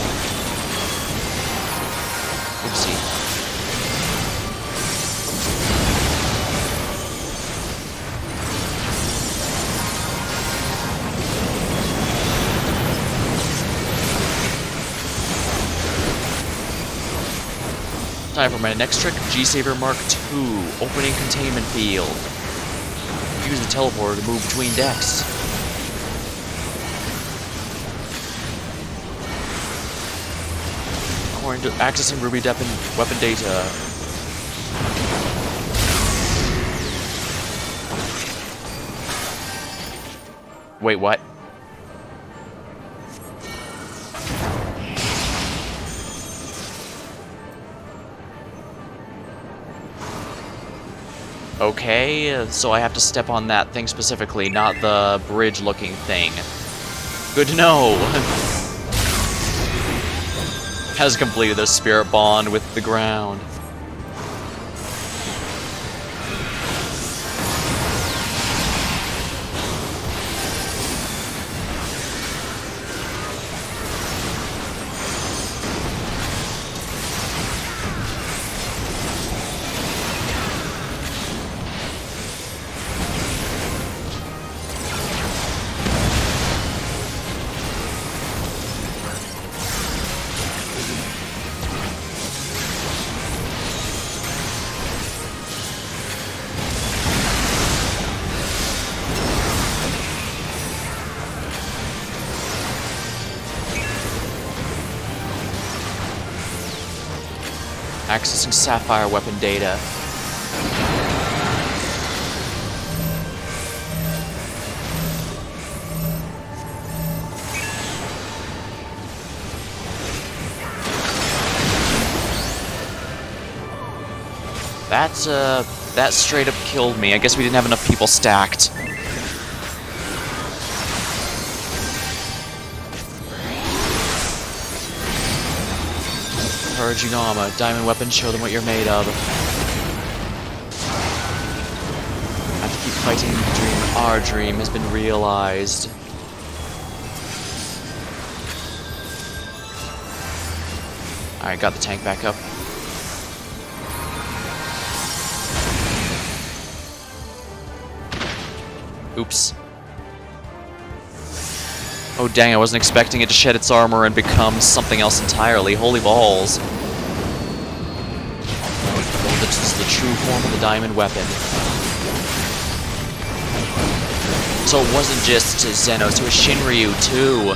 Oopsie. Time for my next trick, G-Saver Mark II, opening containment field. Use the teleporter to move between decks. Accessing Ruby weapon data. Wait, what? Okay, so I have to step on that thing specifically, not the bridge-looking thing. Good to know! Has completed the spirit bond with the ground. Accessing Sapphire weapon data. That straight up killed me. I guess we didn't have enough people stacked. Charging armor. Diamond weapons, show them what you're made of. I have to keep fighting the dream. Our dream has been realized. Alright, got the tank back up. Oops. Oh dang, I wasn't expecting it to shed its armor and become something else entirely. Holy balls. Oh, this is the true form of the diamond weapon. So it wasn't just to Zenos, it was Shinryu too.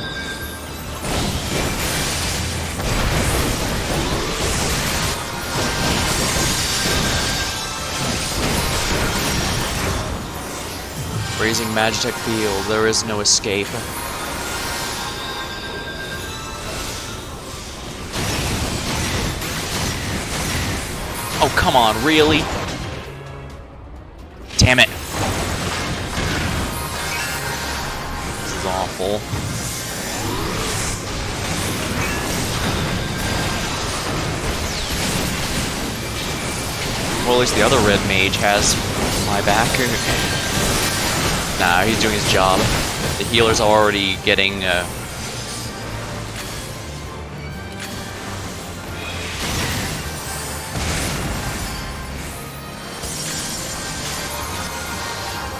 Raising Magitech Field, there is no escape. Oh, come on, really? Damn it. This is awful. Well, at least the other red mage has my back. Nah, he's doing his job. The healer's already getting,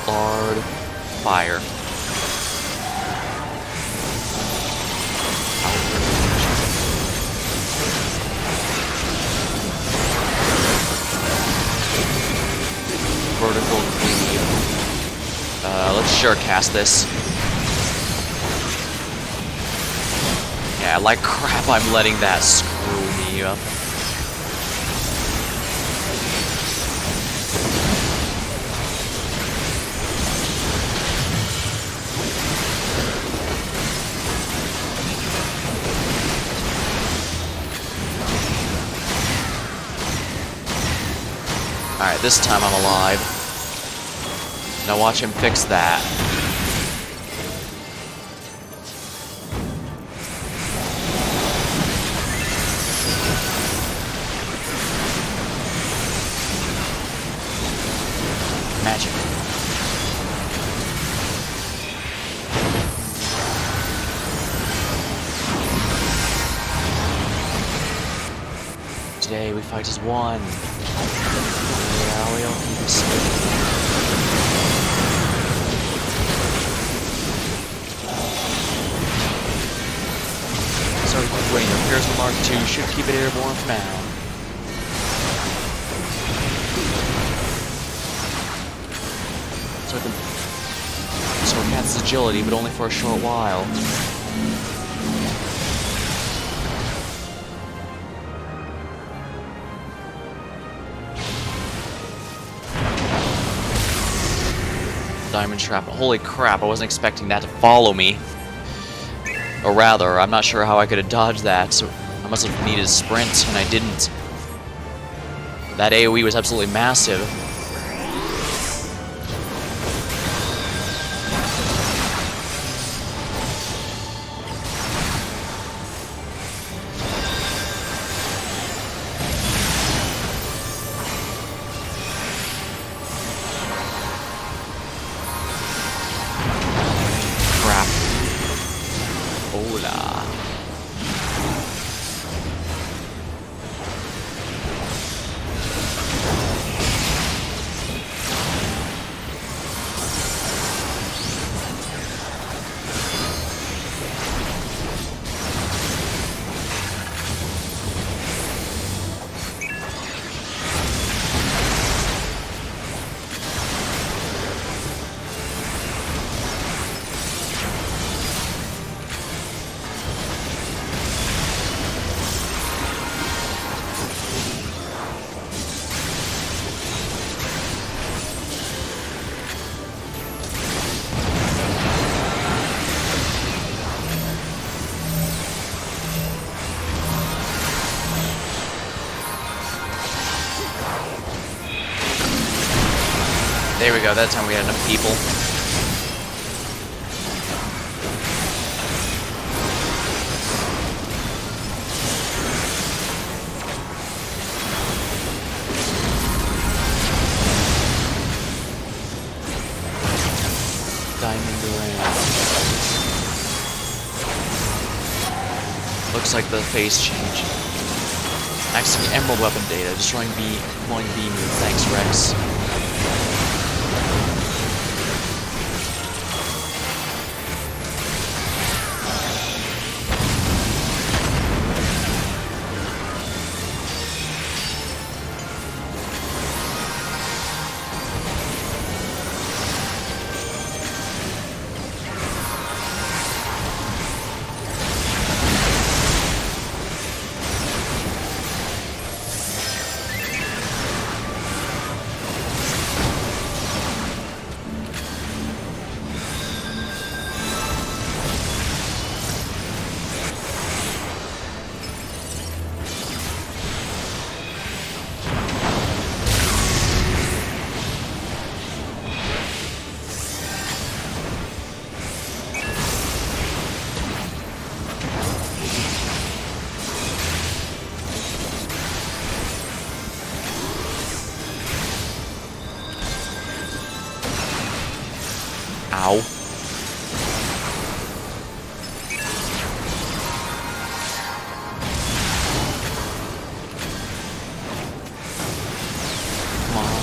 Lord fire. Vertical cleave. Let's sure cast this. Yeah, like crap, I'm letting that screw me up. Alright, this time I'm alive. Now watch him fix that. Magic. Today we fight as one. Yeah, we all keep this. Sorry, quick wait. Repairs the Mark II should keep it airborne for now. So it has its agility, but only for a short while. Diamond shrapnel. Holy crap, I wasn't expecting that to follow me. Or rather, I'm not sure how I could have dodged that, so I must have needed a sprint, and I didn't. That AoE was absolutely massive. There we go, that time we had enough people. Diamond ring. Looks like the face change. Accessing emerald weapon data. Destroying glowing beam move. Thanks, Rex. Ow. Come on.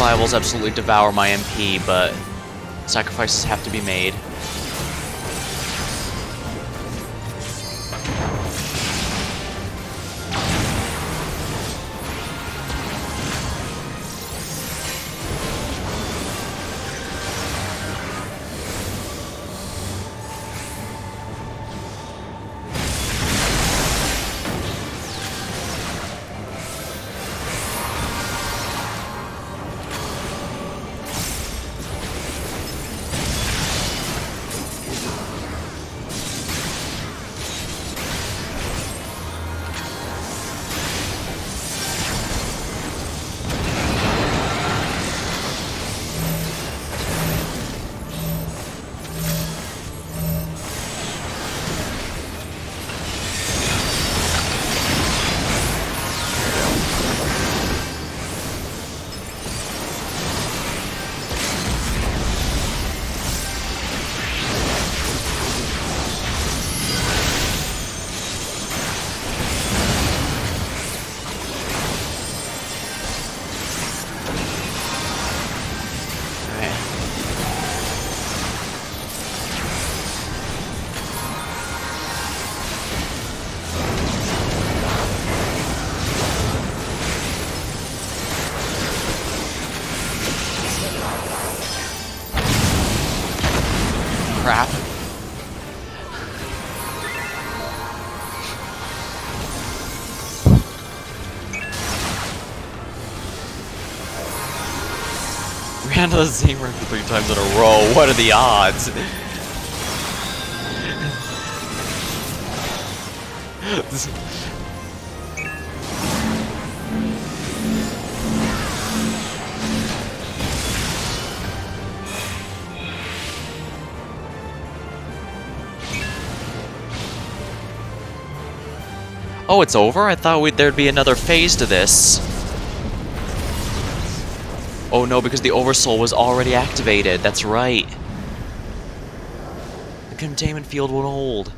Revivals absolutely devour my MP, but sacrifices have to be made. crap. Ran to the same room 3 times in a row. What are the odds? Oh, it's over? I thought there'd be another phase to this. Oh no, because the Oversoul was already activated. That's right. The containment field won't hold.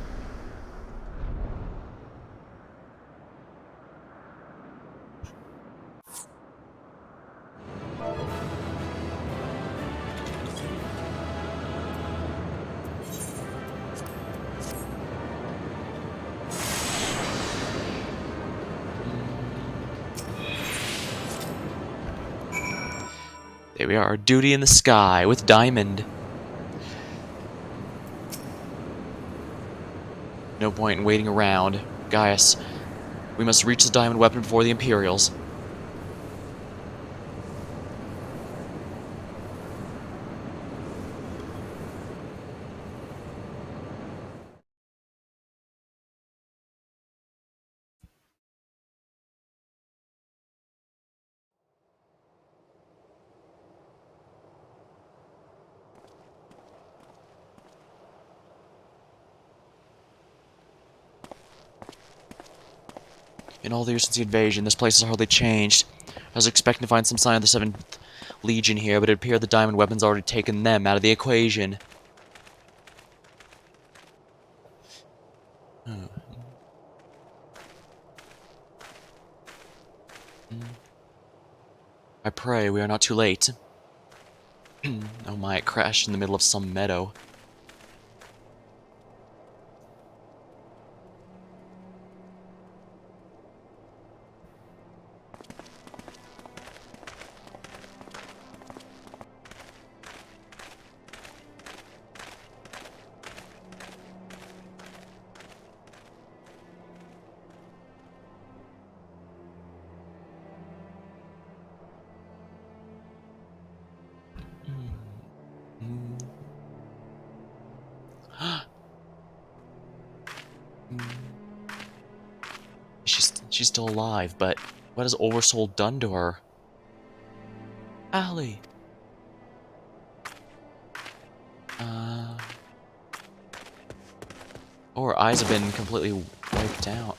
There we are, duty in the sky with Diamond. No point in waiting around. Gaius, we must reach the Diamond Weapon before the Imperials. In all the years since the invasion, this place has hardly changed. I was expecting to find some sign of the 7th Legion here, but it appeared the Diamond Weapon's already taken them out of the equation. I pray we are not too late. Oh my, it crashed in the middle of some meadow. She's still alive, but what has Oversoul done to her? Allie! Oh, her eyes have been completely wiped out.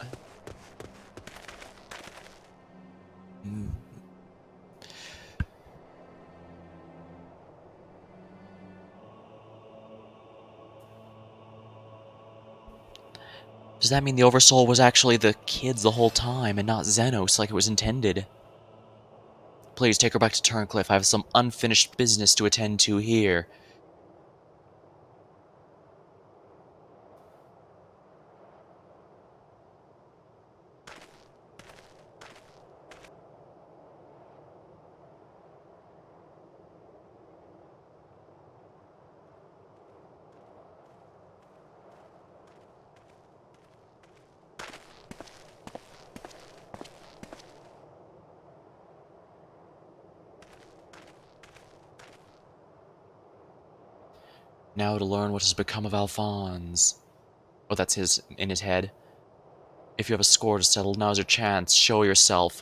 Does that mean the Oversoul was actually the kids the whole time and not Xenos like it was intended? Please take her back to Turncliffe. I have some unfinished business to attend to here. Now to learn what has become of Alphonse. Oh, that's in his head. If you have a score to settle, now's your chance. Show yourself.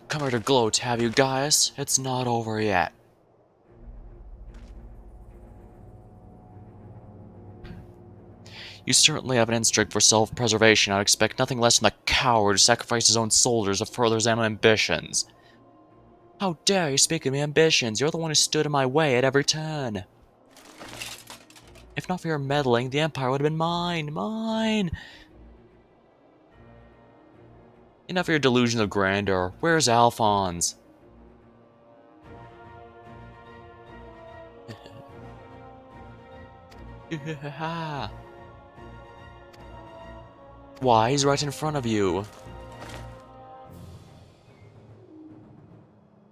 Come here to gloat, have you, Gaius? It's not over yet. You certainly have an instinct for self-preservation. I'd expect nothing less than a coward to sacrifice his own soldiers to further his own ambitions. How dare you speak of my ambitions? You're the one who stood in my way at every turn. If not for your meddling, the Empire would have been mine. Mine! Enough of your delusions of grandeur. Where's Alphonse? Why? He's right in front of you.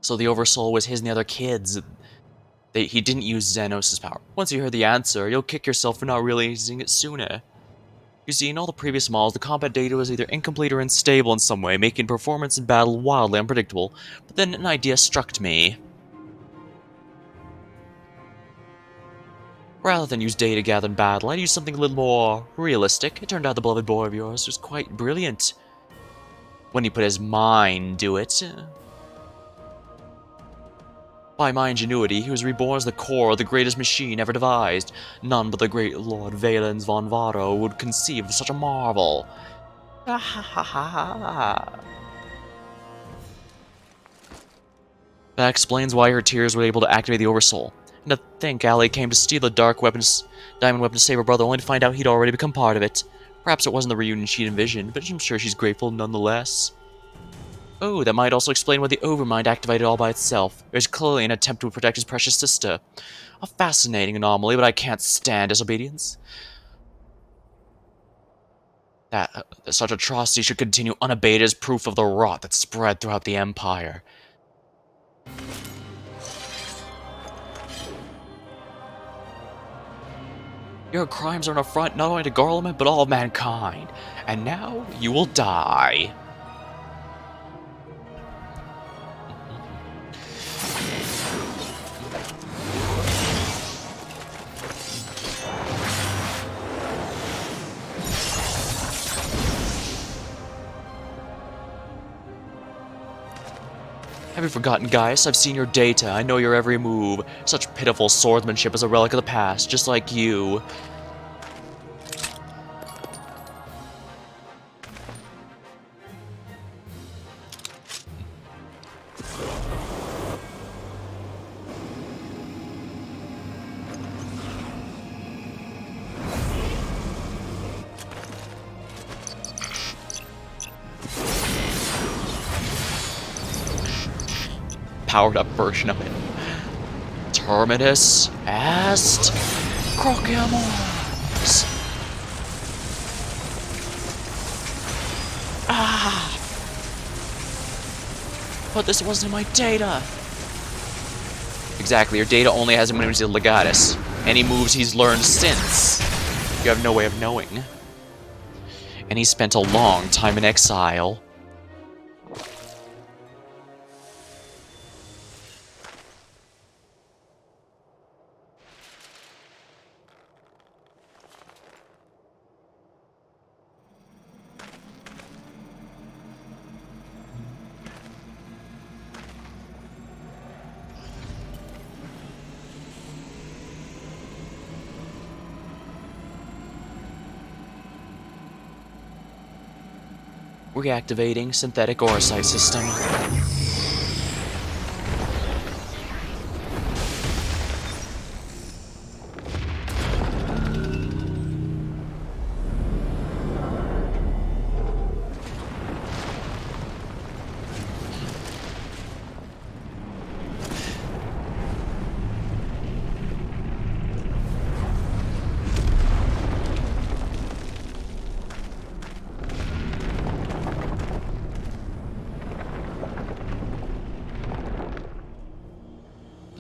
So the Oversoul was his and the other kids. He didn't use Xenos' power. Once you hear the answer, you'll kick yourself for not realizing it sooner. You see, in all the previous models, the combat data was either incomplete or unstable in some way, making performance in battle wildly unpredictable. But then an idea struck me. Rather than use data gathered in battle, I'd use something a little more realistic. It turned out the beloved boy of yours was quite brilliant when he put his mind to it. By my ingenuity, he was reborn as the core of the greatest machine ever devised. None but the great Lord Valens von Vado would conceive of such a marvel. Ah ha ha ha ha. That explains why her tears were able to activate the Oversoul. And to think Ali came to steal the diamond weapon to save her brother, only to find out he'd already become part of it. Perhaps it wasn't the reunion she'd envisioned, but I'm sure she's grateful nonetheless. Oh, that might also explain why the Overmind activated all by itself. It was clearly an attempt to protect his precious sister. A fascinating anomaly, but I can't stand disobedience. That such atrocity should continue unabated is proof of the rot that spread throughout the Empire. Your crimes are an affront not only to Garlemald, but all of mankind. And now, you will die. Have you forgotten, Gaius? I've seen your data. I know your every move. Such pitiful swordsmanship is a relic of the past, just like you. Powered up version of it. Terminus Est Croquemores. Ah! But this wasn't my data. Exactly, your data only has him when he's a Legatus. Any moves he's learned since, you have no way of knowing. And he spent a long time in exile. Reactivating synthetic Orosite system.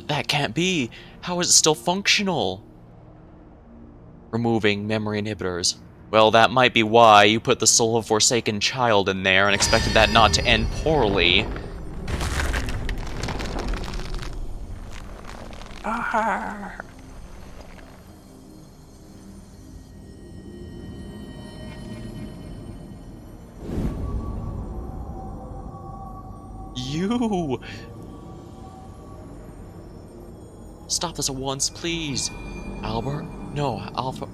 That can't be. How is it still functional? Removing memory inhibitors. Well, that might be why you put the soul of a forsaken child in there and expected that not to end poorly. Ah. You! Stop this at once, please. Albert? No, Alpha.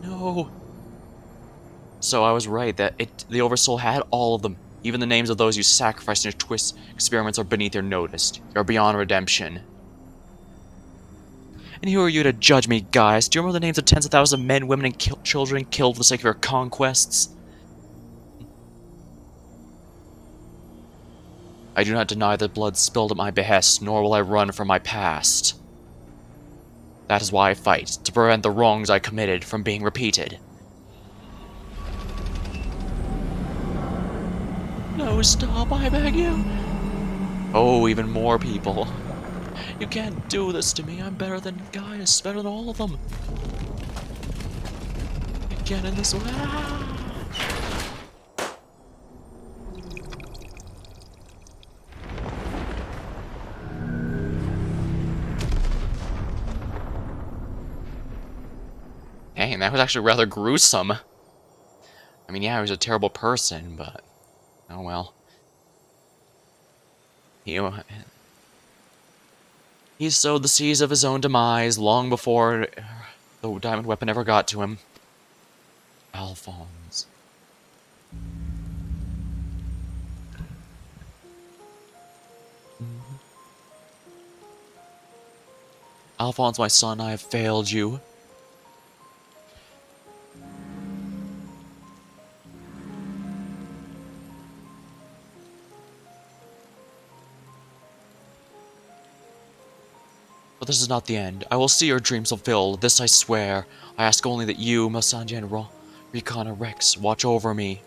No. So I was right, the Oversoul had all of them. Even the names of those you sacrificed in your twist experiments are beneath your notice. You're beyond redemption. And who are you to judge me, guys? Do you remember the names of tens of thousands of men, women, and children killed for the sake of your conquests? I do not deny the blood spilled at my behest, nor will I run from my past. That is why I fight, to prevent the wrongs I committed from being repeated. No, stop, I beg you. Oh, even more people. You can't do this to me. I'm better than Gaius, better than all of them. Again in this way. Ah! Dang, that was actually rather gruesome. I mean, yeah, he was a terrible person, but oh well. He, he sowed the seeds of his own demise long before the diamond weapon ever got to him. Alphonse. Alphonse, my son, I have failed you. But this is not the end. I will see your dreams fulfilled, this I swear. I ask only that you, Masanja and Rikana Rex, watch over me.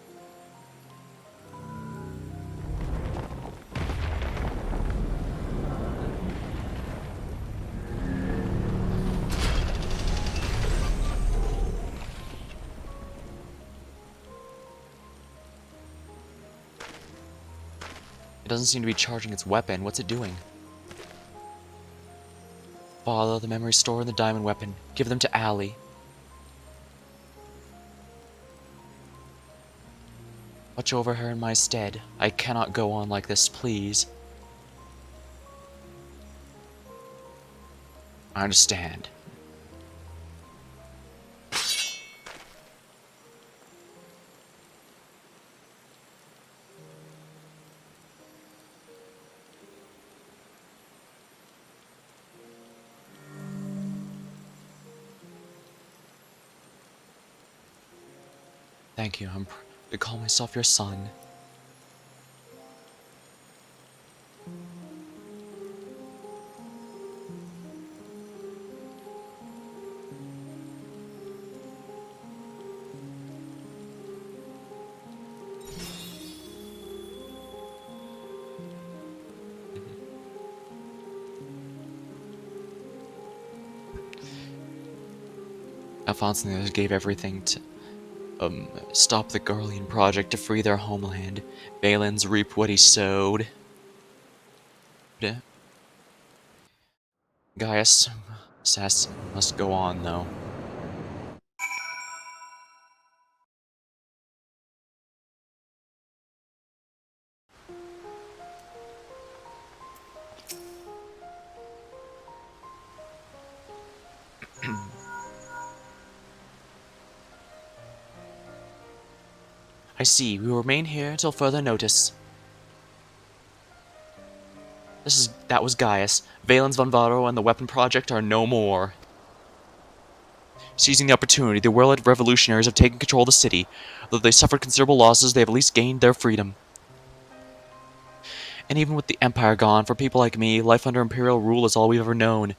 It doesn't seem to be charging its weapon. What's it doing? Father, the memory store and the diamond weapon. Give them to Allie. Watch over her in my stead. I cannot go on like this, please. I understand. Thank you. I'm proud to call myself your son. Alphonse and the others gave everything to stop the Garlean project to free their homeland. Valen's reaped what he sowed. Gaius must go on, though. I see. We will remain here until further notice. That was Gaius. Valens von Varo and the weapon project are no more. Seizing the opportunity, the Warlord revolutionaries have taken control of the city. Though they suffered considerable losses, they have at least gained their freedom. And even with the Empire gone, for people like me, life under Imperial rule is all we've ever known.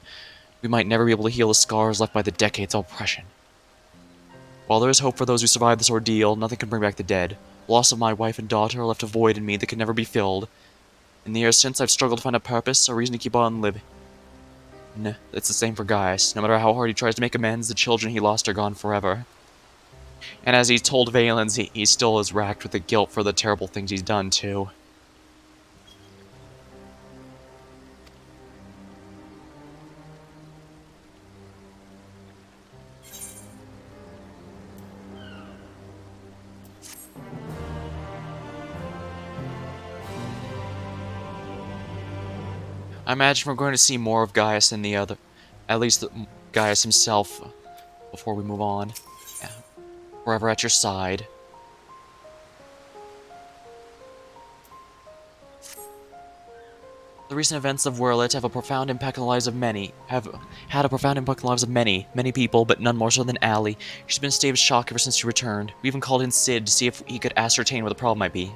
We might never be able to heal the scars left by the decades of oppression. While there is hope for those who survive this ordeal, nothing can bring back the dead. The loss of my wife and daughter left a void in me that can never be filled. In the years since, I've struggled to find a purpose, a reason to keep on living. It's the same for Gaius. No matter how hard he tries to make amends, the children he lost are gone forever. And as he told Valens, he still is racked with the guilt for the terrible things he's done, too. I imagine we're going to see more of Gaius than the other. At least Gaius himself, before we move on. Yeah. Forever at your side. The recent events of Werlit have a profound impact on the lives of many. Have had a profound impact on the lives of many people, but none more so than Allie. She's been in a state of shock ever since she returned. We even called in Sid to see if he could ascertain what the problem might be.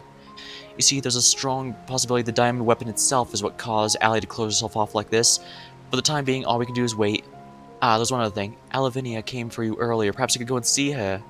You see, there's a strong possibility the diamond weapon itself is what caused Allie to close herself off like this. For the time being, all we can do is wait. Ah, there's one other thing. Alavinia came for you earlier. Perhaps you could go and see her.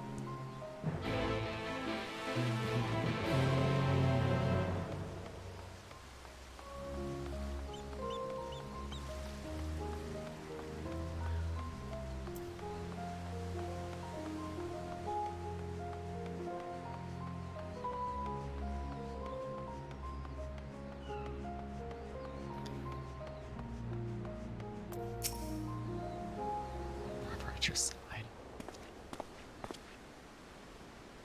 at your side.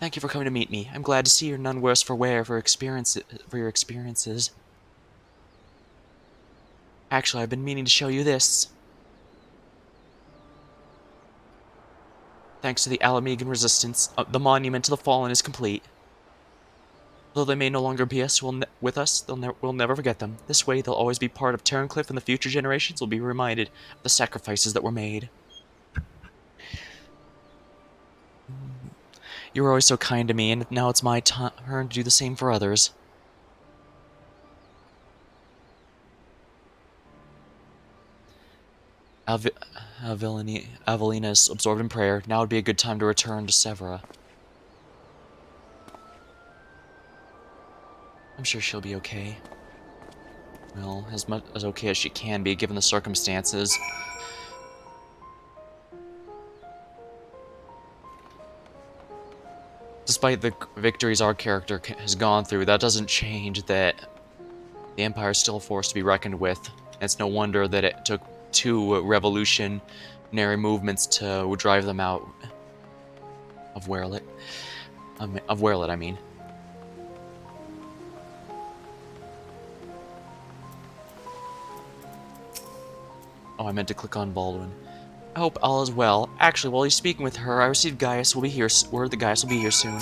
Thank you for coming to meet me. I'm glad to see you're none worse for wear for your experiences. Actually, I've been meaning to show you this. Thanks to the Alamegan resistance, the monument to the fallen is complete. Though they may no longer be with us, we'll never forget them. This way, they'll always be part of Turncliffe, and the future generations will be reminded of the sacrifices that were made. You were always so kind to me, and now it's my turn to do the same for others. Avelina is absorbed in prayer. Now would be a good time to return to Severa. I'm sure she'll be okay. Well, as much as okay as she can be, given the circumstances. Despite the victories our character has gone through, that doesn't change that the Empire is still a force to be reckoned with. And it's no wonder that it took 2 revolutionary movements to drive them out of Werlet. I mean. Oh, I meant to click on Baldwin. I hope all is well. Actually, while he's speaking with her, I received word that Gaius will be here soon.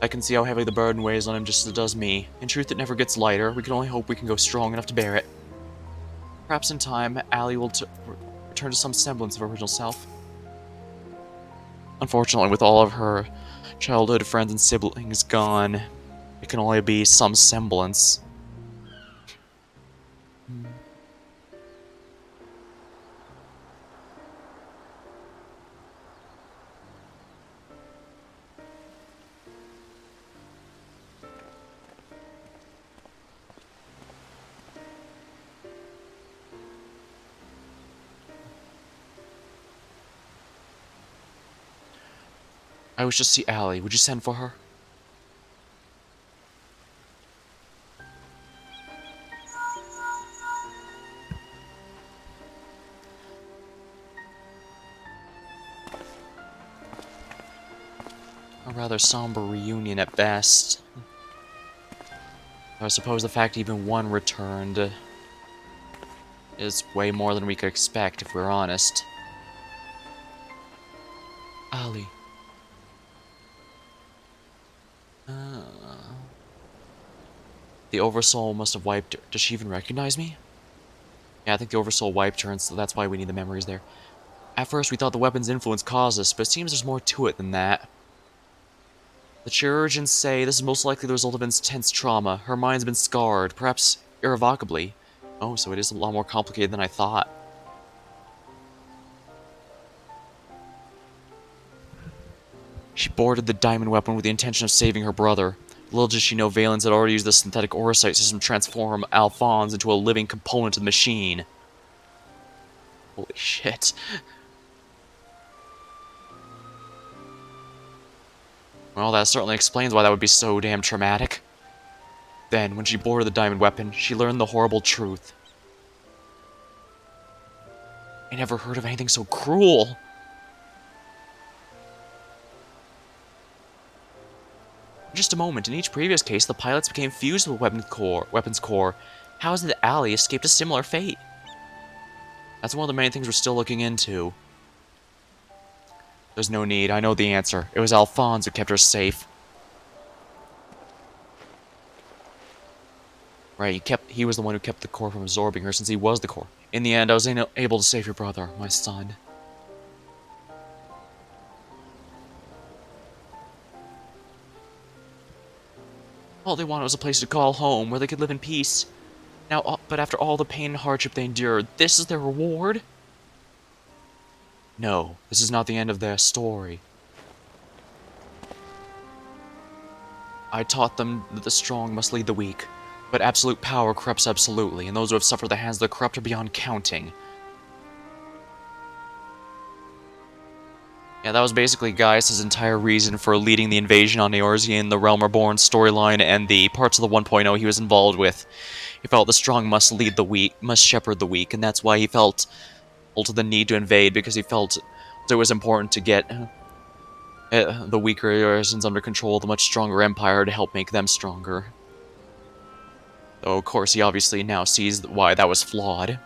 I can see how heavy the burden weighs on him just as it does me. In truth, it never gets lighter. We can only hope we can go strong enough to bear it. Perhaps in time, Allie will return to some semblance of her original self. Unfortunately, with all of her childhood friends and siblings gone, it can only be some semblance. I wish to see Allie. Would you send for her? A rather somber reunion at best. I suppose the fact even one returned is way more than we could expect, if we're honest. Allie. The Oversoul must have wiped her. Does she even recognize me? Yeah, I think the Oversoul wiped her, and so that's why we need the memories there. At first, we thought the weapon's influence caused this, but it seems there's more to it than that. The chirurgeons say this is most likely the result of intense trauma. Her mind's been scarred, perhaps irrevocably. Oh, so it is a lot more complicated than I thought. She boarded the diamond weapon with the intention of saving her brother. Little did she know Valens had already used the synthetic Orosite system to transform Alphonse into a living component of the machine. Holy shit. Well, that certainly explains why that would be so damn traumatic. Then, when she boarded the diamond weapon, she learned the horrible truth. I never heard of anything so cruel. Just a moment, in each previous case, the pilots became fused with the weapons core. How is it that Allie escaped a similar fate? That's one of the many things we're still looking into. There's no need, I know the answer. It was Alphonse who kept her safe. Right, he was the one who kept the core from absorbing her since he was the core. In the end, I was able to save your brother, my son. All they wanted was a place to call home, where they could live in peace. Now, but after all the pain and hardship they endured, this is their reward? No, this is not the end of their story. I taught them that the strong must lead the weak, but absolute power corrupts absolutely, and those who have suffered the hands of the corrupt are beyond counting. Yeah, that was basically Gaius' entire reason for leading the invasion on Eorzean, the Realm Reborn storyline, and the parts of the 1.0 he was involved with. He felt the strong must lead the weak, must shepherd the weak, and that's why he felt to the need to invade because he felt it was important to get the weaker Erisans under control of the much stronger empire to help make them stronger. Though, of course, he obviously now sees why that was flawed.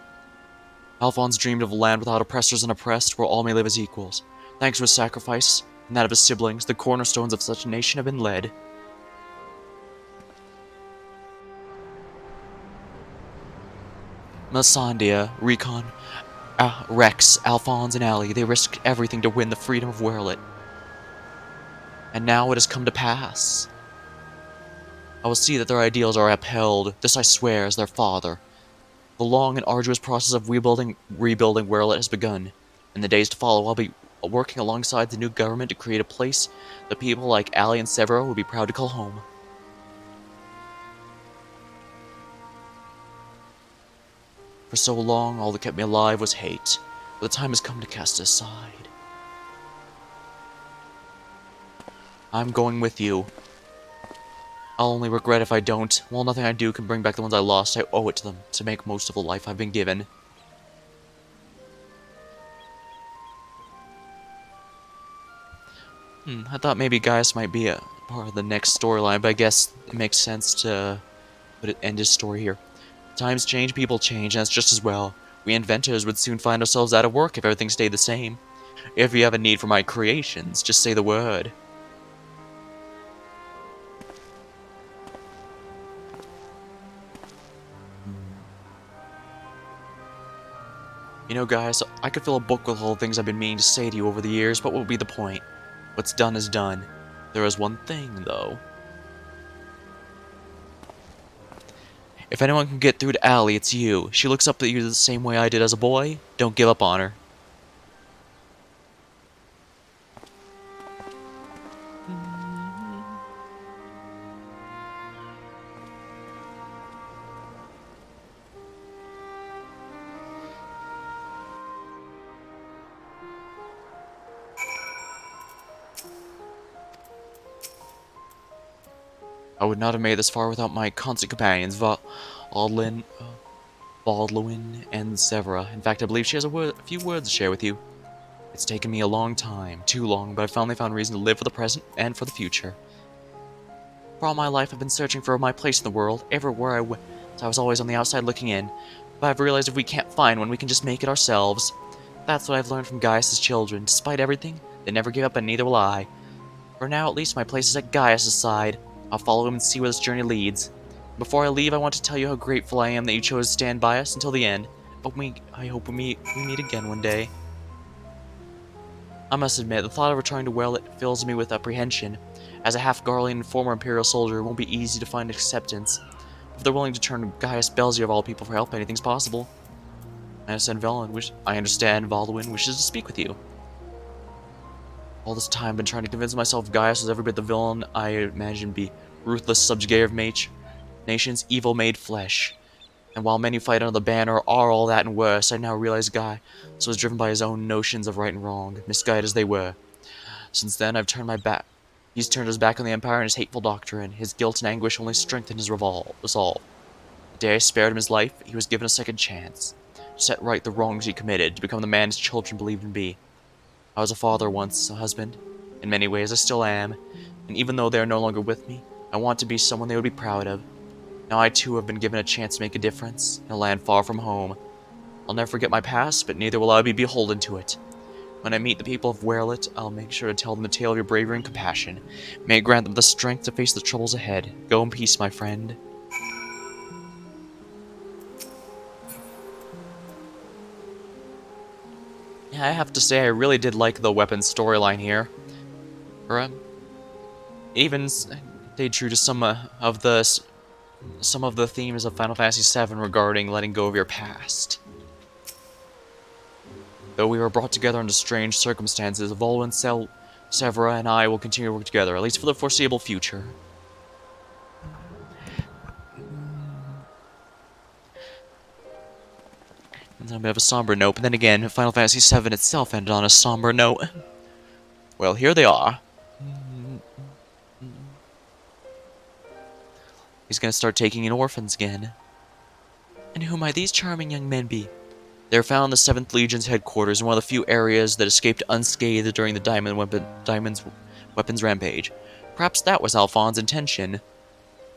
Alphonse dreamed of a land without oppressors and oppressed, where all may live as equals. Thanks to his sacrifice, and that of his siblings, the cornerstones of such a nation have been laid. Massandia, Recon, Rex, Alphonse, and Ali, they risked everything to win the freedom of Werlet. And now it has come to pass. I will see that their ideals are upheld. This I swear as their father. The long and arduous process of rebuilding Werlet has begun. In the days to follow, I'll be working alongside the new government to create a place that people like Ali and Severo will be proud to call home. For so long, all that kept me alive was hate, but the time has come to cast it aside. I'm going with you. I'll only regret if I don't. While nothing I do can bring back the ones I lost, I owe it to them to make most of the life I've been given. I thought maybe Gaius might be a part of the next storyline, but I guess it makes sense to end his story here. Times change, people change, and that's just as well. We inventors would soon find ourselves out of work if everything stayed the same. If you have a need for my creations, just say the word. You know, guys, I could fill a book with all the things I've been meaning to say to you over the years, but what would be the point? What's done is done. There is one thing, though. If anyone can get through to Allie, it's you. She looks up at you the same way I did as a boy. Don't give up on her. I would not have made this far without my constant companions, Valdlin, Baldwin, and Severa. In fact, I believe she has a few words to share with you. It's taken me a long time, too long, but I finally found reason to live for the present and for the future. For all my life, I've been searching for my place in the world. Everywhere I went, I was always on the outside looking in. But I've realized if we can't find one, we can just make it ourselves. That's what I've learned from Gaius' children. Despite everything, they never give up, and neither will I. For now, at least, my place is at Gaius' side. I'll follow him and see where this journey leads. Before I leave, I want to tell you how grateful I am that you chose to stand by us until the end. I hope we meet again one day. I must admit, the thought of returning to Werlet fills me with apprehension. As a half-Garlean and former Imperial soldier, it won't be easy to find acceptance. If they're willing to turn to Gaius Belzier of all people for help, anything's possible. I understand Valduin wishes to speak with you. All this time I've been trying to convince myself Gaius was every bit the villain I imagined be. Ruthless subjugator of nations, evil made flesh. And while many who fight under the banner are all that and worse, I now realize Gaius was driven by his own notions of right and wrong, misguided as they were. Since then, I've turned my back. He's turned his back on the Empire and his hateful doctrine. His guilt and anguish only strengthened his resolve. The day I spared him his life, he was given a second chance. To set right the wrongs he committed, to become the man his children believed him to be. I was a father once, a husband. In many ways, I still am. And even though they are no longer with me, I want to be someone they would be proud of. Now I too have been given a chance to make a difference, in a land far from home. I'll never forget my past, but neither will I be beholden to it. When I meet the people of Werlet, I'll make sure to tell them the tale of your bravery and compassion. May it grant them the strength to face the troubles ahead. Go in peace, my friend. Yeah, I have to say, I really did like the weapons storyline here. Or, even stayed true to some of the themes of Final Fantasy VII regarding letting go of your past. Though we were brought together under strange circumstances, Volwyn, Severa, and I will continue to work together, at least for the foreseeable future. It's a bit of a somber note, but then again, Final Fantasy VII itself ended on a somber note. Well, here they are. He's gonna start taking in orphans again. And who might these charming young men be? They were found in the 7th Legion's headquarters in one of the few areas that escaped unscathed during the Diamond's weapons rampage. Perhaps that was Alphonse's intention.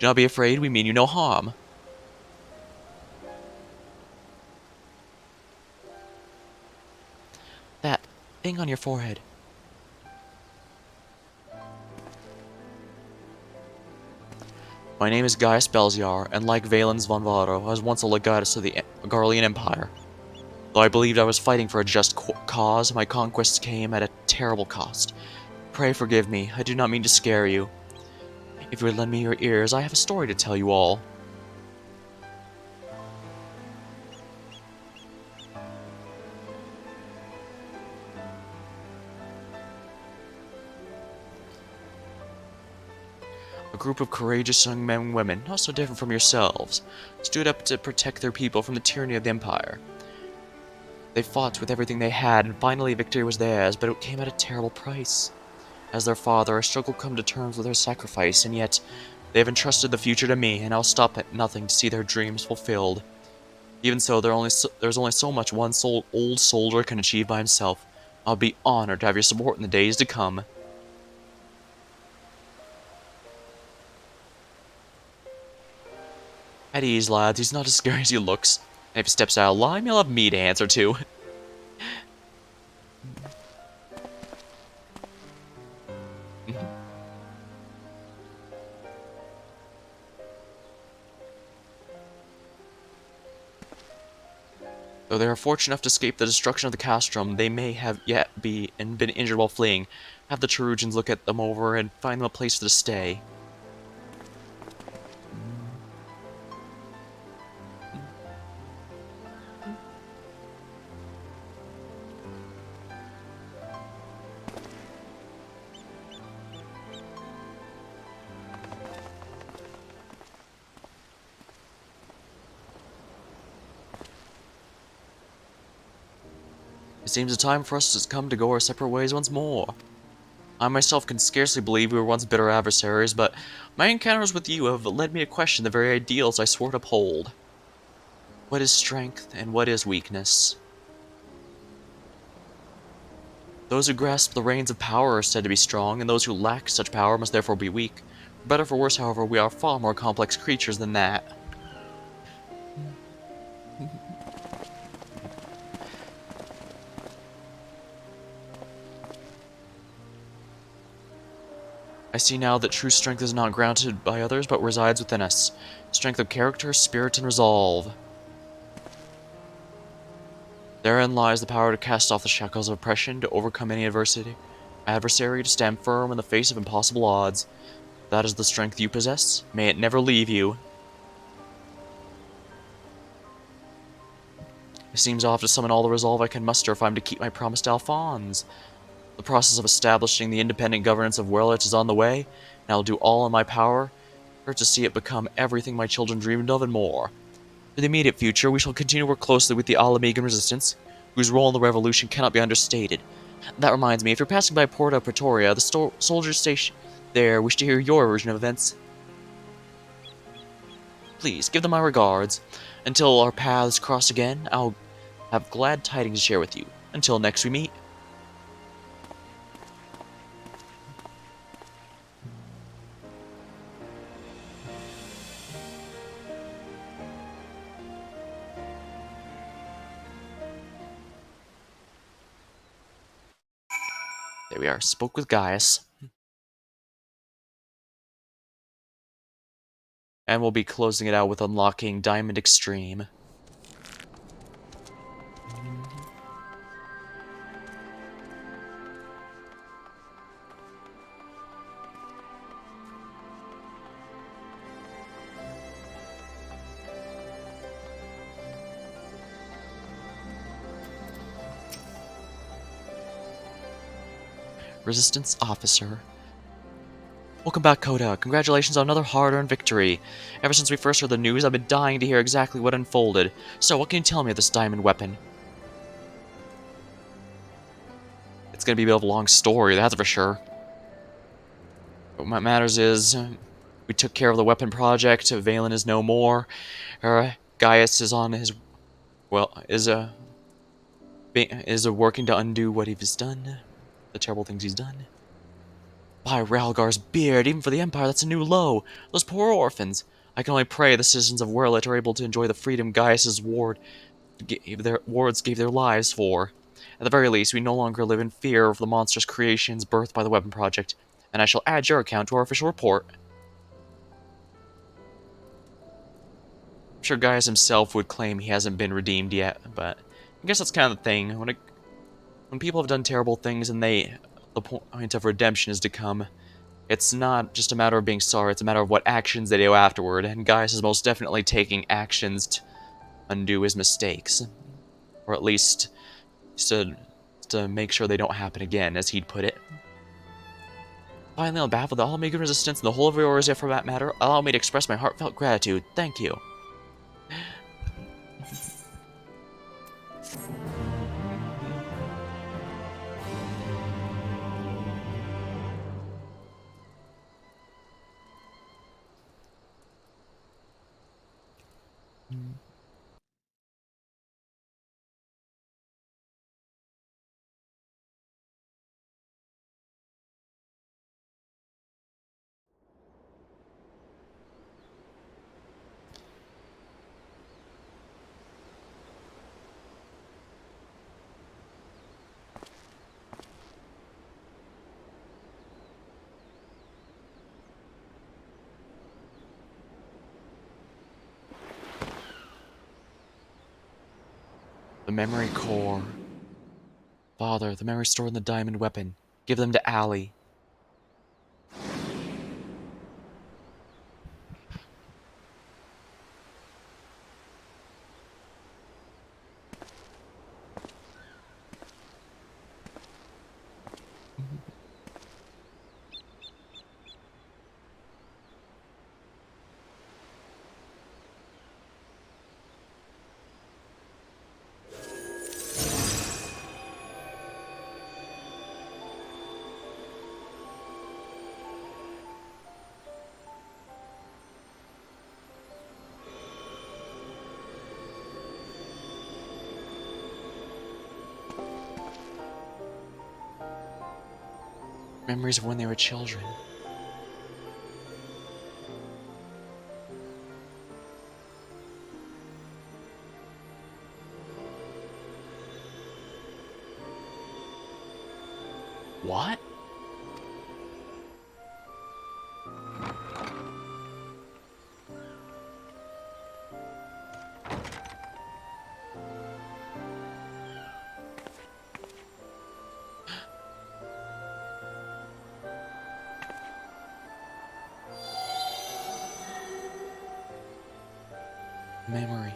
Do not be afraid, we mean you no harm. That thing on your forehead. My name is Gaius Belziar, and like Valens von Varo, I was once a legatus of the Garlean Empire. Though I believed I was fighting for a just cause, my conquests came at a terrible cost. Pray forgive me, I do not mean to scare you. If you would lend me your ears, I have a story to tell you all. A group of courageous young men and women, not so different from yourselves, stood up to protect their people from the tyranny of the Empire. They fought with everything they had, and finally victory was theirs, but it came at a terrible price. As their father, I struggle to come to terms with their sacrifice, and yet they have entrusted the future to me, and I'll stop at nothing to see their dreams fulfilled. Even so, there's only so much one old soldier can achieve by himself. I'll be honored to have your support in the days to come. At ease, lads, he's not as scary as he looks. And if he steps out of line, he'll have me to answer to. Though they are fortunate enough to escape the destruction of the castrum, they may have yet been injured while fleeing. Have the Cherugians look at them over and find them a place to stay. It seems a time for us to come to go our separate ways once more. I myself can scarcely believe we were once bitter adversaries, but my encounters with you have led me to question the very ideals I swore to uphold. What is strength, and what is weakness? Those who grasp the reins of power are said to be strong, and those who lack such power must therefore be weak. For better or for worse, however, we are far more complex creatures than that. I see now that true strength is not granted by others, but resides within us. Strength of character, spirit, and resolve. Therein lies the power to cast off the shackles of oppression, to overcome any adversary, to stand firm in the face of impossible odds. That is the strength you possess. May it never leave you. It seems I'll have to summon all the resolve I can muster if I'm to keep my promise to Alphonse. The process of establishing the independent governance of Werlich is on the way, and I'll do all in my power to see it become everything my children dreamed of and more. For the immediate future, we shall continue to work closely with the Alamegan Resistance, whose role in the revolution cannot be understated. That reminds me, if you're passing by Porta Pretoria, the soldiers stationed there wish to hear your version of events. Please, give them my regards. Until our paths cross again, I'll have glad tidings to share with you. Until next we meet. There we are. Spoke with Gaius. And we'll be closing it out with unlocking Diamond Extreme. Resistance Officer. Welcome back, Coda. Congratulations on another hard-earned victory. Ever since we first heard the news, I've been dying to hear exactly what unfolded. So, what can you tell me of this diamond weapon? It's gonna be a bit of a long story, that's for sure. But what matters is, we took care of the weapon project, Valen is no more. Gaius is on his... well, is working to undo what he's done, the terrible things he's done. By Ralgar's beard, even for the Empire, that's a new low. Those poor orphans. I can only pray the citizens of Werlet are able to enjoy the freedom Gaius's wards gave their lives for. At the very least, we no longer live in fear of the monstrous creations birthed by the Weapon Project, and I shall add your account to our official report. I'm sure Gaius himself would claim he hasn't been redeemed yet, but I guess that's kind of the thing. When people have done terrible things and the point of redemption is to come, it's not just a matter of being sorry, it's a matter of what actions they do afterward, and Gaius is most definitely taking actions to undo his mistakes. Or at least to, to make sure they don't happen again, as he'd put it. Finally, on behalf of the All-Megan Resistance and the whole of Eorzea for that matter, allow me to express my heartfelt gratitude. Thank you. The memory core. Father, the memory stored in the diamond weapon. Give them to Allie. Memories of when they were children. What? Memory.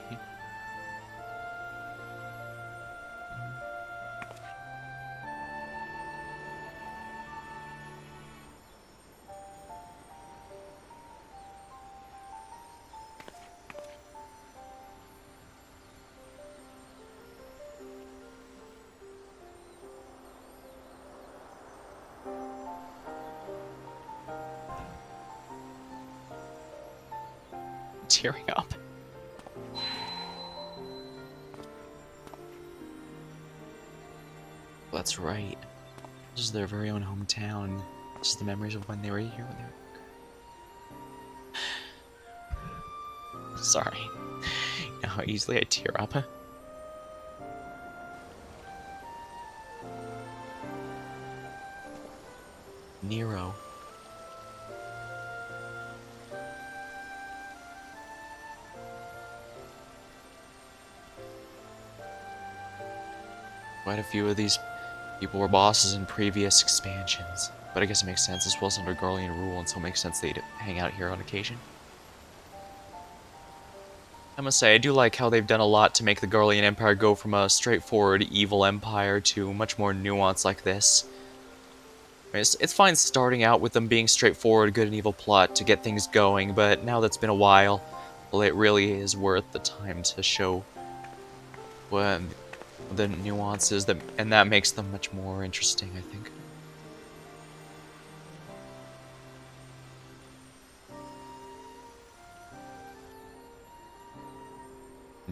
Tearing up. That's right. This is their very own hometown. This is the memories of when they were here. When they were... Sorry. You know how easily I tear up? Nero. Quite a few of these people were bosses in previous expansions. But I guess it makes sense. This was under Garlean rule, and so it makes sense they'd hang out here on occasion. I must say, I do like how they've done a lot to make the Garlean Empire go from a straightforward evil empire to much more nuance like this. I mean, it's fine starting out with them being straightforward, good and evil plot to get things going, but now that's been a while, well, it really is worth the time to show what the nuances, and that makes them much more interesting, I think.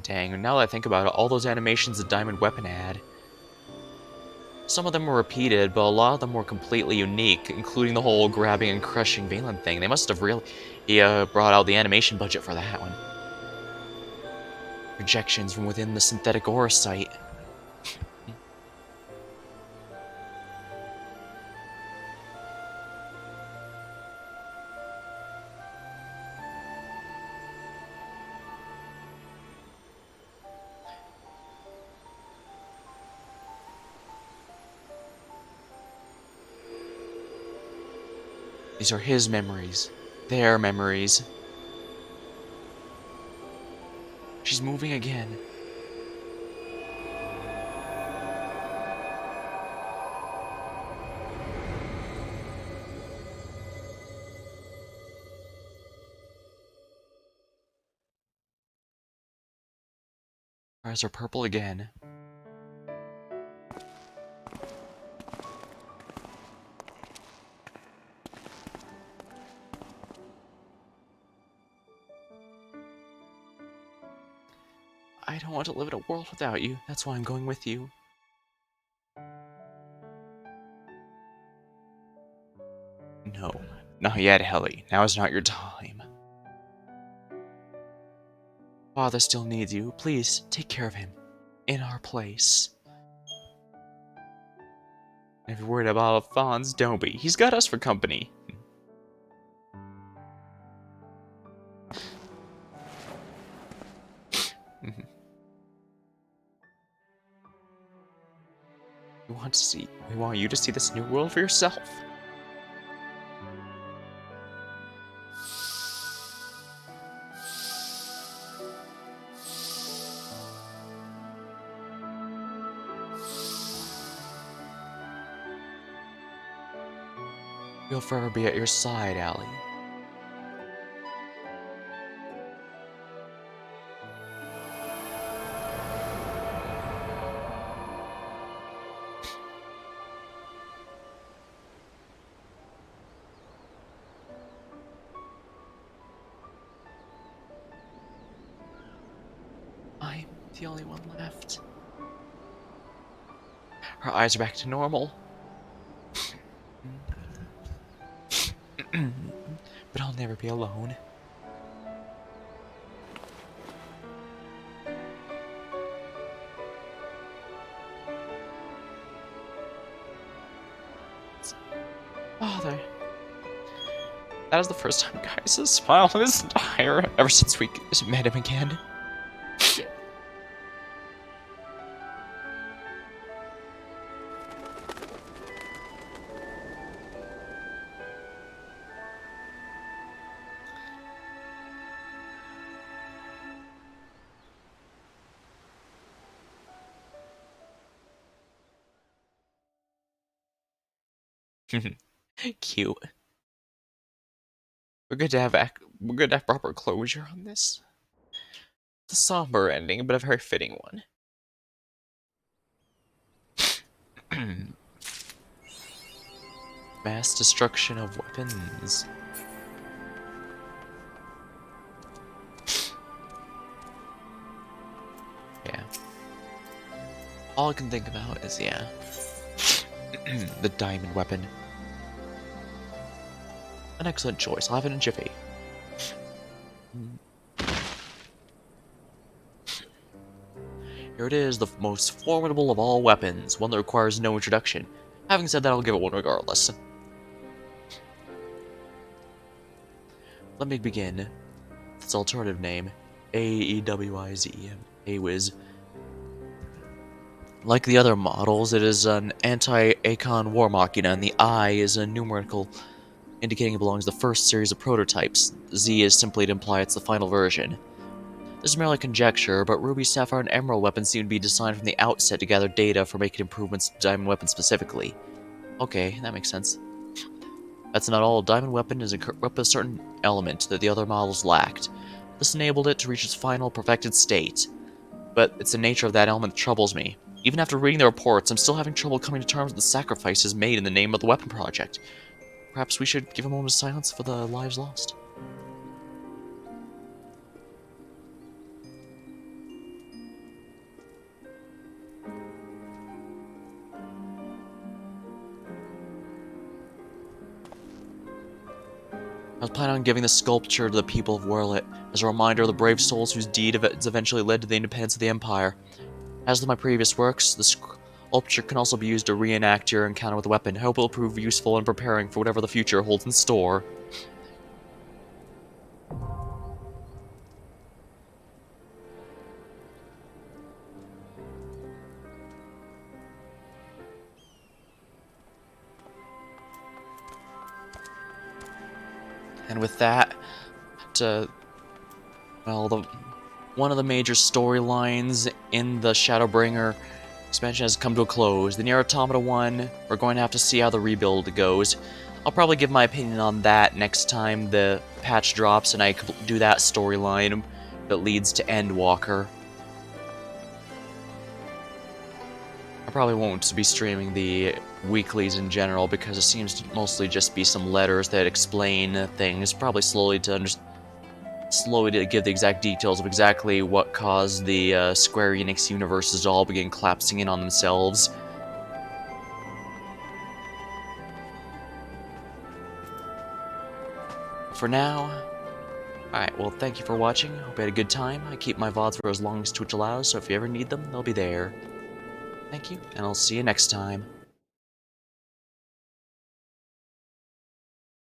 Dang, now that I think about it, all those animations the Diamond Weapon had, Some of them were repeated, but a lot of them were completely unique, including the whole grabbing and crushing Valen thing. They must have really... He brought out the animation budget for that one. Projections from within the synthetic aura site. These are his memories. Their memories. She's moving again. Her eyes are purple again. I don't want to live in a world without you. That's why I'm going with you. No, not yet, Helly. Now is not your time. Father still needs you. Please, take care of him. In our place. If you're worried about Alphonse, don't be. He's got us for company. We want you to see this new world for yourself. We'll forever be at your side, Allie. I'm the only one left. Her eyes are back to normal. But I'll never be alone. Father. That is the first time Guys has smiled on his entire ever since we met him again. Cute. We're good to have proper closure on this. It's a somber ending, but a very fitting one. Mass destruction of weapons. Yeah. All I can think about is, yeah. The diamond weapon. An excellent choice. I'll have it in jiffy. Here it is, the most formidable of all weapons, one that requires no introduction. Having said that, I'll give it one regardless. Let me begin. Its alternative name, AEWIZE, AWIZ. Like the other models, it is an anti-Acon war machina, and the I is a numerical indicating it belongs to the first series of prototypes. Z is simply to imply it's the final version. This is merely conjecture, but Ruby, Sapphire, and Emerald weapons seem to be designed from the outset to gather data for making improvements to Diamond weapons specifically. Okay, that makes sense. That's not all. Diamond weapon is equipped with a certain element that the other models lacked. This enabled it to reach its final perfected state. But it's the nature of that element that troubles me. Even after reading the reports, I'm still having trouble coming to terms with the sacrifices made in the name of the weapon project. Perhaps we should give a moment of silence for the lives lost. I was planning on giving the sculpture to the people of Werlit, as a reminder of the brave souls whose deed eventually led to the independence of the Empire. As with my previous works, the sculpture can also be used to reenact your encounter with the weapon. I hope it will prove useful in preparing for whatever the future holds in store. And with that, well, one of the major storylines in the Shadowbringer expansion has come to a close. The Nier Automata one, we're going to have to see how the rebuild goes. I'll probably give my opinion on that next time the patch drops and I do that storyline that leads to Endwalker. I probably won't be streaming the weeklies in general because it seems to mostly just be some letters that explain things, probably slowly to give the exact details of exactly what caused the Square Enix universes to all begin collapsing in on themselves. For now, alright, well, thank you for watching. Hope you had a good time. I keep my VODs for as long as Twitch allows, so if you ever need them, they'll be there. Thank you, and I'll see you next time.